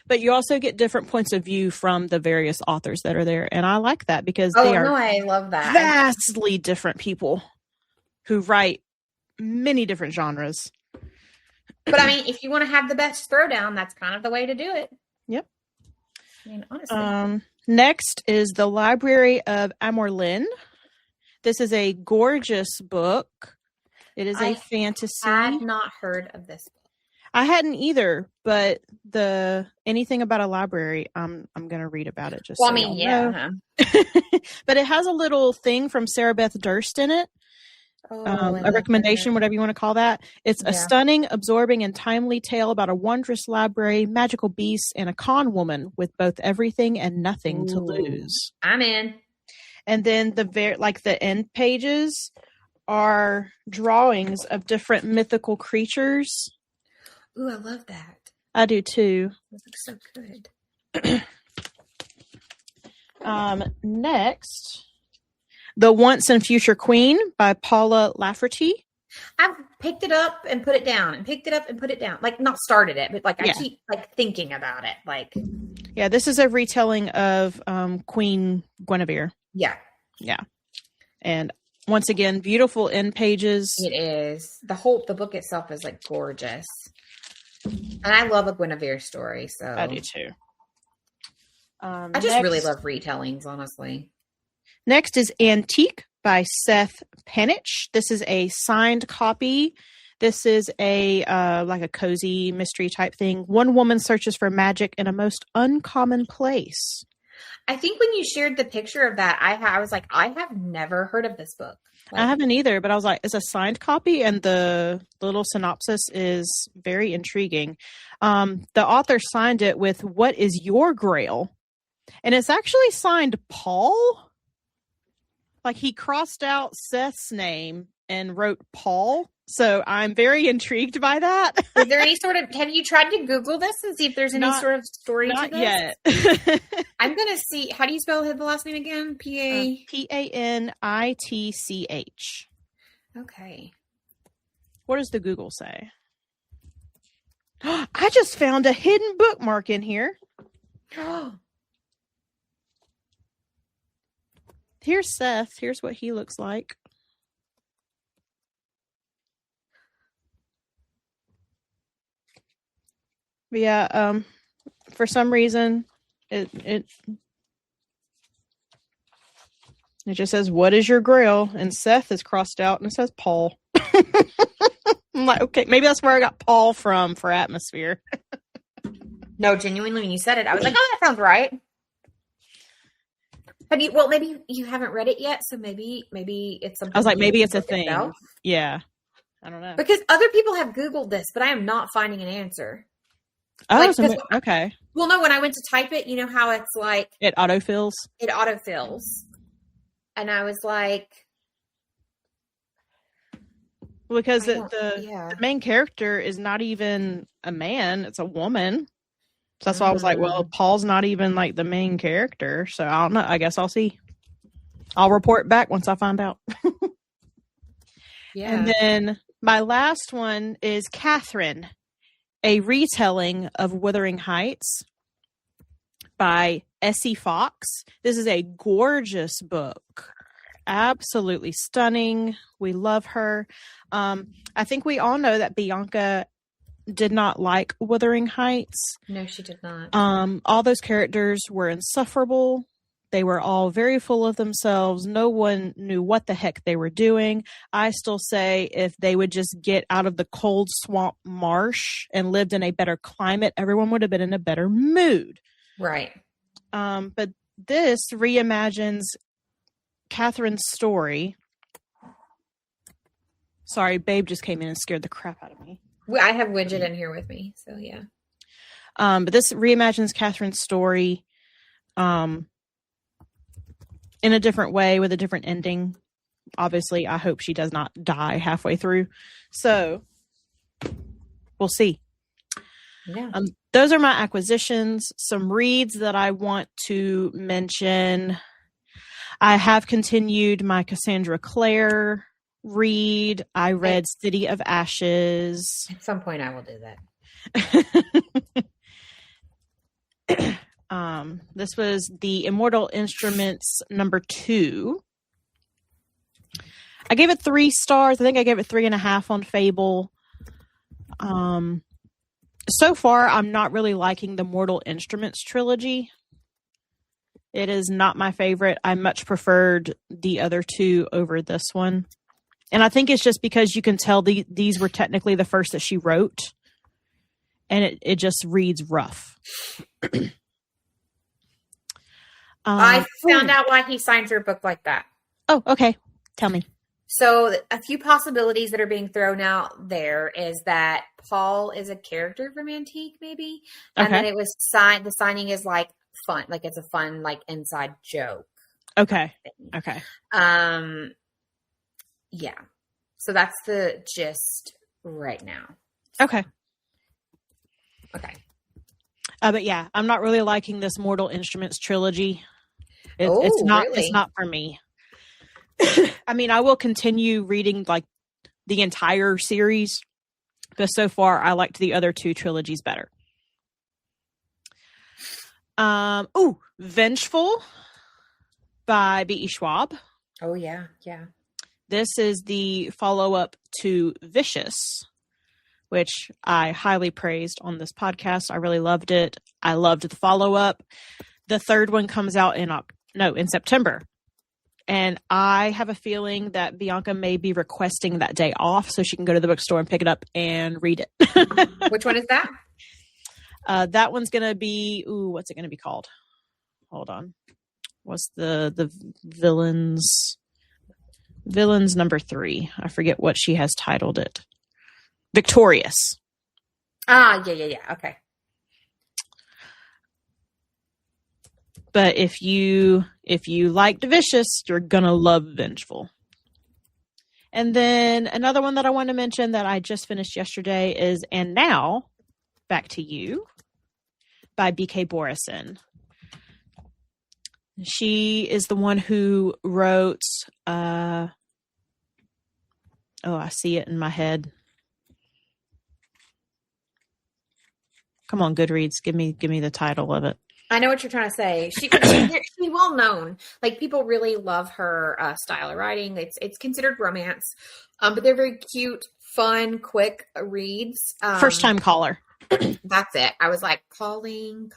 But you also get different points of view from the various authors that are there. And I like that because they are I love that. vastly different people who write many different genres. But I mean, if you want to have the best throwdown, that's kind of the way to do it. Yep. I mean, honestly. Next is The Library of Amorlin. This is a gorgeous book. It is a fantasy. I had not heard of this book. I hadn't either, but anything about a library, I'm going to read about it. Just Well, so I mean, y'all yeah. know. But it has a little thing from Sarah Beth Durst in it. A recommendation, whatever you want to call that. It's a stunning, absorbing, and timely tale about a wondrous library, magical beasts, and a con woman with both everything and nothing to lose. I'm in. And then the end pages are drawings of different mythical creatures. Ooh, I love that. I do too. This looks so good. Next, The Once and Future Queen by Paula Lafferty. I've picked it up and put it down and picked it up and put it down. Like, not started it, but like I keep like thinking about it. Like, yeah, this is a retelling of Queen Guinevere. Yeah. And once again, beautiful end pages. It is. The book itself is like gorgeous. And I love a Guinevere story, so I do too. I just really love retellings, honestly. Next is Antique by Scythe Penich. This is a signed copy. This is a like a cozy mystery type thing. One woman searches for magic in a most uncommon place. I think when you shared the picture of that, I was like, I have never heard of this book. Like, I haven't either, but I was like, it's a signed copy, and the little synopsis is very intriguing. The author signed it with "What is your Grail?" And it's actually signed Paul. Like, he crossed out Seth's name and wrote Paul. So I'm very intrigued by that. Is there any sort of, have you tried to Google this and see if there's any sort of story to this? Not yet. I'm going to see, how do you spell the last name again? Panitch. Okay. What does the Google say? I just found a hidden bookmark in here. Here's Seth. Here's what he looks like. But yeah, for some reason, it just says, "What is your grail?" And Seth is crossed out, and it says Paul. I'm like, okay, maybe that's where I got Paul from for atmosphere. No, genuinely, when you said it, I was like, oh, that sounds right. Have you? Well, maybe you haven't read it yet, so maybe it's something. I was like, maybe it's a thing. Itself. Yeah, I don't know. Because other people have Googled this, but I am not finding an answer. Oh, Like, so okay. Well, no, when I went to type it, you know how it's like It autofills. It autofills, and I was like, because the main character is not even a man; it's a woman. So that's why I was like, well, Paul's not even like the main character. So I don't know. I guess I'll see. I'll report back once I find out. yeah. And then my last one is Catherine, a retelling of Wuthering Heights by Essie Fox. This is a gorgeous book. absolutely stunning. We love her. I think we all know that Bianca did not like Wuthering Heights. No, she did not. All those characters were insufferable. They were all very full of themselves. No one knew what the heck they were doing. I still say if they would just get out of the cold swamp marsh and lived in a better climate, everyone would have been in a better mood. Right. But this reimagines Catherine's story. Sorry, Babe just came in and scared the crap out of me. I have Widget in here with me, so yeah. But this reimagines Catherine's story in a different way with a different ending. Obviously, I hope she does not die halfway through. So, we'll see. Yeah. Those are my acquisitions. Some reads that I want to mention. I have continued my Cassandra Clare read. I read City of Ashes. At some point I will do that. This was the Immortal Instruments number 2. I gave it 3 stars. I think I gave it 3.5 on Fable. So far, I'm not really liking the Mortal Instruments trilogy. It is not my favorite. I much preferred the other 2 over this one. And I think it's just because you can tell these were technically the first that she wrote. And it just reads rough. I found out why he signs her book like that. Oh, okay. Tell me. So a few possibilities that are being thrown out there is that Paul is a character from Antique, maybe. And then it was signed. The signing is like fun. Like it's a fun, like inside joke. Okay. Okay. Yeah. So that's the gist right now. Okay. Okay. But yeah, I'm not really liking this Mortal Instruments trilogy. It's not. Really? It's not for me. I mean, I will continue reading like the entire series, but so far I liked the other 2 trilogies better. Vengeful by B.E. Schwab. Oh yeah, yeah. This is the follow-up to Vicious, which I highly praised on this podcast. I really loved it. I loved the follow-up. The 3rd one comes out in September. And I have a feeling that Bianca may be requesting that day off so she can go to the bookstore and pick it up and read it. Which one is that? That one's going to be, what's it going to be called? Hold on. What's the villains number 3? I forget what she has titled it. Victorious. Yeah. Okay. But if you liked Vicious, you're gonna love Vengeful. And then another one that I want to mention that I just finished yesterday is And Now, Back to You by B.K. Borison. She is the one who wrote I see it in my head. Come on, Goodreads, give me the title of it. I know what you're trying to say. She's well known. Like people really love her style of writing. It's considered romance, but they're very cute, fun, quick reads. First time caller. That's it. I was like calling.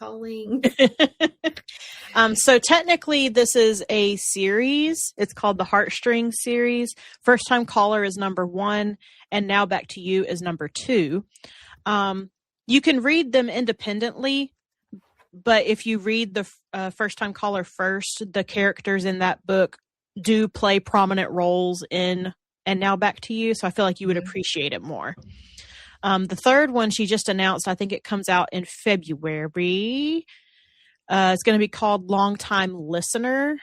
So technically, this is a series. It's called the Heartstrings series. First time caller is number 1, and Now Back to You is number 2. You can read them independently. But if you read the First Time Caller first, the characters in that book do play prominent roles in And Now Back to You. So I feel like you would appreciate it more. The 3rd one she just announced, I think it comes out in February. It's going to be called Long Time Listener.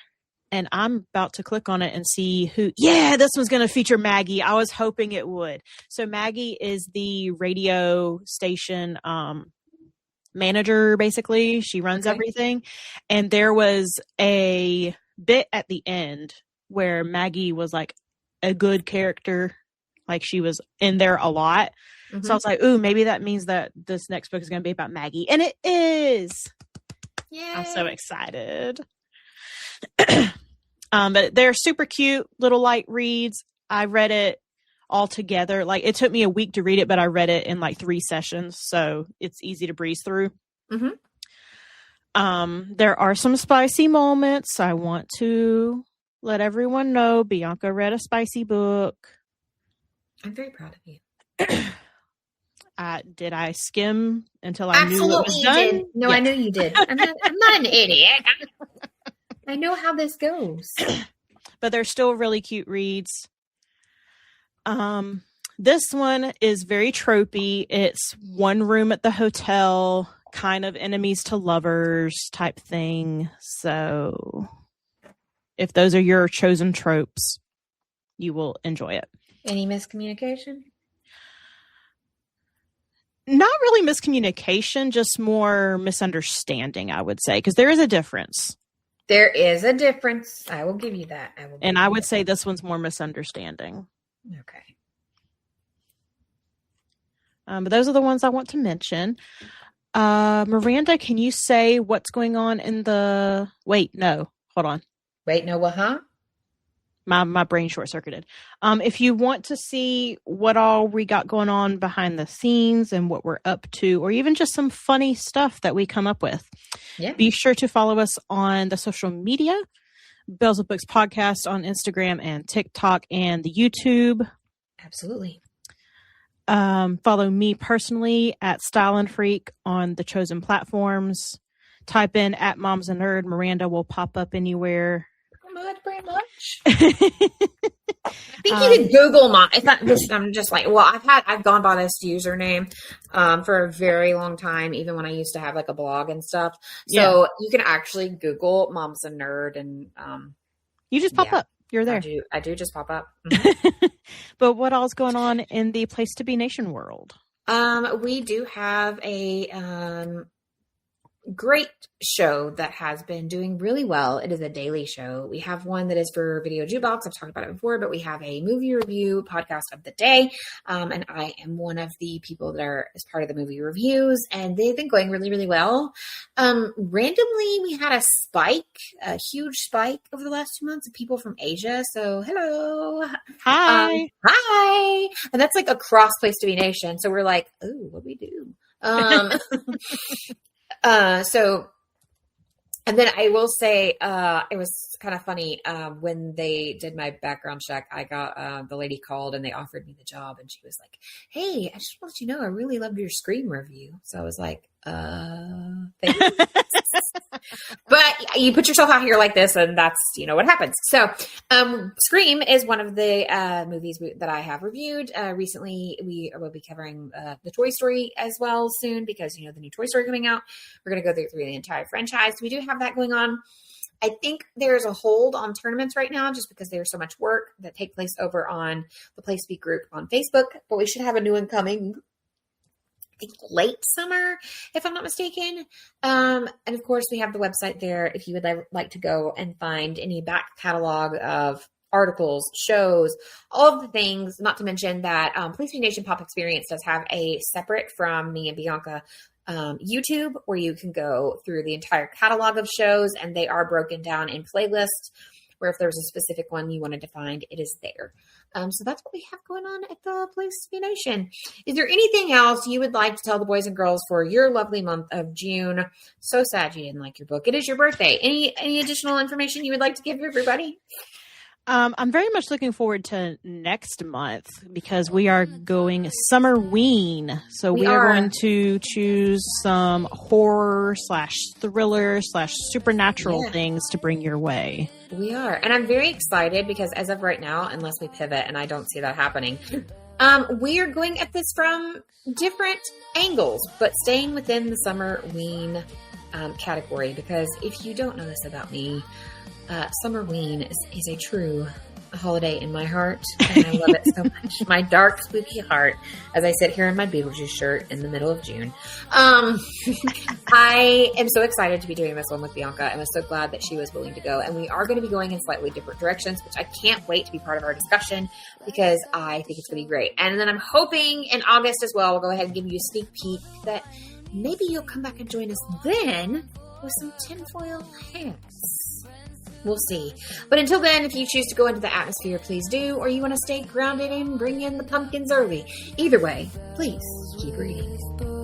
And I'm about to click on it and see who. Yeah, this one's going to feature Maggie. I was hoping it would. So Maggie is the radio station manager, basically. She runs everything. And there was a bit at the end where Maggie was like a good character. Like she was in there a lot. Mm-hmm. So I was like, ooh, maybe that means that this next book is going to be about Maggie. And it is. Yay. I'm so excited. But they're super cute, little light reads. I read it all together. Like, it took me a week to read it, but I read it in like 3 sessions, so it's easy to breeze through. Mm-hmm. There are some spicy moments. I want to let everyone know Bianca read a spicy book. I'm very proud of you. Did I skim until I Absolutely knew it was done? Did. No, Yeah. I know you did. I'm not an idiot. I know how this goes. But they're still really cute reads. This one is very tropey. It's one room at the hotel, kind of enemies to lovers type thing. So if those are your chosen tropes, you will enjoy it. Any miscommunication? Not really miscommunication, just more misunderstanding, I would say, because there is a difference. There is a difference. I will give you that. I would say this one's more misunderstanding. Okay. But those are the ones I want to mention. Miranda, can you say what's going on in the... Wait, no. Hold on. Wait, no, what, huh? My brain short-circuited. If you want to see what all we got going on behind the scenes and what we're up to, or even just some funny stuff that we come up with, be sure to follow us on the social media, Bells with Books Podcast on Instagram and TikTok and the YouTube. Absolutely. Follow me personally at Style and Freak on the chosen platforms. Type in at Mom's a Nerd. Miranda will pop up anywhere. Pretty much. I think you can Google mom. It's not just, I'm just like, well, I've gone by this username for a very long time, even when I used to have like a blog and stuff. So you can actually Google Mom's a Nerd and you just pop up. You're there. I do just pop up. Mm-hmm. But what all's going on in the Place to Be Nation world? We do have a great show that has been doing really well. It is a daily show. We have one that is for Video Jukebox. I've talked about it before, but we have a movie review podcast of the day. And I am one of the people that are as part of the movie reviews, and they've been going really, really well. Randomly, we had a huge spike over the last 2 months of people from Asia. So hello. Hi. Hi. And that's like across Place to Be Nation. So we're like, ooh, what do we do? And then I will say, it was kind of funny, when they did my background check, I got, the lady called and they offered me the job and she was like, hey, I just want to let you know, I really loved your Scream review. So I was like, thanks. But you put yourself out here like this and that's, what happens. So, Scream is one of the, movies that I have reviewed. Recently we will be covering, the Toy Story as well soon because, the new Toy Story coming out. We're going to go through the entire franchise. We do have that going on. I think there's a hold on tournaments right now just because there's so much work that take place over on the Play Speak group on Facebook, but we should have a new one coming, I think late summer, if I'm not mistaken. And of course we have the website there if you would like to go and find any back catalog of articles, shows, all of the things, not to mention that Place to Be Nation Pop Experience does have a separate from me and Bianca YouTube where you can go through the entire catalog of shows and they are broken down in playlists where if there's a specific one you wanted to find, it is there. So that's what we have going on at the Place to Be Nation. Is there anything else you would like to tell the boys and girls for your lovely month of June? So sad you didn't like your book. It is your birthday. Any additional information you would like to give everybody? I'm very much looking forward to next month because we are going Summerween. So we are going to choose some horror / thriller / supernatural things to bring your way. We are. And I'm very excited because as of right now, unless we pivot, and I don't see that happening, we are going at this from different angles, but staying within the Summerween category because if you don't know this about me, Summerween is a true holiday in my heart, and I love it so much. My dark, spooky heart, as I sit here in my Beetlejuice shirt in the middle of June. I am so excited to be doing this one with Bianca, and was so glad that she was willing to go. And we are going to be going in slightly different directions, which I can't wait to be part of our discussion because I think it's going to be great. And then I'm hoping in August as well, we'll go ahead and give you a sneak peek that maybe you'll come back and join us then with some tinfoil hats. We'll see. But until then, if you choose to go into the atmosphere, please do, or you want to stay grounded and bring in the pumpkins early. Either way, please keep reading.